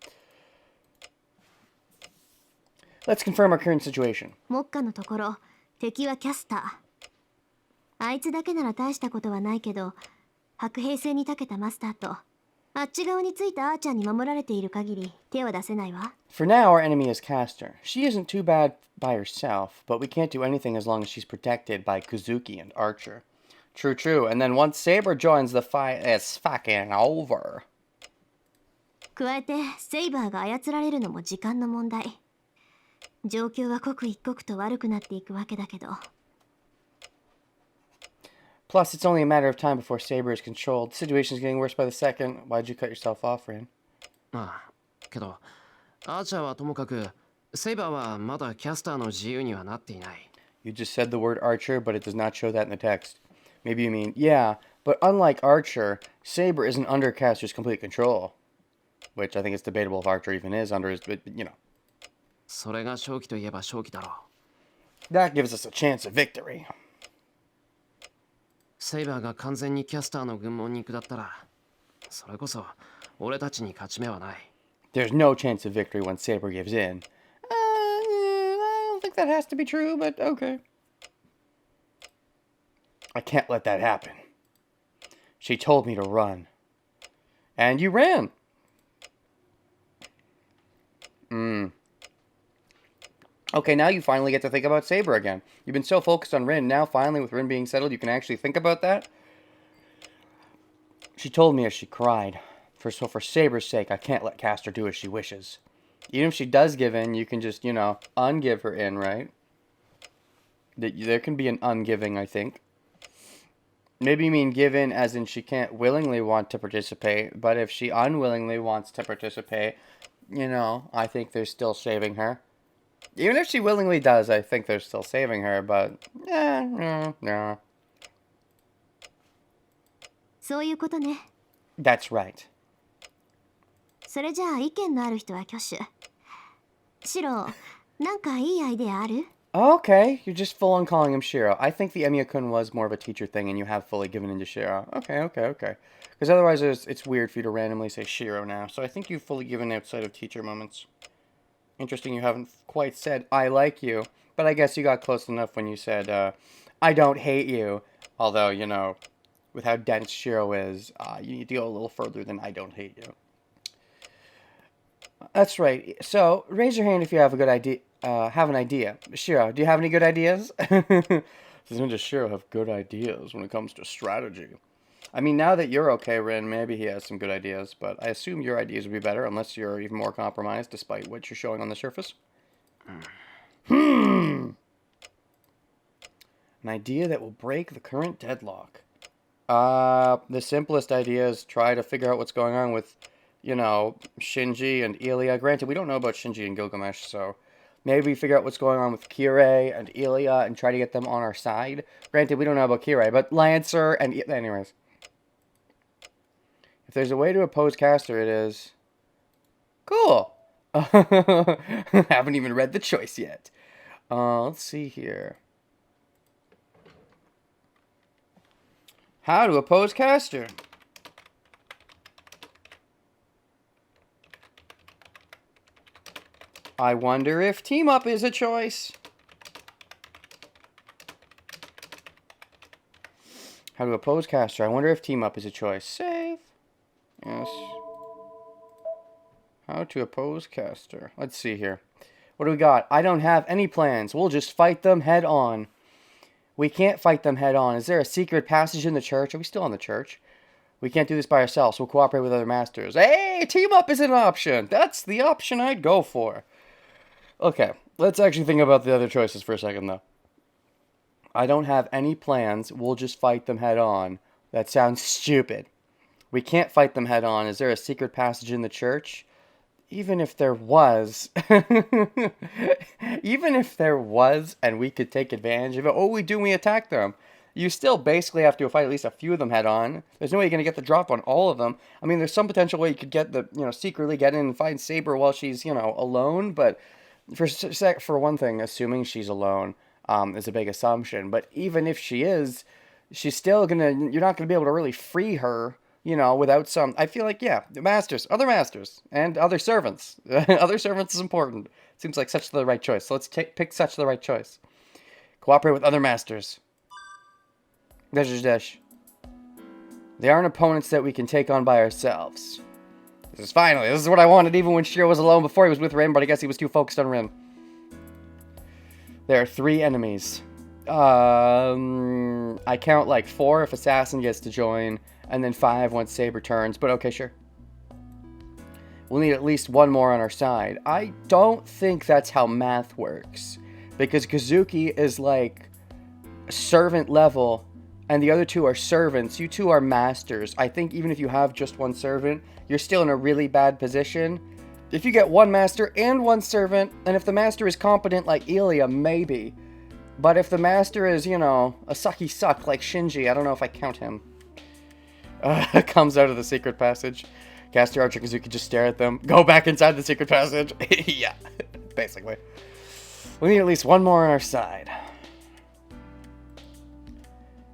Speaker 1: Let's confirm our current situation.
Speaker 2: 目下のところ、敵はキャスター。あいつだけなら大したことはないけど、白兵戦に長けたマスターと、あっち側についたアーチャーに守られている限り手は出せないわ。
Speaker 1: For now, our enemy is Caster. She isn't too bad by herself, but we can't do anything as long as she's protected by Kazuki and Archer. True, true. And then once Saber joins the fight, it's fucking over.
Speaker 2: 加えてセイバーが操られるのも時間の問題。状況は刻一刻と悪くなっていくわけだけど。
Speaker 1: Plus, it's only a matter of time before Saber is controlled. The situation's getting worse by the second. Why'd you cut yourself off, Rin?
Speaker 3: ああ、けど、アーチャーはともかく、セイバーはまだキャスターの自由にはなっていない。
Speaker 1: You just said the word Archer, but it does not show that in the text. Maybe you mean, yeah, but unlike Archer, Saber isn't under Caster's complete control. Which I think it's debatable if Archer even is under his, but, you know.
Speaker 3: それが勝機といえば勝機だろう。
Speaker 1: That gives us a chance of victory.
Speaker 3: セイバーが完全にキャスターの軍門に下ったら、それこそ俺たちに勝ち目はない。
Speaker 1: There's no chance of victory when Saber gives in. I don't think that has to be true, but okay. I can't let that happen. She told me to run. And you ran. Okay, now you finally get to think about Saber again. You've been so focused on Rin. Now, finally, with Rin being settled, you can actually think about that. She told me as she cried. So for Saber's sake, I can't let Caster do as she wishes. Even if she does give in, you can just, ungive her in, right? There can be an ungiving, I think. Maybe you mean give in as in she can't willingly want to participate, but if she unwillingly wants to participate, I think they're still saving her. Even if she willingly does, I think they're still saving her, but, no.
Speaker 2: そういうことね。
Speaker 1: That's right.
Speaker 2: それじゃあ意見のある人は挙手。シロ、なんかいいアイデアある？
Speaker 1: Okay, you're just full on calling him Shiro. I think the Emiya-kun was more of a teacher thing, and you have fully given in to Shiro. Okay. Because otherwise, it's weird for you to randomly say Shiro now. So I think you've fully given outside of teacher moments. Interesting, you haven't quite said I like you, but I guess you got close enough when you said I don't hate you. Although, with how dense Shiro is, you need to go a little further than I don't hate you. That's right. So raise your hand if you have a good idea. Have an idea. Shiro, do you have any good ideas? Does Shiro have good ideas when it comes to strategy? I mean, now that you're okay, Rin, maybe he has some good ideas, but I assume your ideas would be better unless you're even more compromised despite what you're showing on the surface. An idea that will break the current deadlock. The simplest idea is try to figure out what's going on with, Shinji and Ilya. Granted, we don't know about Shinji and Gilgamesh, so maybe we figure out what's going on with Kirei and Ilya and try to get them on our side. Granted, we don't know about Kirei, but Lancer and... Anyways. If there's a way to oppose Caster, it is... Cool! Haven't even read the choice yet. Let's see here. How to oppose Caster. I wonder if team up is a choice. How to oppose Caster. I wonder if team up is a choice. Save. Yes. How to oppose Caster. Let's see here. What do we got? I don't have any plans. We'll just fight them head on. We can't fight them head on. Is there a secret passage in the church? Are we still in the church? We can't do this by ourselves. We'll cooperate with other masters. Hey, team up is an option. That's the option I'd go for. Okay, let's actually think about the other choices for a second, though. I don't have any plans. We'll just fight them head on. That sounds stupid. We can't fight them head on. Is there a secret passage in the church? Even if there was, and we could take advantage of it, we do, we attack them. You still basically have to fight at least a few of them head on. There's no way you're going to get the drop on all of them. I mean, there's some potential way you could get secretly get in and find Saber while she's, alone, but for one thing, assuming she's alone is a big assumption. But even if she is, she's still you're not gonna be able to really free her, without some. I feel like, yeah, other masters, and other servants. Other servants is important. Seems like such the right choice. So let's pick such the right choice. Cooperate with other masters. Dash. They aren't opponents that we can take on by ourselves. This is what I wanted, even when Shiro was alone before he was with Rin, but I guess he was too focused on Rin. There are 3 enemies. I count like 4 if Assassin gets to join, and then 5 once Saber turns, but okay, sure. we'll need at least one more on our side. I don't think that's how math works. Because Kazuki is like servant level, and the other two are servants. You two are masters. I think even if you have just one servant, you're still in a really bad position. If you get one master and one servant, and if the master is competent like Ilya, maybe. But if the master is, you know, a sucky suck like Shinji, I don't know if I count him. Comes out of the secret passage. Caster, Archer, Kazuki just stare at them. Go back inside the secret passage. Yeah, basically. We need at least one more on our side.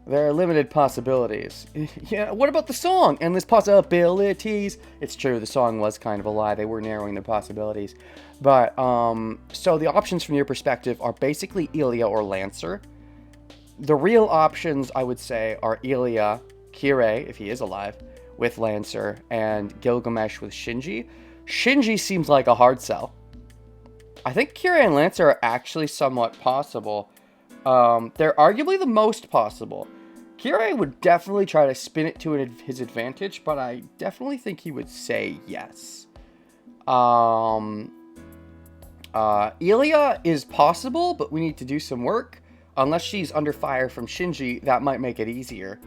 Speaker 1: There are limited possibilities. Yeah, what about the song? Endless possibilities. It's true, the song was kind of a lie. They were narrowing the possibilities. But, so the options from your perspective are basically Ilya or Lancer. The real options, I would say, are Ilya, Kirei, if he is alive, with Lancer, and Gilgamesh with Shinji. Shinji seems like a hard sell. I think Kirei and Lancer are actually somewhat possible. They're arguably the most possible. Kirei would definitely try to spin it to his advantage, but I definitely think he would say yes. Ilya is possible, but we need to do some work. Unless she's under fire from Shinji, that might make it easier.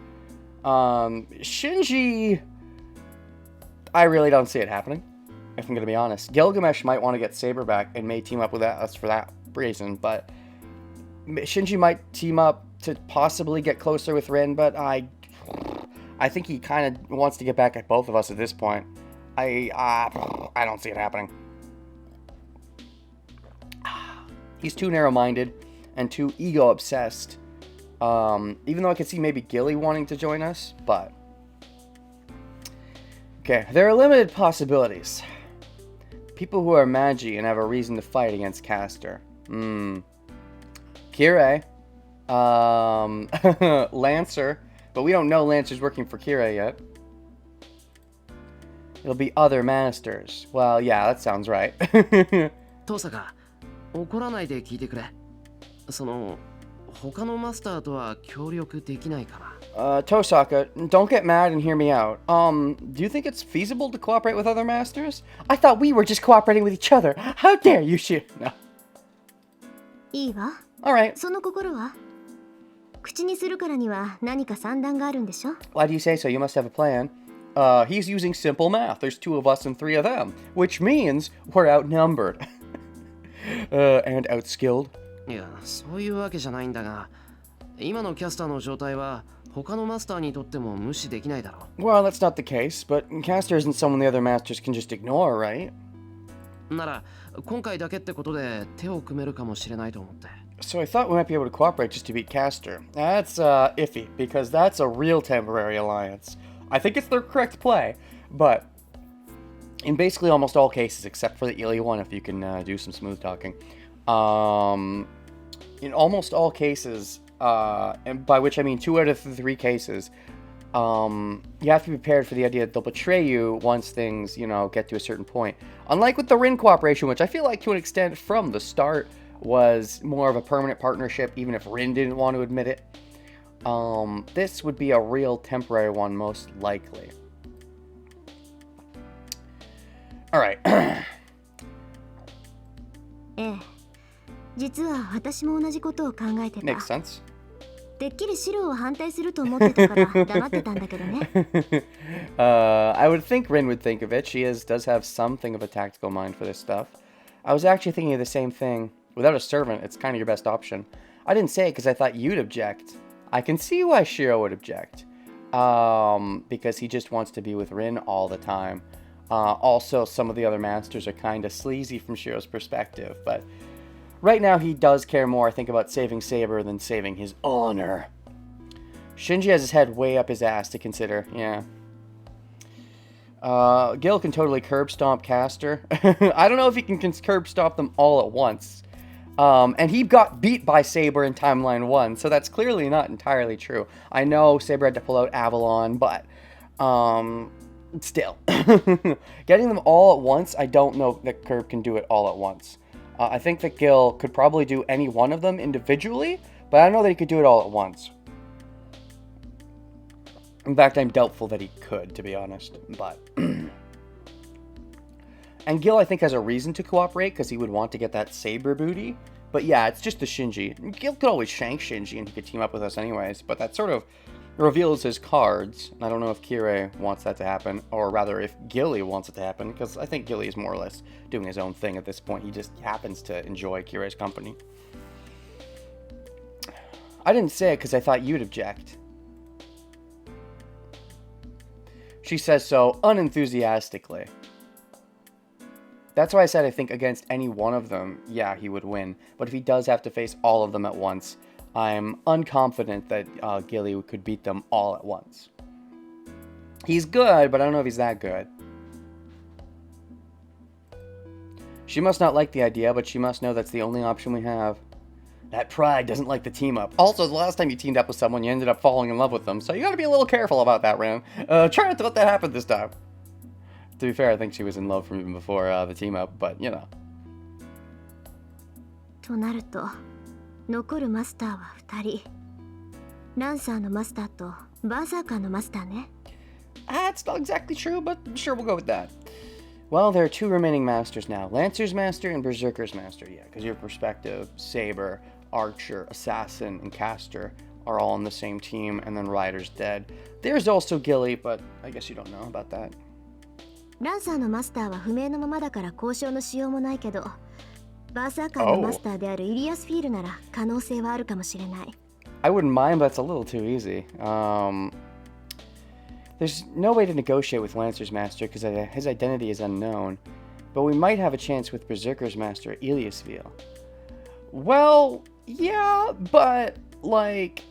Speaker 1: Shinji, I really don't see it happening, if I'm going to be honest. Gilgamesh might want to get Saber back and may team up with us for that reason, but Shinji might team up to possibly get closer with Rin, but I think he kind of wants to get back at both of us at this point. I don't see it happening. He's too narrow-minded and too ego-obsessed. Even though I could see maybe Gilly wanting to join us, but... Okay, there are limited possibilities. People who are Magi and have a reason to fight against Caster. Kirei. Lancer. But we don't know Lancer's working for Kirei yet. It'll be other masters. Well, yeah, that sounds right.
Speaker 3: トサカ、怒らないで聞いてくれ。その他のマスターとは協力できないかな。
Speaker 1: Tosaka, don't get mad and hear me out. Do you think it's feasible to cooperate with other masters? I thought we were just cooperating with each other. How dare you shoot? No.
Speaker 2: いいわ。
Speaker 1: Alright.
Speaker 2: その心は口にするからには何か算段があるんでしょ
Speaker 1: Why do you say so? You must have a plan. He's using simple math. There's 2 of us and 3 of them. Which means we're outnumbered. And outskilled.
Speaker 3: いや、そういうわけじゃないんだが、今のキャスターの状態は他のマスターにとっても無視できないだろう。
Speaker 1: Well, that's not the case, but Caster isn't someone the other masters can just ignore, right?
Speaker 3: なら、今回だけってことで手を組めるかもしれないと思って。
Speaker 1: So I thought we might be able to cooperate just to beat Caster. That's iffy, because that's a real temporary alliance. I think it's the correct play, but in basically almost all cases, except for the Ilya one, if you can do some smooth talking, in almost all cases, and by which I mean 2 out of 3 cases, you have to be prepared for the idea that they'll betray you once things, you know, get to a certain point. Unlike with the Rin cooperation, which I feel like to an extent from the start was more of a permanent partnership, even if Rin didn't want to admit it. This would be a real temporary one, most likely. Alright.
Speaker 2: 実は私も同じことを考えてた。
Speaker 1: Makes sense.
Speaker 2: てっきり白を反対すると思ってたから黙ってたんだけどね。
Speaker 1: I would think Rin would think of it. She does have something of a tactical mind for this stuff. I was actually thinking of the same thing. Without a servant, it's kind of your best option. I didn't say it because I thought you'd object. I can see why Shiro would object. Because he just wants to be with Rin all the time. Also, some of the other masters are kind of sleazy from Shiro's perspective, but right now he does care more, I think, about saving Saber than saving his honor. Shinji has his head way up his ass to consider, yeah. Gil can totally curb stomp Caster. I don't know if he can curb stomp them all at once. And he got beat by Saber in Timeline 1, so that's clearly not entirely true. I know Saber had to pull out Avalon, but still. Getting them all at once, I don't know that Curb can do it all at once. I think that Gil could probably do any one of them individually, but I don't know that he could do it all at once. In fact, I'm doubtful that he could, to be honest, but... And Gil, I think, has a reason to cooperate because he would want to get that saber booty. But yeah, it's just the Shinji. Gil could always shank Shinji and he could team up with us anyways. But that sort of reveals his cards. And I don't know if Kirei wants that to happen. Or rather, if Gilly wants it to happen. Because I think Gilly is more or less doing his own thing at this point. He just happens to enjoy Kirei's company. I didn't say it because I thought you'd object. She says so unenthusiastically. That's why I said I think against any one of them, yeah, he would win. But if he does have to face all of them at once, I'm unconfident that Gilly could beat them all at once. He's good, but I don't know if he's that good. She must not like the idea, but she must know that's the only option we have. That pride doesn't like the team up. Also, the last time you teamed up with someone, you ended up falling in love with them, so you gotta be a little careful about that, Ram. Try not to let that happen this time. To be fair, I think she was in love from even before the team up, but you know.
Speaker 2: となると、残るマスターは2人。ランサーのマスターとバーサーカーのマスターね。
Speaker 1: That's not exactly true, but sure, we'll go with that. Well, there are 2 remaining masters now. Lancer's Master and Berserker's Master, yeah, because your perspective, Saber, Archer, Assassin, and Caster are all on the same team, and then Ryder's dead. There's also Gilly, but I guess you don't know about that.
Speaker 2: ランサーのマスターは不明のままだから交渉のしようもないけど、バーサーカーのマスターであるイリアスフィールなら可能性はあるかもしれない。
Speaker 1: I wouldn't mind, but that's a little too easy. There's no way to negotiate with Lancer's Master because his identity is unknown, but we might have a chance with Berserker's Master, Iliasville. Well, yeah, but, like,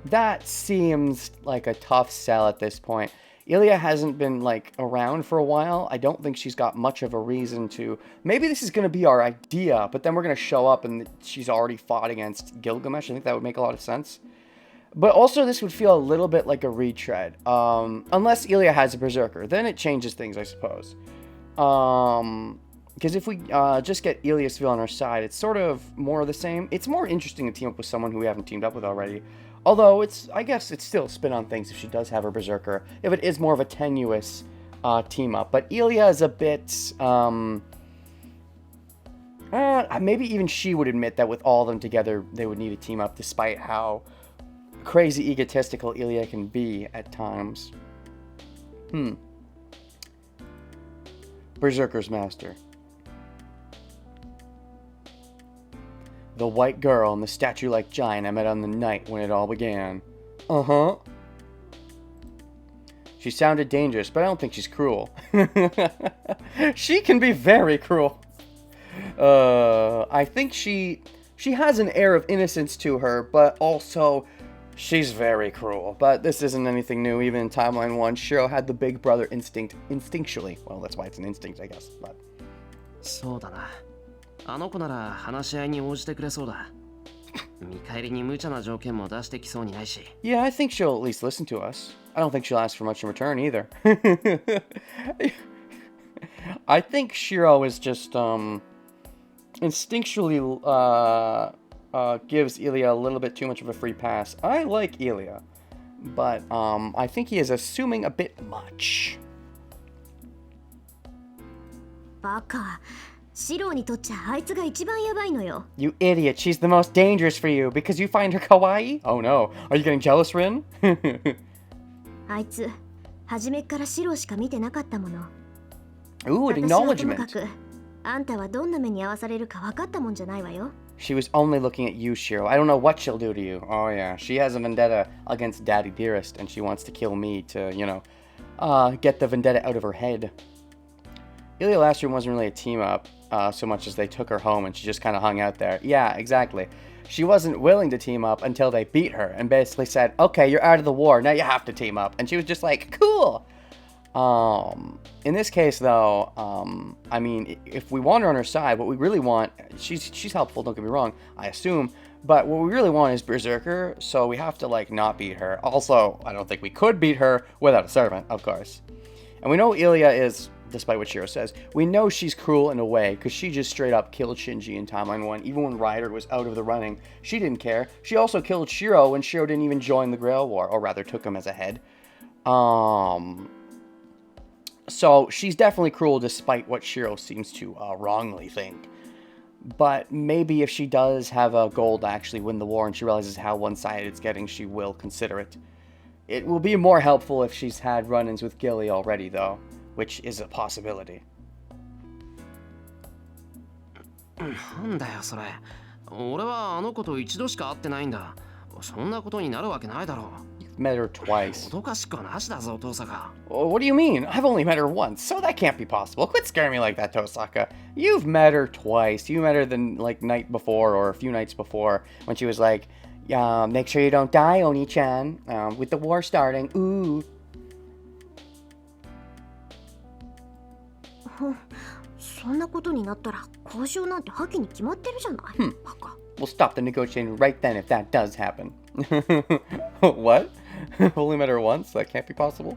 Speaker 1: that seems like a tough sell at this point. Ilia hasn't been, like, around for a while. I don't think she's got much of a reason to... Maybe this is going to be our idea, but then we're going to show up and she's already fought against Gilgamesh. I think that would make a lot of sense. But also, this would feel a little bit like a retread. Unless Ilia has a Berserker. Then it changes things, I suppose. Because if we just get Iliasville on our side, it's sort of more of the same. It's more interesting to team up with someone who we haven't teamed up with already. Although, I guess it's still spin on things if she does have her Berserker. If it is more of a tenuous team up. But Ilia is a bit... maybe even she would admit that with all of them together, they would need a team up, despite how crazy egotistical Ilia can be at times. Berserker's Master. The white girl and the statue-like giant I met on the night when it all began. Uh-huh. She sounded dangerous, but I don't think she's cruel. She can be very cruel. I think she has an air of innocence to her, but also she's very cruel. But this isn't anything new. Even in Timeline 1, Shiro had the big brother instinct instinctually. Well, that's why it's an instinct, I guess. But
Speaker 3: そうだな。あの子なら話し合いに応じてくれそうだ。見返りに無茶な条件も出してきそうにないし。
Speaker 1: Yeah, I think she'll at least listen to us. I don't think she'll ask for much in return either. I think Shiro is just instinctually gives Ilia a little bit too much of a free pass. I like Ilia, but I think he is assuming a bit much.
Speaker 2: バカ。シローにとっちゃあいつが一番やばいのよ。
Speaker 1: You idiot, she's the most dangerous for you because you find her kawaii? Oh no, are you getting jealous, Rin?
Speaker 2: あいつ、初めっからシローしか見てなかったもの。
Speaker 1: Ooh, an
Speaker 2: 私はともか
Speaker 1: acknowledgement.
Speaker 2: く、あんたはどんな目に遭わされるか分かったもんじゃないわよ。
Speaker 1: She was only looking at you, Shiro. I don't know what she'll do to you. Oh yeah, she has a vendetta against Daddy Dearest, and she wants to kill me to, you know, get the vendetta out of her head. Ilia last room wasn't really a team-up so much as they took her home and she just kind of hung out there. Yeah, exactly. She wasn't willing to team up until they beat her and basically said, okay, you're out of the war, now you have to team up. And she was just like, cool! In this case, though, I mean, if we want her on her side, what we really want, she's helpful, don't get me wrong, I assume, but what we really want is Berserker, so we have to, like, not beat her. Also, I don't think we could beat her without a servant, of course. And we know Ilia is, despite what Shiro says, we know she's cruel in a way, because she just straight up killed Shinji in Timeline 1, even when Ryder was out of the running. She didn't care. She also killed Shiro when Shiro didn't even join the Grail War, or rather took him as a head. So she's definitely cruel despite what Shiro seems to wrongly think. But maybe if she does have a goal to actually win the war and she realizes how one-sided it's getting, she will consider it. It will be more helpful if she's had run-ins with Gilly already, though, which is a possibility.
Speaker 3: なんだよそれ。俺はあの子と一度しか会ってないんだ。そんなことになるわけないだろう。
Speaker 1: You've met her twice.
Speaker 3: 脅かしっこなしだぞ、Tosaka.
Speaker 1: What do you mean? I've only met her once, so that can't be possible. Quit scaring me like that, Tosaka. You've met her twice. You met her the night before or a few nights before when she was like, make sure you don't die, Oni-chan, with the war starting. Ooh.
Speaker 2: そんなことになったら交渉なんて破棄に決まってるじゃない、バカ。
Speaker 1: We'll stop the negotiating right then if that does happen. What? Only met her once? That can't be possible?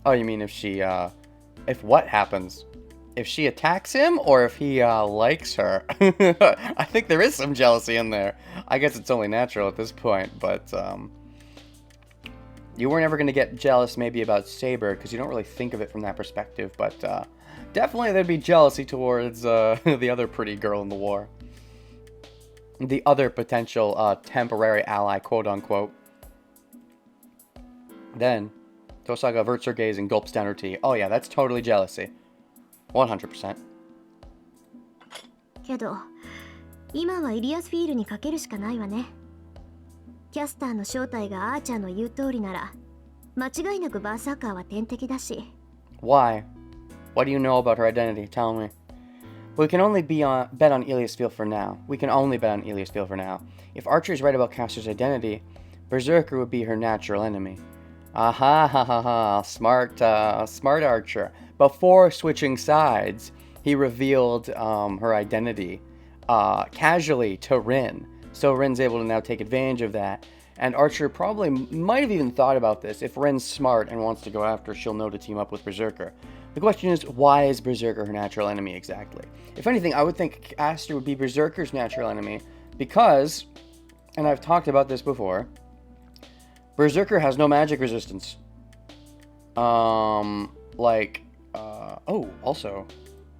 Speaker 1: Oh, you mean if she, if what happens? If she attacks him or if he, likes her? I think there is some jealousy in there. I guess it's only natural at this point, but, you weren't ever going to get jealous maybe about Saber because you don't really think of it from that perspective, but, definitely there'd be jealousy towards, the other pretty girl in the war. The other potential temporary ally, quote-unquote. Then, Tosaka averts her gaze and gulps down her tea. Oh yeah, that's totally jealousy. 100%.
Speaker 2: けど今はイリアスフィールにかけるしかないわね。キャスターの正体がアーチャーの言う通りなら間違いなくバーサーカーは天敵だし。
Speaker 1: Why? What do you know about her identity? Tell me. We can only bet on Ilias Field for now. We can only bet on Ilias Field for now. If Archer is right about Caster's identity, Berserker would be her natural enemy. Aha, ha ha ha. Smart Archer. Before switching sides, he revealed her identity casually to Rin. So Rin's able to now take advantage of that. And Archer probably might have even thought about this. If Rin's smart and wants to go after, she'll know to team up with Berserker. The question is, why is Berserker her natural enemy exactly? If anything, I would think Caster would be Berserker's natural enemy because, and I've talked about this before, Berserker has no magic resistance. Also,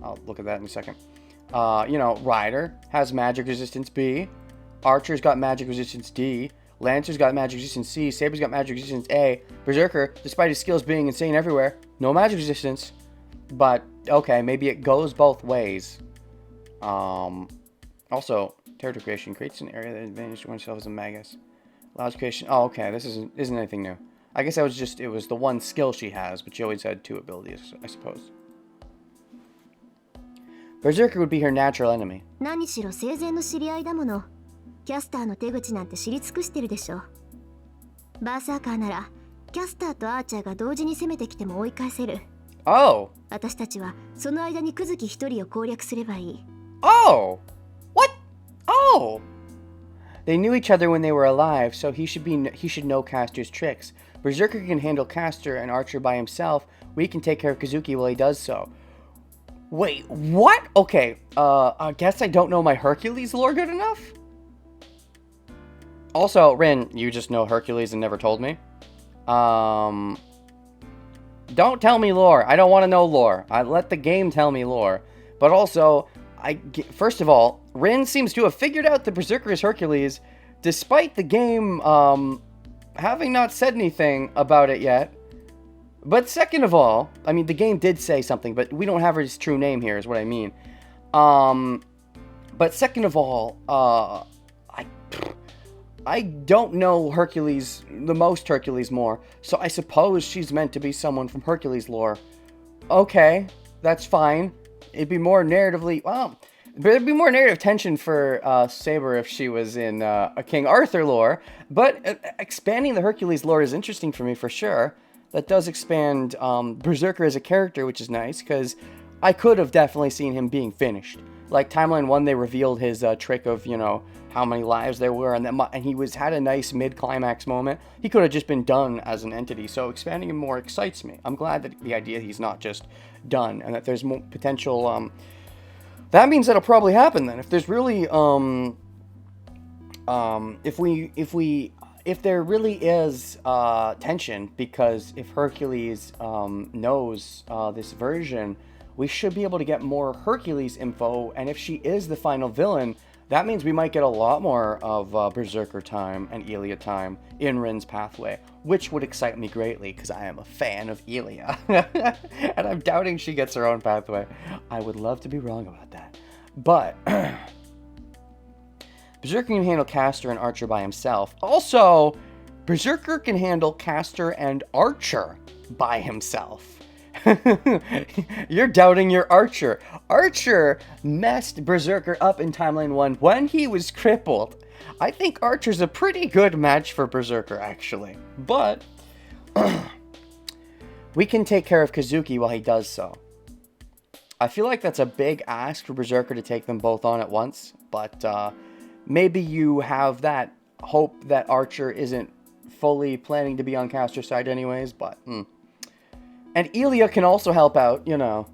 Speaker 1: I'll look at that in a second. Ryder has magic resistance B, Archer's got magic resistance D, Lancer's got magic resistance C, Saber's got magic resistance A, Berserker, despite his skills being insane everywhere, no magic resistance. But, okay, maybe it goes both ways. Also, territory creation creates an area that advantages oneself as a magus. Allows creation. Oh, okay, this isn't anything new. I guess it was the one skill she has, but she always had two abilities, I suppose. Berserker would be her natural enemy.
Speaker 2: 何しろ生前の知り合いだもの。キャスターの手口なんて知り尽くしてるでしょ。バーサーカーならキャスターとアーチャーが同時に攻めてきても追い返せる。
Speaker 1: Oh!
Speaker 2: 私たちはその間にクズキ一人を攻略すればいい。
Speaker 1: Oh! What? Oh! They knew each other when they were alive, so he should know Caster's tricks. Berserker can handle Caster and Archer by himself. We can take care of Kazuki while he does so. Wait, what? Okay, I guess I don't know my Hercules lore good enough? Also, Rin, you just know Hercules and never told me? Don't tell me lore. I don't want to know lore. I let the game tell me lore. But also, first of all, Rin seems to have figured out the Berserker is Hercules, despite the game having not said anything about it yet. But second of all, I mean, the game did say something, but we don't have his true name here, is what I mean. But second of all, I don't know Hercules, the most Hercules more, so I suppose she's meant to be someone from Hercules lore. Okay, that's fine. It'd be more narratively, there'd be more narrative tension for Saber if she was in a King Arthur lore, but expanding the Hercules lore is interesting for me for sure. That does expand Berserker as a character, which is nice, because I could have definitely seen him being finished. Like Timeline 1, they revealed his trick of, how many lives there were, and he had a nice mid-climax moment. He could have just been done as an entity, so expanding him more excites me. I'm glad that the idea he's not just done, and that there's more potential, that means that'll probably happen then. If there's really, if we if there really is tension, because if Hercules knows this version, we should be able to get more Hercules info, and if she is the final villain, that means we might get a lot more of Berserker time and Elia time in Rin's pathway, which would excite me greatly, because I am a fan of Elia. And I'm doubting she gets her own pathway. I would love to be wrong about that. But Berserker can handle Caster and Archer by himself. Also, Berserker can handle Caster and Archer by himself. You're doubting your Archer. Archer messed Berserker up in Timeline 1 when he was crippled. I think Archer's a pretty good match for Berserker, actually. But we can take care of Kazuki while he does so. I feel like that's a big ask for Berserker to take them both on at once, but maybe you have that hope that Archer isn't fully planning to be on Caster's side anyways, but... And Elia can also help out, you know.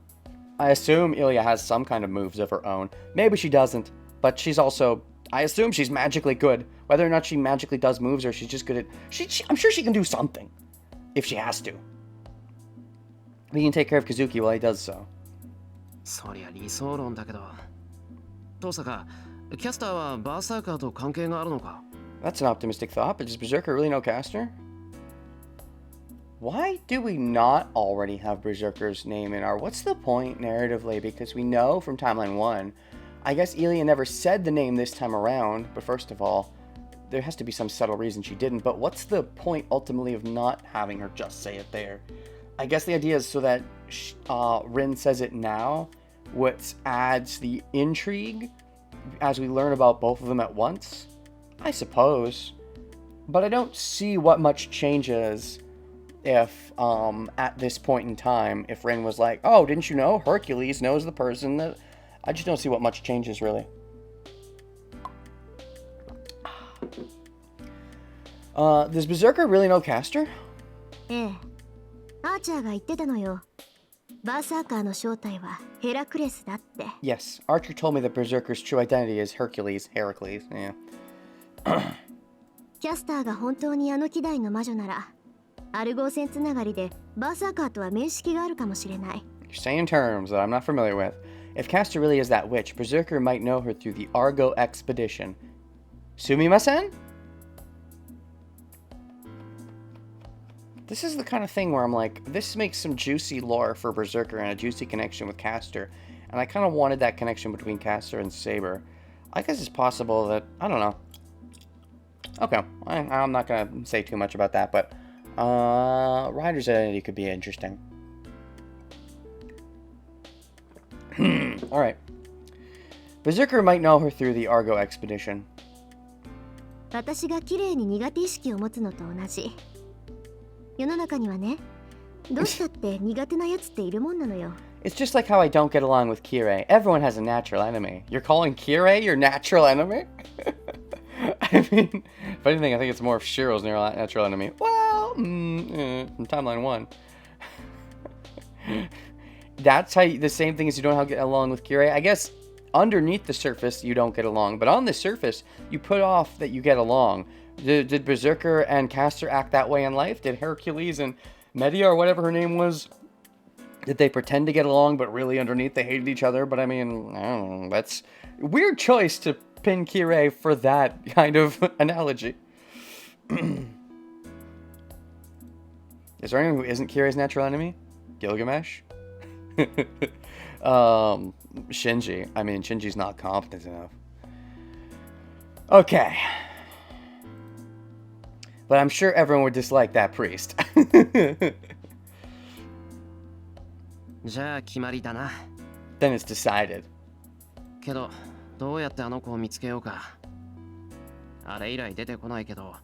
Speaker 1: I assume Elia has some kind of moves of her own. Maybe she doesn't, but she's also... I assume she's magically good. Whether or not she magically does moves or she's just good at... I'm sure she can do something, if she has to. We can take care of Kazuki while he does so.
Speaker 3: そりゃ理想論だけど。登坂、キャスターはバーサーカーと関係があるのか?
Speaker 1: That's an optimistic thought, but does Berserker really know Caster? Why do we not already have Berserker's name in our... What's the point narratively? Because we know from Timeline 1, I guess Elia never said the name this time around, but first of all, there has to be some subtle reason she didn't, but what's the point ultimately of not having her just say it there? I guess the idea is so that Rin says it now, which adds the intrigue as we learn about both of them at once, I suppose. But I don't see what much changes if, at this point in time, if Rin was like, oh, didn't you know Hercules knows the person that... I just don't see what much changes, really. Does Berserker really know Caster?
Speaker 2: ええ。アーチャーが言ってたのよ。バーサーカーの正体はヘラクレスだって。
Speaker 1: Yes, Archer told me that Berserker's true identity is Hercules. Yeah.
Speaker 2: キャスターが本当にあの希代の魔女なら、アルゴー戦つながりでバーサーカーとは面識があるかもしれない。
Speaker 1: You're saying terms that I'm not familiar with. If Caster really is that witch, Berserker might know her through the Argo expedition. Sumimasen? This is the kind of thing where I'm like, this makes some juicy lore for Berserker and a juicy connection with Caster. And I kind of wanted that connection between Caster and Saber. I guess it's possible that, I don't know. Okay, I'm not going to say too much about that, but Ryder's identity could be interesting. Alright. Berserker might know her through the Argo expedition.
Speaker 2: 私が綺麗に苦手意識を持つのと同じ。世の中にはね、どうしたって苦手なやつっているもんなのよ。
Speaker 1: It's just like how I don't get along with Kirei. Everyone has a natural enemy. You're calling Kirei your natural enemy? I mean, if anything, I think it's more of Shiro's natural enemy. Well, from Timeline 1. That's how the same thing as you don't get along with Kirei. I guess underneath the surface, you don't get along. But on the surface, you put off that you get along. Did Berserker and Caster act that way in life? Did Hercules and Medea, or whatever her name was, did they pretend to get along, but really underneath they hated each other? But I mean, I don't know. That's a weird choice to pin Kirei for that kind of analogy. Is there anyone who isn't Kirei's natural enemy? Gilgamesh? Shinji. I mean, Shinji's not competent enough. Okay. But I'm sure everyone would dislike that priest.
Speaker 3: じゃあ決まりだな。
Speaker 1: Then it's decided.
Speaker 3: けど、どうやってあの子を見つけようか。あれ以来出てこないけど、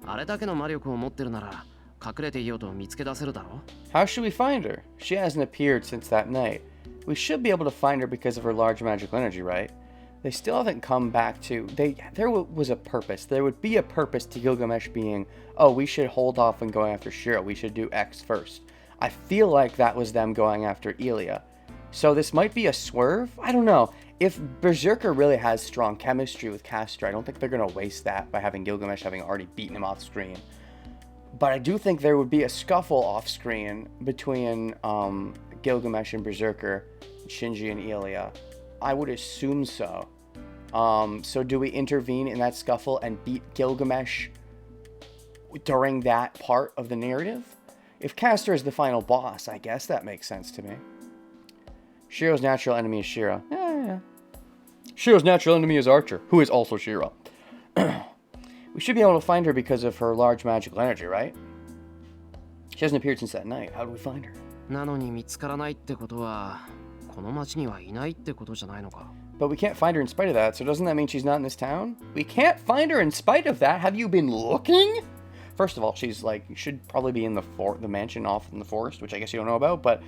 Speaker 3: あれだけの魔力を持ってるなら、隠れていようと見つけ出せるだろ?
Speaker 1: How should we find her? She hasn't appeared since that night. We should be able to find her because of her large magical energy, right? They still haven't come back to... There was a purpose. There would be a purpose to Gilgamesh being, oh, we should hold off on going after Shiro. We should do X first. I feel like that was them going after Elia. So this might be a swerve? I don't know. if Berserker really has strong chemistry with Castor, I don't think they're going to waste that by having Gilgamesh having already beaten him off screen. But I do think there would be a scuffle off screen between Gilgamesh and Berserker, Shinji and Ilya. I would assume so. So do we intervene in that scuffle and beat Gilgamesh during that part of the narrative? If Castor is the final boss, I guess that makes sense to me. Shiro's natural enemy is Shiro. Yeah. Shiro's natural enemy is Archer, who is also Shiro. We should be able to find her because of her large magical energy, right? She hasn't appeared since that night. How do we find her?
Speaker 3: なのに見つからないってことは、この町にはいないってことじゃないのか。
Speaker 1: But we can't find her in spite of that, so doesn't that mean she's not in this town? We can't find her in spite of that? Have you been looking? First of all, she's like, should probably be in the mansion off in the forest, which I guess you don't know about, but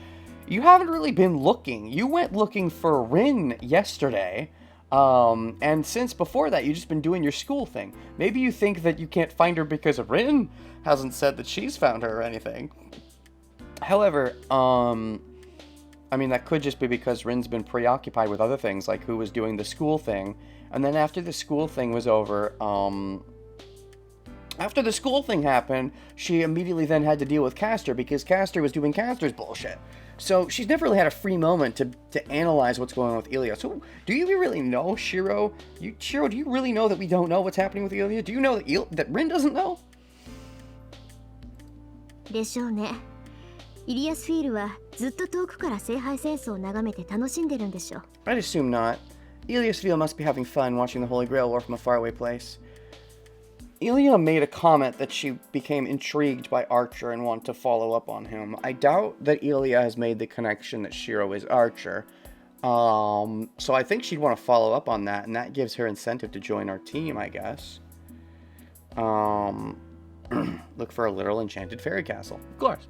Speaker 1: you haven't really been looking. You went looking for Rin yesterday, and since before that, you've just been doing your school thing. Maybe you think that you can't find her because Rin hasn't said that she's found her or anything. However, I mean, that could just be because Rin's been preoccupied with other things, like who was doing the school thing. And then after the school thing was over, after the school thing happened, she immediately then had to deal with Castor because Castor was doing Castor's bullshit. So she's never really had a free moment to analyze what's going on with Ilya. So do you really know, Shiro? Shiro, do you really know that we don't know what's happening with Ilya? Do you know that Rin doesn't know?
Speaker 2: でしょうね。イリアスフィールはずっと遠くから聖杯戦争を眺めて楽しんでるんでしょう。
Speaker 1: I'd assume not. Iliasville must be having fun watching the Holy Grail war from a faraway place. Ilya made a comment that she became intrigued by Archer and wanted to follow up on him. I doubt that Ilya has made the connection that Shiro is Archer. So I think she'd want to follow up on that, and that gives her incentive to join our team, I guess. Look for a literal enchanted fairy castle. Of course.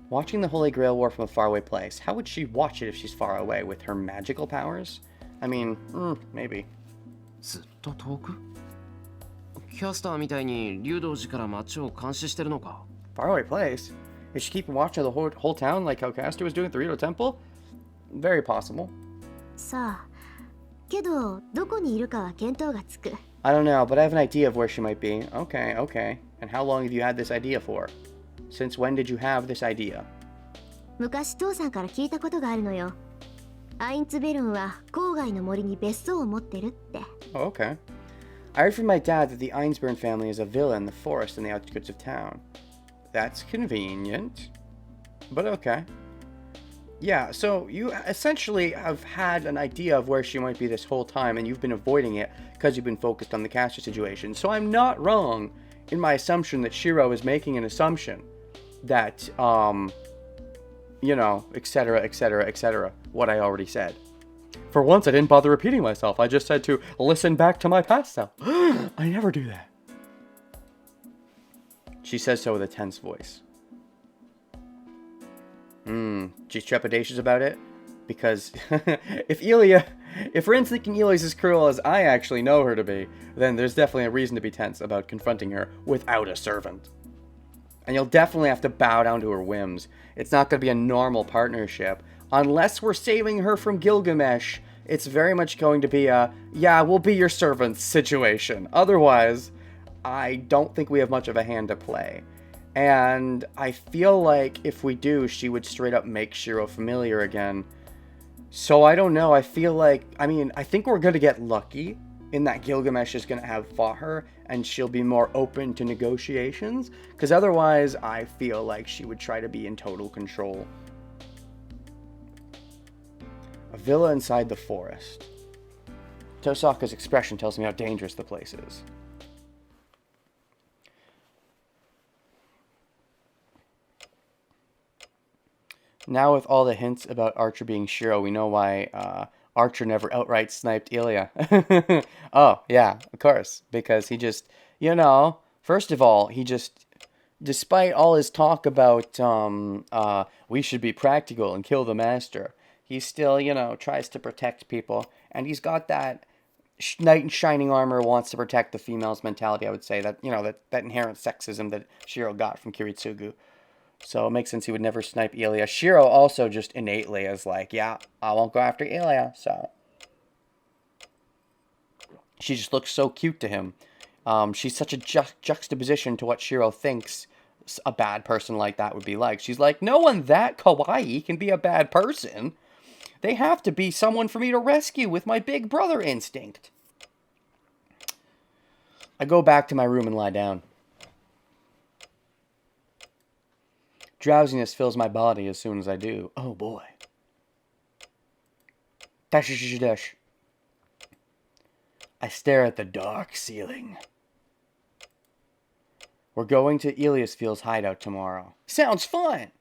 Speaker 1: Watching the Holy Grail war from a faraway place. How would she watch it if she's far away? With her magical powers? I mean, maybe.
Speaker 3: ずっと遠く？キャスターみたいに竜道寺から町を監視してるのか？
Speaker 1: Faraway place? Is she keeping watch of the whole town like how Castor was doing at the Rito Temple? Very possible.
Speaker 2: さあ、けどどこにいるかは見当がつく。
Speaker 1: I don't know, but I have an idea of where she might be. Okay. And how long have you had this idea for? Since when did you have this idea?
Speaker 2: 昔父さんから聞いたことがあるのよ。アインツベルンは郊外の森に別荘を持ってるって。
Speaker 1: Oh, okay. I heard from my dad that the Einsburn family is a villa in the forest in the outskirts of town. That's convenient. But okay. Yeah, so you essentially have had an idea of where she might be this whole time, and you've been avoiding it because you've been focused on the Castor situation. So I'm not wrong in my assumption that Shiro is making an assumption that, you know, etc., what I already said. For once, I didn't bother repeating myself. I just said to listen back to my past self. I never do that. She says so with a tense voice. She's trepidatious about it? Because if Rin's thinking Ilya's as cruel as I actually know her to be, then there's definitely a reason to be tense about confronting her without a servant. And you'll definitely have to bow down to her whims. It's not going to be a normal partnership. Unless we're saving her from Gilgamesh, it's very much going to be a, yeah, we'll be your servants situation. Otherwise, I don't think we have much of a hand to play. And I feel like if we do, she would straight up make Shiro familiar again. So I don't know, I feel like, I think we're going to get lucky in that Gilgamesh is going to have fought her and she'll be more open to negotiations. Because otherwise, I feel like she would try to be in total control. A villa inside the forest. Tosaka's expression tells me how dangerous the place is. Now with all the hints about Archer being Shiro, we know why Archer never outright sniped Ilya. Oh, yeah, of course. Because he just, first of all, he just, despite all his talk about we should be practical and kill the master, he still, tries to protect people. And he's got that knight in shining armor wants to protect the females mentality, I would say. That, that inherent sexism that Shiro got from Kiritsugu. So it makes sense he would never snipe Elia. Shiro also just innately is like, yeah, I won't go after Elia. So she just looks so cute to him. She's such a juxtaposition to what Shiro thinks a bad person like that would be like. She's like, no one that kawaii can be a bad person. They have to be someone for me to rescue with my big brother instinct. I go back to my room and lie down. Drowsiness fills my body as soon as I do. Oh boy. Dash, dash, dash. I stare at the dark ceiling. We're going to Eliasfield's hideout tomorrow. Sounds fun!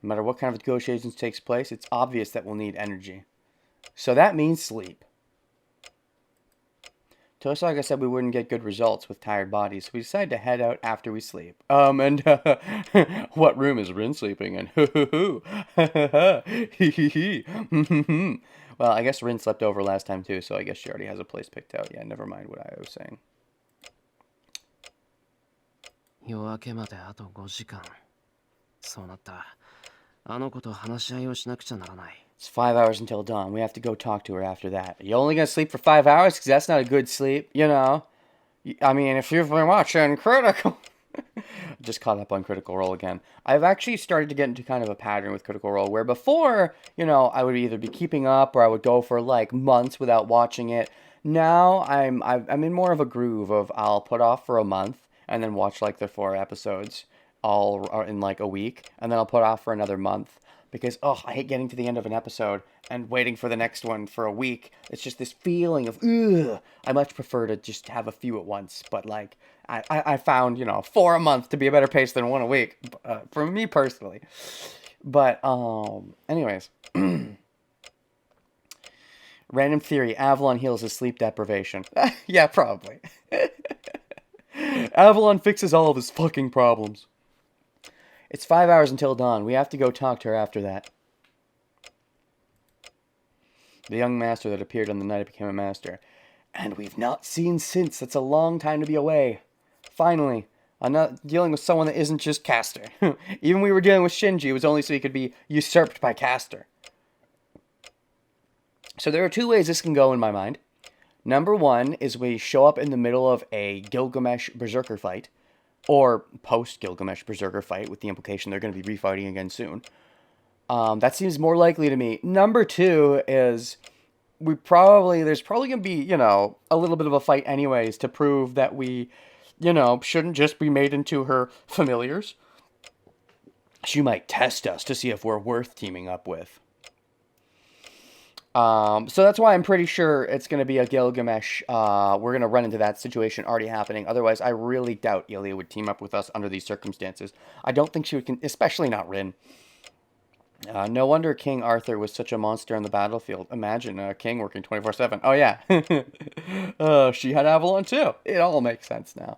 Speaker 1: No matter what kind of negotiations takes place, it's obvious that we'll need energy. So that means sleep. Tosaka said we wouldn't get good results with tired bodies, so we decided to head out after we sleep. And what room is Rin sleeping in? Well, I guess Rin slept over last time too, so I guess she already has a place picked out. Yeah, never mind what I was saying.
Speaker 3: 夜明けまであと5時間。そうなったら、あの子と話し合いをしなくちゃならない。
Speaker 1: It's 5 hours until dawn. We have to go talk to her after that. You only gonna sleep for 5 hours? Because that's not a good sleep, you know. I mean, if you've been watching Critical... Just caught up on Critical Role again. I've actually started to get into kind of a pattern with Critical Role, where before, you know, I would either be keeping up or I would go for like months without watching it. Now I'm in more of a groove of I'll put off for a month and then watch like the 4 episodes all in like a week, and then I'll put off for another month. Because, I hate getting to the end of an episode and waiting for the next one for a week. It's just this feeling of, ugh. I much prefer to just have a few at once. But, like, I found, 4 a month to be a better pace than 1 a week. For me personally. But, anyways. Random theory. Avalon heals his sleep deprivation. Yeah, probably. Avalon fixes all of his fucking problems. It's 5 hours until dawn. We have to go talk to her after that. The young master that appeared on the night I became a master. And we've not seen since. That's a long time to be away. Finally, I'm not dealing with someone that isn't just Castor. Even we were dealing with Shinji, it was only so he could be usurped by Castor. So there are 2 ways this can go in my mind. Number 1 is we show up in the middle of a Gilgamesh Berserker fight. Or post-Gilgamesh Berserker fight, with the implication they're going to be refighting again soon. That seems more likely to me. Number 2 is there's probably going to be, a little bit of a fight anyways to prove that we, shouldn't just be made into her familiars. She might test us to see if we're worth teaming up with. So that's why I'm pretty sure it's going to be a Gilgamesh. We're going to run into that situation already happening. Otherwise, I really doubt Ilia would team up with us under these circumstances. I don't think she would, especially not Rin. No wonder King Arthur was such a monster on the battlefield. Imagine a king working 24/7. Oh, yeah. She had Avalon, too. It all makes sense now.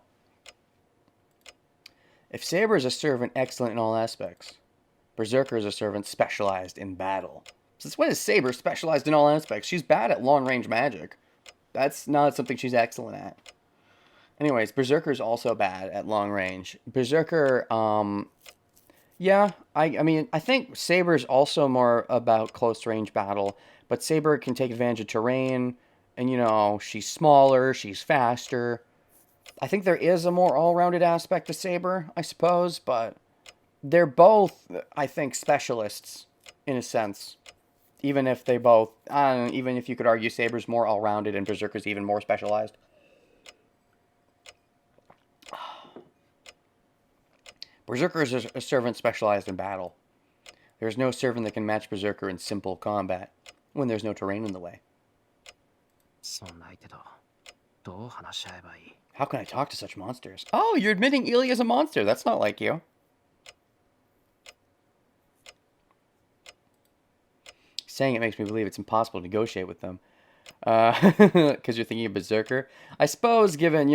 Speaker 1: If Saber is a servant excellent in all aspects, Berserker is a servant specialized in battle. Since when is Saber specialized in all aspects? She's bad at long-range magic. That's not something she's excellent at. Anyways, Berserker's also bad at long-range. Berserker, yeah, I mean, I think Saber's also more about close-range battle, but Saber can take advantage of terrain, and, she's smaller, she's faster. I think there is a more all-rounded aspect to Saber, I suppose, but they're both, I think, specialists, in a sense. Even if they both, even if you could argue Saber's more all-rounded and Berserker's even more specialized. Berserker is a servant specialized in battle. There's no servant that can match Berserker in simple combat when there's no terrain in the way. How can I talk to such monsters? Oh, you're admitting Ilia's a monster. That's not like you. Saying it makes me believe it's impossible to negotiate with them. Because you're thinking of Berserker. I suppose, given,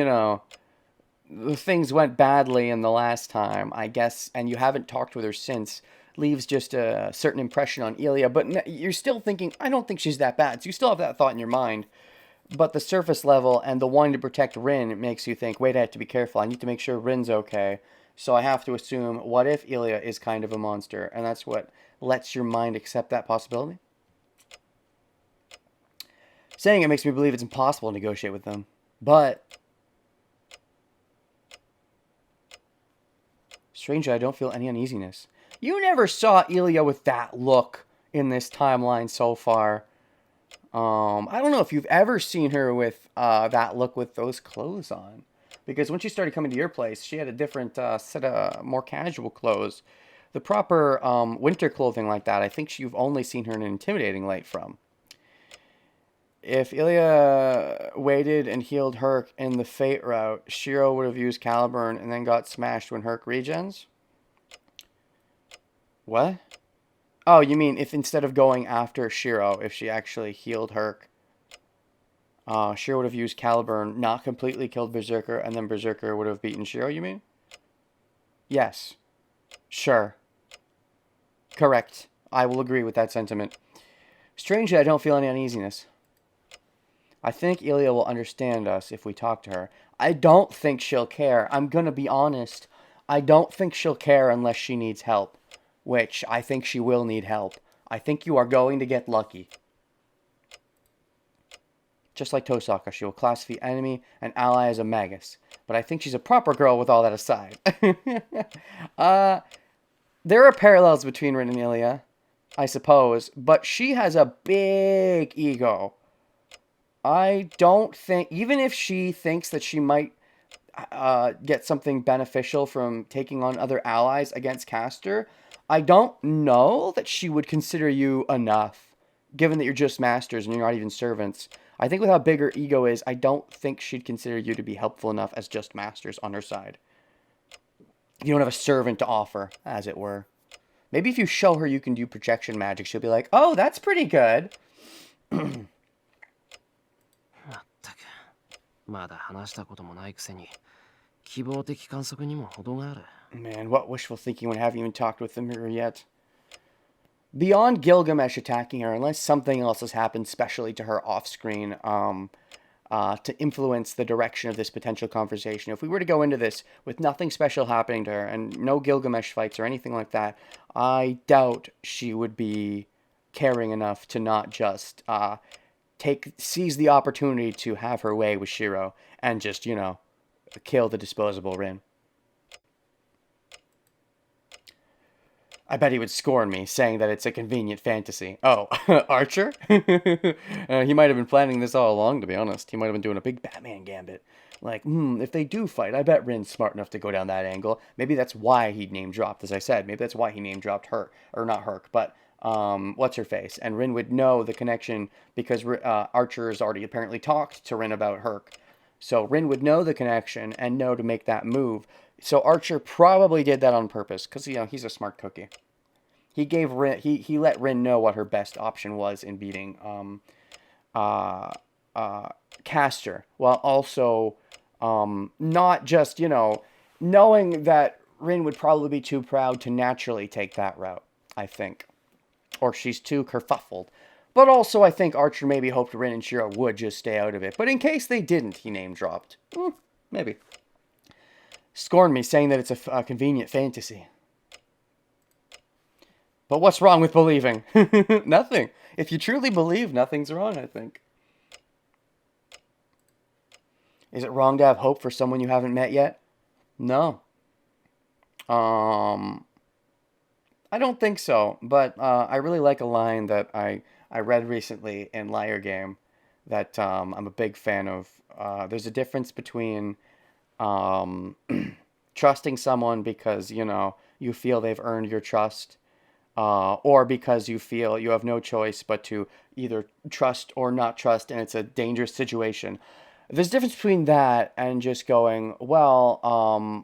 Speaker 1: things went badly in the last time, I guess, and you haven't talked with her since, leaves just a certain impression on Ilia. But you're still thinking, I don't think she's that bad. So you still have that thought in your mind. But the surface level and the wanting to protect Rin, it makes you think, wait, I have to be careful. I need to make sure Rin's okay. So I have to assume, what if Ilya is kind of a monster? And that's what lets your mind accept that possibility. Saying it makes me believe it's impossible to negotiate with them. But strangely, I don't feel any uneasiness. You never saw Ilya with that look in this timeline so far. I don't know if you've ever seen her with that look with those clothes on. Because when she started coming to your place, she had a different set of more casual clothes. The proper winter clothing like that, I think you've only seen her in an intimidating light from. If Ilya waited and healed Herc in the Fate route, Shiro would have used Caliburn and then got smashed when Herc regens? What? Oh, you mean if instead of going after Shiro, if she actually healed Herc, Shiro would have used Caliburn, not completely killed Berserker, and then Berserker would have beaten Shiro, you mean? Yes. Sure. Correct. I will agree with that sentiment. Strangely, I don't feel any uneasiness. I think Ilya will understand us if we talk to her. I don't think she'll care. I'm gonna be honest. I don't think she'll care unless she needs help. Which, I think she will need help. I think you are going to get lucky. Just like Tosaka, she will class the enemy and ally as a magus. But I think she's a proper girl with all that aside. There are parallels between Rin and Ilya, I suppose. But she has a big ego. I don't think, even if she thinks that she might get something beneficial from taking on other allies against Caster, I don't know that she would consider you enough, given that you're just masters and you're not even servants. I think with how big her ego is, I don't think she'd consider you to be helpful enough as just masters on her side. You don't have a servant to offer, as it were. Maybe if you show her you can do projection magic, she'll be like, oh, that's pretty good.
Speaker 3: まったくまだ話したこともないくせに希望的観測にも程がある。
Speaker 1: Man, what wishful thinking when I haven't even talked with the mirror yet. Beyond Gilgamesh attacking her, unless something else has happened specially to her off-screen to influence the direction of this potential conversation. If we were to go into this with nothing special happening to her and no Gilgamesh fights or anything like that, I doubt she would be caring enough to not just seize the opportunity to have her way with Shiro and just, kill the disposable Rin. I bet he would scorn me, saying that it's a convenient fantasy. Oh, Archer? He might have been planning this all along, to be honest. He might have been doing a big Batman gambit. Like, if they do fight, I bet Rin's smart enough to go down that angle. Maybe that's why he name-dropped, as I said. Maybe that's why he name-dropped her. Or not Herc, but what's-her-face. And Rin would know the connection because Archer has already apparently talked to Rin about Herc. So Rin would know the connection and know to make that move. So Archer probably did that on purpose because, he's a smart cookie. He gave Rin, he let Rin know what her best option was in beating Caster, while also not just, knowing that Rin would probably be too proud to naturally take that route, I think. Or she's too kerfuffled. But also, I think Archer maybe hoped Rin and Shiro would just stay out of it. But in case they didn't, he name-dropped. Maybe. Scorn me, saying that it's a convenient fantasy. But what's wrong with believing? Nothing. If you truly believe, nothing's wrong, I think. Is it wrong to have hope for someone you haven't met yet? No. I don't think so. But I really like a line that I read recently in Liar Game that I'm a big fan of. There's a difference between trusting someone because, you feel they've earned your trust, or because you feel you have no choice but to either trust or not trust, and it's a dangerous situation. There's a difference between that and just going, well,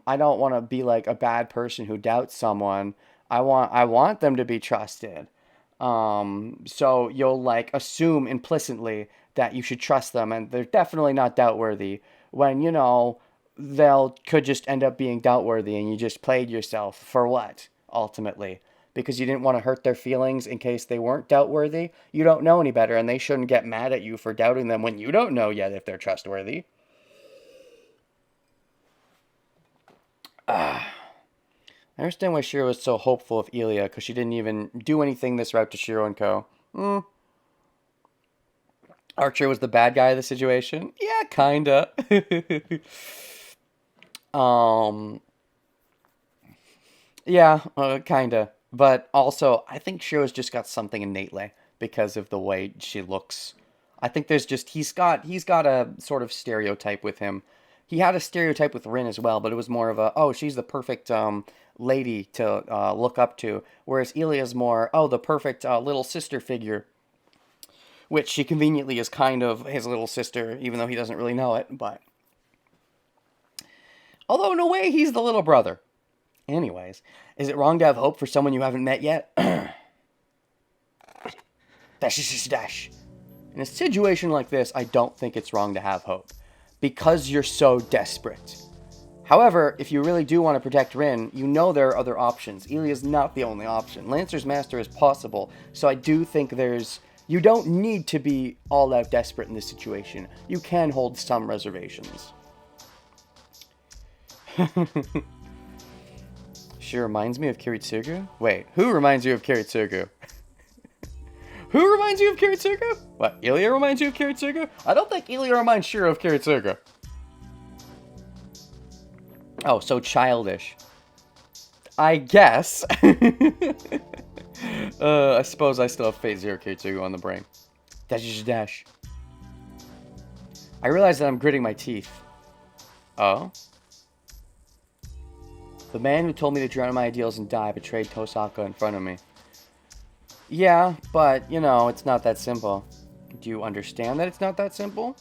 Speaker 1: I don't want to be like a bad person who doubts someone. I want them to be trusted. So you'll assume implicitly that you should trust them, and they're definitely not doubt worthy when, could just end up being doubt worthy, and you just played yourself for what, ultimately? Because you didn't want to hurt their feelings in case they weren't doubt worthy. You don't know any better, and they shouldn't get mad at you for doubting them when you don't know yet if they're trustworthy. I understand why Shiro was so hopeful of Ilya, because she didn't even do anything this route to Shiro and Co. Archer was the bad guy of the situation? Yeah, kinda. um, yeah, kinda. But also, I think Shiro's just got something innately because of the way she looks. I think there's just he's got a sort of stereotype with him. He had a stereotype with Rin as well, but it was more of a, oh, she's the perfect lady to look up to, whereas Ilya's more, oh, the perfect little sister figure, which she conveniently is kind of his little sister, even though he doesn't really know it. But although in a way he's the little brother. Anyways, is it wrong to have hope for someone you haven't met yet? Dash. In a situation like this, I don't think it's wrong to have hope, because you're so desperate. However, if you really do want to protect Rin, you know there are other options. Ilya's not the only option. Lancer's Master is possible, so I do think you don't need to be all out desperate in this situation. You can hold some reservations. She reminds me of Kiritsugu? Wait, who reminds you of Kiritsugu? Who reminds you of Kiritsugu? What, Ilya reminds you of Kiritsugu? I don't think Ilya reminds Shiro of Kiritsugu. Oh, so childish. I guess. I suppose I still have Phase Zero Kiritsugu on the brain. Dash. I realize that I'm gritting my teeth. Oh? The man who told me to drown in my ideals and die betrayed Tosaka in front of me. Yeah, but, it's not that simple. Do you understand that it's not that simple?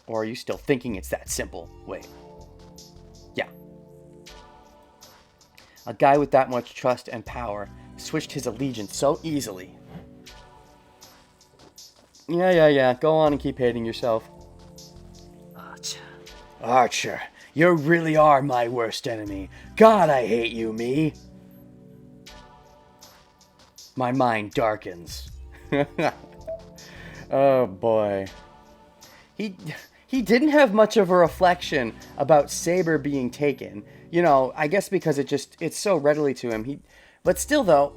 Speaker 1: Or are you still thinking it's that simple? Wait. Yeah. A guy with that much trust and power switched his allegiance so easily. Yeah. Go on and keep hating yourself. Archer, you really are my worst enemy. God, I hate you, me. My mind darkens. Oh boy. He didn't have much of a reflection about Saber being taken. I guess because it's so readily to him. But still though,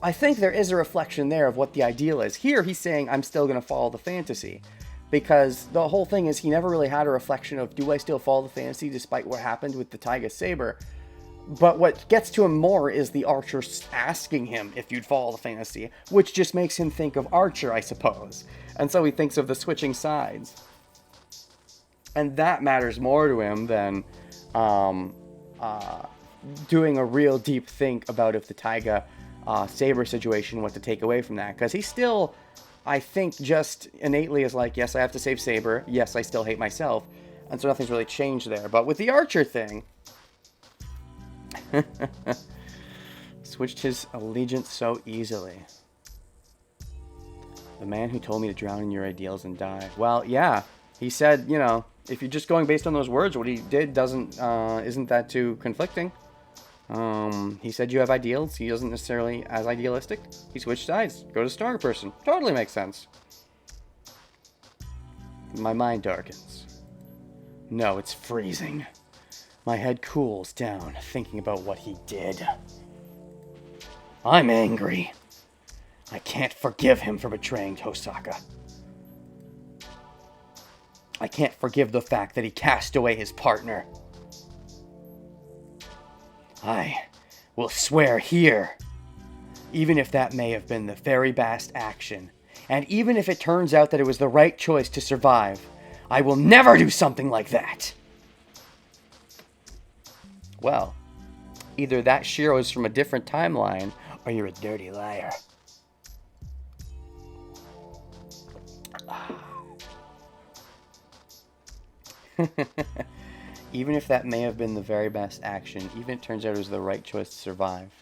Speaker 1: I think there is a reflection there of what the ideal is. Here he's saying, I'm still going to follow the fantasy. Because the whole thing is he never really had a reflection of, do I still follow the fantasy despite what happened with the Taiga Saber? But what gets to him more is the Archer asking him if you'd follow the fantasy, which just makes him think of Archer, I suppose. And so he thinks of the switching sides. And that matters more to him than doing a real deep think about if the Taiga Saber situation, what to take away from that. Because he still, I think, just innately is like, yes, I have to save Saber. Yes, I still hate myself. And so nothing's really changed there. But with the Archer thing, switched his allegiance so easily. The man who told me to drown in your ideals and die. Well, yeah, he said, if you're just going based on those words, what he did isn't that too conflicting. He said you have ideals. He isn't necessarily as idealistic. He switched sides. Go to stronger person. Totally makes sense. My mind darkens. No, it's freezing. My head cools down, thinking about what he did. I'm angry. I can't forgive him for betraying Tosaka. I can't forgive the fact that he cast away his partner. I will swear here, even if that may have been the very best action, and even if it turns out that it was the right choice to survive, I will never do something like that. Well, either that Shiro is from a different timeline, or you're a dirty liar. Even if that may have been the very best action, even if it turns out it was the right choice to survive,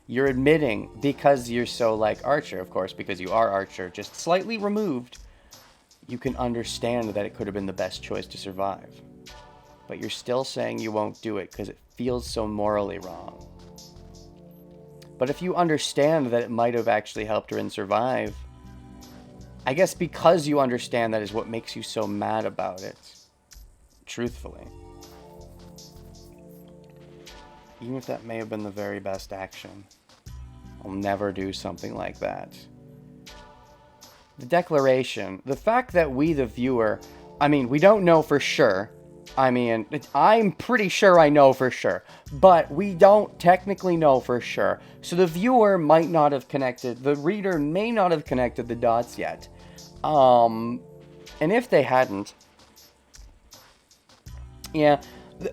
Speaker 1: you're admitting, because you're so like Archer, of course, because you are Archer, just slightly removed, you can understand that it could have been the best choice to survive. But you're still saying you won't do it because it feels so morally wrong. But if you understand that it might have actually helped Rin survive, I guess because you understand that is what makes you so mad about it. Truthfully. Even if that may have been the very best action, I'll never do something like that. The declaration, the fact that we, the viewer, I mean, we don't know for sure. I mean, I'm pretty sure I know for sure, but we don't technically know for sure. So the viewer might not have connected, the reader may not have connected the dots yet. And if they hadn't, yeah,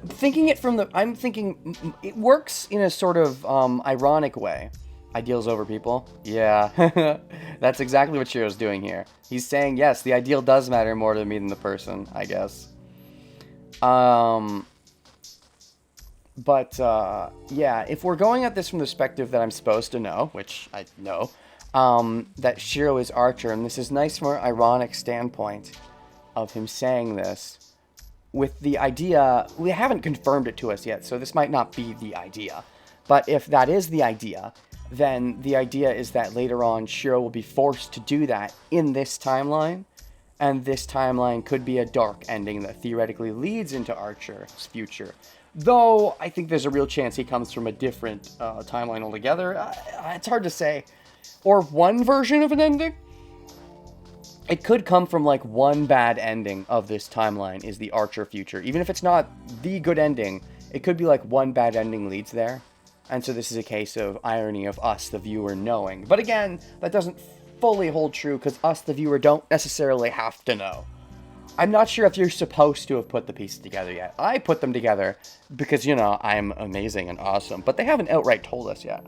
Speaker 1: thinking it from the, I'm thinking it works in a sort of ironic way. Ideals over people? Yeah, that's exactly what Shiro's doing here. He's saying, yes, the ideal does matter more to me than the person, I guess. Yeah, if we're going at this from the perspective that I'm supposed to know, which I know, that Shiro is Archer, and this is nice from an ironic standpoint of him saying this, with the idea, we haven't confirmed it to us yet, so this might not be the idea. But if that is the idea, then the idea is that later on Shiro will be forced to do that in this timeline, and this timeline could be a dark ending that theoretically leads into Archer's future. Though, I think there's a real chance he comes from a different timeline altogether. It's hard to say. Or one version of an ending? It could come from, like, one bad ending of this timeline is the Archer future. Even if it's not the good ending, it could be, like, one bad ending leads there. And so this is a case of irony of us, the viewer, knowing. But again, that doesn't fully hold true because us, the viewer, don't necessarily have to know. I'm not sure if you're supposed to have put the pieces together yet. I put them together because, you know, I'm amazing and awesome. But they haven't outright told us yet.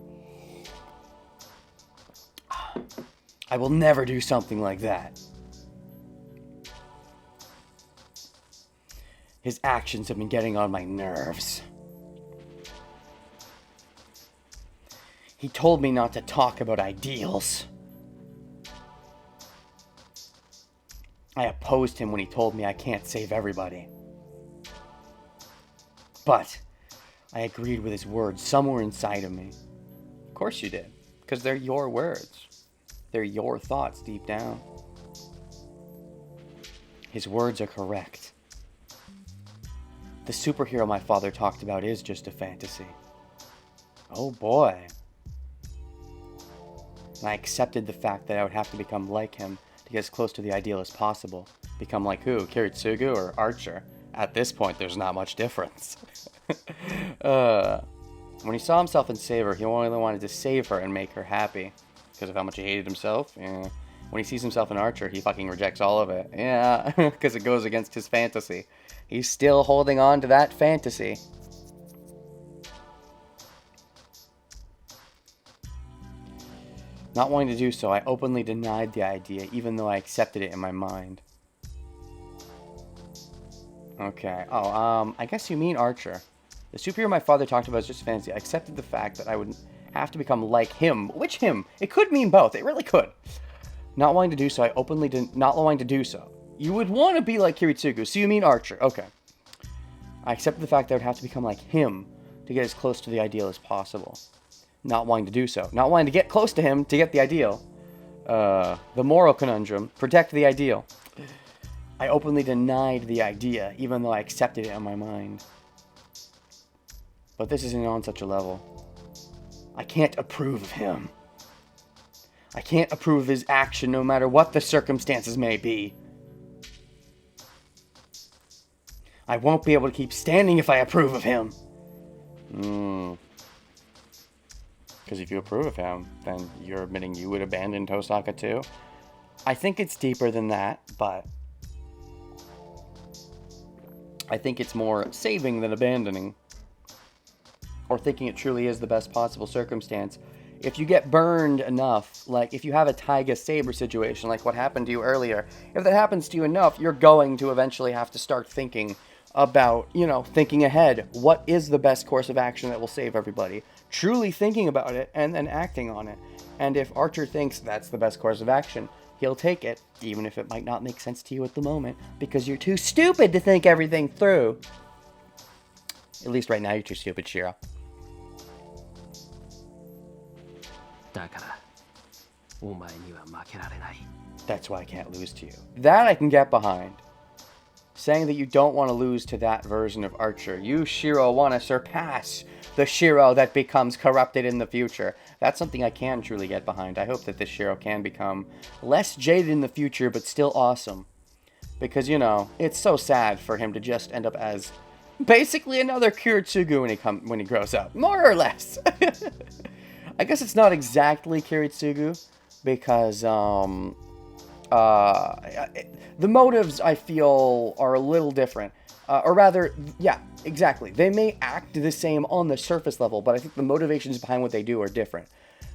Speaker 1: I will never do something like that. His actions have been getting on my nerves. He told me not to talk about ideals. I opposed him when he told me I can't save everybody. But I agreed with his words somewhere inside of me. Of course you did, because they're your words. They're your thoughts deep down. His words are correct. The superhero my father talked about is just a fantasy. Oh boy. And I accepted the fact that I would have to become like him to get as close to the ideal as possible. Become like who? Kiritsugu or Archer? At this point, there's not much difference. When he saw himself in Saber, he only wanted to save her and make her happy. Because of how much he hated himself? Yeah. When he sees himself in Archer, he fucking rejects all of it. Yeah, because it goes against his fantasy. He's still holding on to that fantasy. Not wanting to do so, I openly denied the idea, even though I accepted it in my mind. Okay. Oh, I guess you mean Archer. The superhero my father talked about is just fantasy. I accepted the fact that I would have to become like him. Which him? It could mean both. It really could. Not wanting to do so, I openly not wanting to do so. You would want to be like Kiritsugu, so you mean Archer. Okay. I accepted the fact that I would have to become like him to get as close to the ideal as possible. Not wanting to do so. Not wanting to get close to him to get the ideal. The moral conundrum. Protect the ideal. I openly denied the idea, even though I accepted it in my mind. But this isn't on such a level. I can't approve of him. I can't approve of his action no matter what the circumstances may be. I won't be able to keep standing if I approve of him. Because if you approve of him, then you're admitting you would abandon Tosaka too? I think it's deeper than that, but I think it's more saving than abandoning. Or thinking it truly is the best possible circumstance. If you get burned enough, like if you have a Taiga Saber situation, like what happened to you earlier, if that happens to you enough, you're going to eventually have to start thinking about, thinking ahead. What is the best course of action that will save everybody? Truly thinking about it and then acting on it. And if Archer thinks that's the best course of action, he'll take it, even if it might not make sense to you at the moment, because you're too stupid to think everything through. At least right now you're too stupid, Shiro.
Speaker 3: だからお前には負けられない
Speaker 1: That's why I can't lose to you. That I can get behind. saying that you don't want to lose to that version of Archer. You, Shiro, want to surpass the Shiro that becomes corrupted in the future. That's something I can truly get behind. I hope that this Shiro can become less jaded in the future, but still awesome. Because, you know, it's so sad for him to just end up as basically another Kiritsugu when he grows up. More or less. I guess it's not exactly Kiritsugu, because, the motives, I feel, are a little different. Or rather, yeah, exactly. They may act the same on the surface level, but I think the motivations behind what they do are different.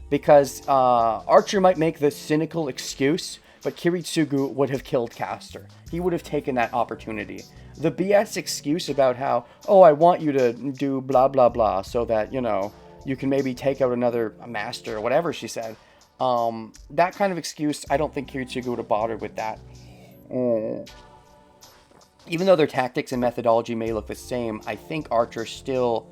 Speaker 1: Because Archer might make the cynical excuse, but Kiritsugu would have killed Castor. He would have taken that opportunity. The BS excuse about how, oh, I want you to do blah, blah, blah, so that, you know, you can maybe take out another master, or whatever she said. That kind of excuse, I don't think Kiritsugu would have bothered with that. Even though their tactics and methodology may look the same, I think Archer still,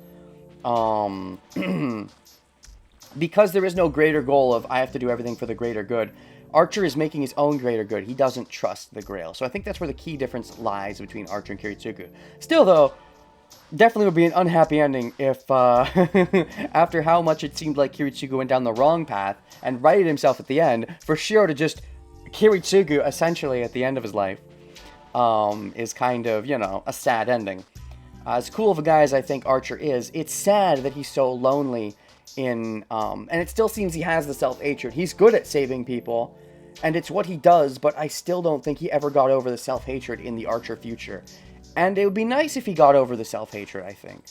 Speaker 1: because there is no greater goal of I have to do everything for the greater good, Archer is making his own greater good. He doesn't trust the Grail. So I think that's where the key difference lies between Archer and Kiritsugu. Still, though, definitely would be an unhappy ending if, after how much it seemed like Kiritsugu went down the wrong path and righted himself at the end, for Shiro to just Kiritsugu, essentially, at the end of his life, is kind of, you know, a sad ending. As cool of a guy as I think Archer is, it's sad that he's so lonely in, and it still seems he has the self-hatred. He's good at saving people, and it's what he does, but I still don't think he ever got over the self-hatred in the Archer future. And it would be nice if he got over the self-hatred, I think.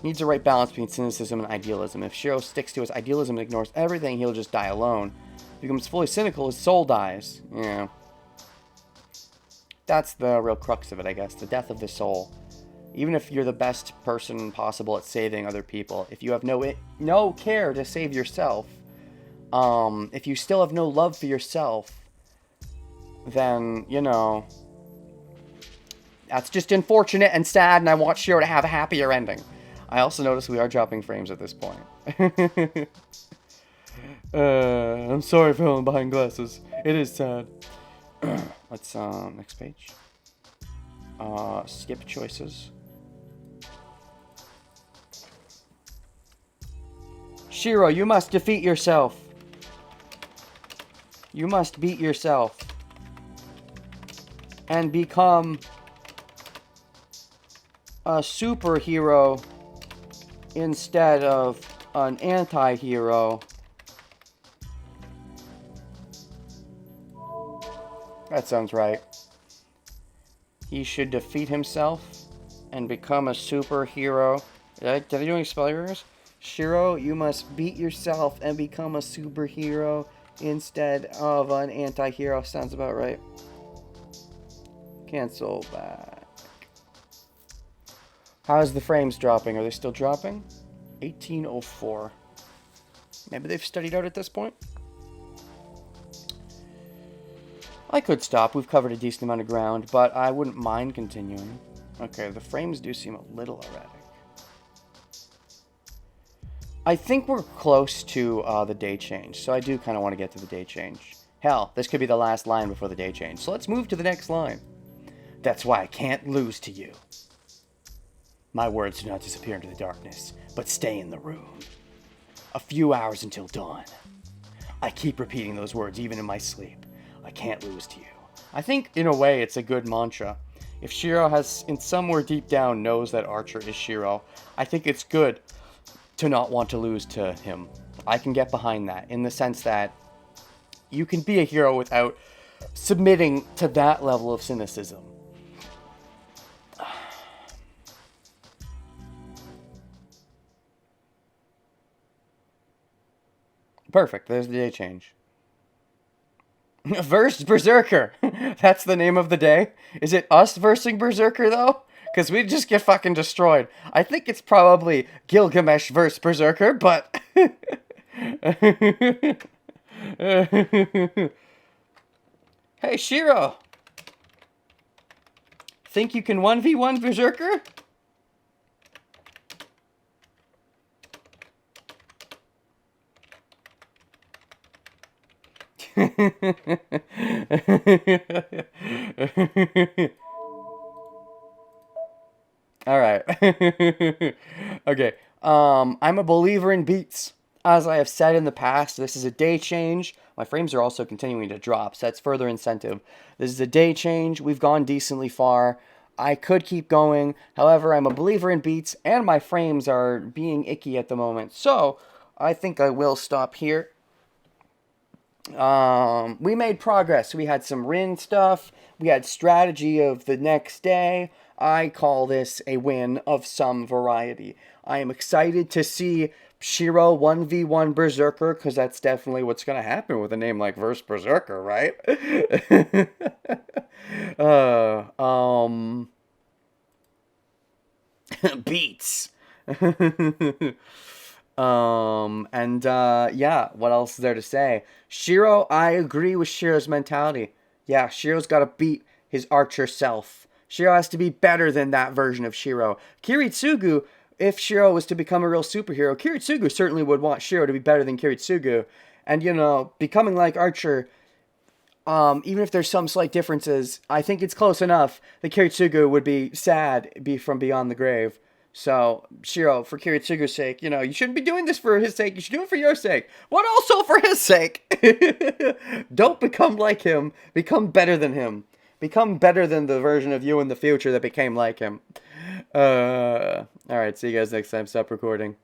Speaker 1: Needs a right balance between cynicism and idealism. If Shiro sticks to his idealism and ignores everything, he'll just die alone. If he becomes fully cynical, his soul dies. Yeah. That's the real crux of it, I guess. The death of the soul. Even if you're the best person possible at saving other people, if you have no care to save yourself, if you still have no love for yourself, then, you know, that's just unfortunate and sad, and I want Shiro to have a happier ending. I also notice we are dropping frames at this point. I'm sorry for falling behind glasses. It is sad. Let's, next page. Skip choices. Shiro, you must defeat yourself. You must beat yourself. And become a superhero instead of an anti-hero. That sounds right. He should defeat himself and become a superhero. Did I do any spelling errors? Shiro, you must beat yourself and become a superhero instead of an anti-hero. Sounds about right. Cancel back. How's the frames dropping? Are they still dropping? 1804. Maybe they've studied out at this point? I could stop. We've covered a decent amount of ground, but I wouldn't mind continuing. Okay, the frames do seem a little erratic. I think we're close to the day change, so I do kind of want to get to the day change. Hell, this could be the last line before the day change, so let's move to the next line. That's why I can't lose to you. My words do not disappear into the darkness, but stay in the room. A few hours until dawn. I keep repeating those words even in my sleep. I can't lose to you. I think, in a way, it's a good mantra. If Shiro has, in somewhere deep down, knows that Archer is Shiro, I think it's good to not want to lose to him. I can get behind that, in the sense that you can be a hero without submitting to that level of cynicism. Perfect, there's the day change. Verse Berserker! That's the name of the day? Is it us versing Berserker, though? Because we'd just get fucking destroyed. I think it's probably Gilgamesh versus Berserker, but... Hey, Shiro! Think you can 1v1 Berserker? All right. Okay. I'm a believer in beats. As I have said in the past, this is a day change. My frames are also continuing to drop, so that's further incentive. This is a day change. We've gone decently far. I could keep going. However, I'm a believer in beats, and my frames are being icky at the moment. So, I think I will stop here. We made progress. We had some Rin stuff. We had strategy of the next day. I call this a win of some variety. I am excited to see Shiro 1v1 Berserker, because that's definitely what's going to happen with a name like Verse Berserker, right? uh, um, Beats. Yeah, what else is there to say? Shiro, I agree with Shiro's mentality. Yeah, Shiro's got to beat his archer self. Shiro has to be better than that version of Shiro. Kiritsugu, if Shiro was to become a real superhero, Kiritsugu certainly would want Shiro to be better than Kiritsugu. And, becoming like Archer, even if there's some slight differences, I think it's close enough that Kiritsugu would be sad from beyond the grave. So, Shiro, for Kiritsugu's sake, you shouldn't be doing this for his sake. You should do it for your sake. But also for his sake. Don't become like him. Become better than him. Become better than the version of you in the future that became like him. Alright, see you guys next time. Stop recording.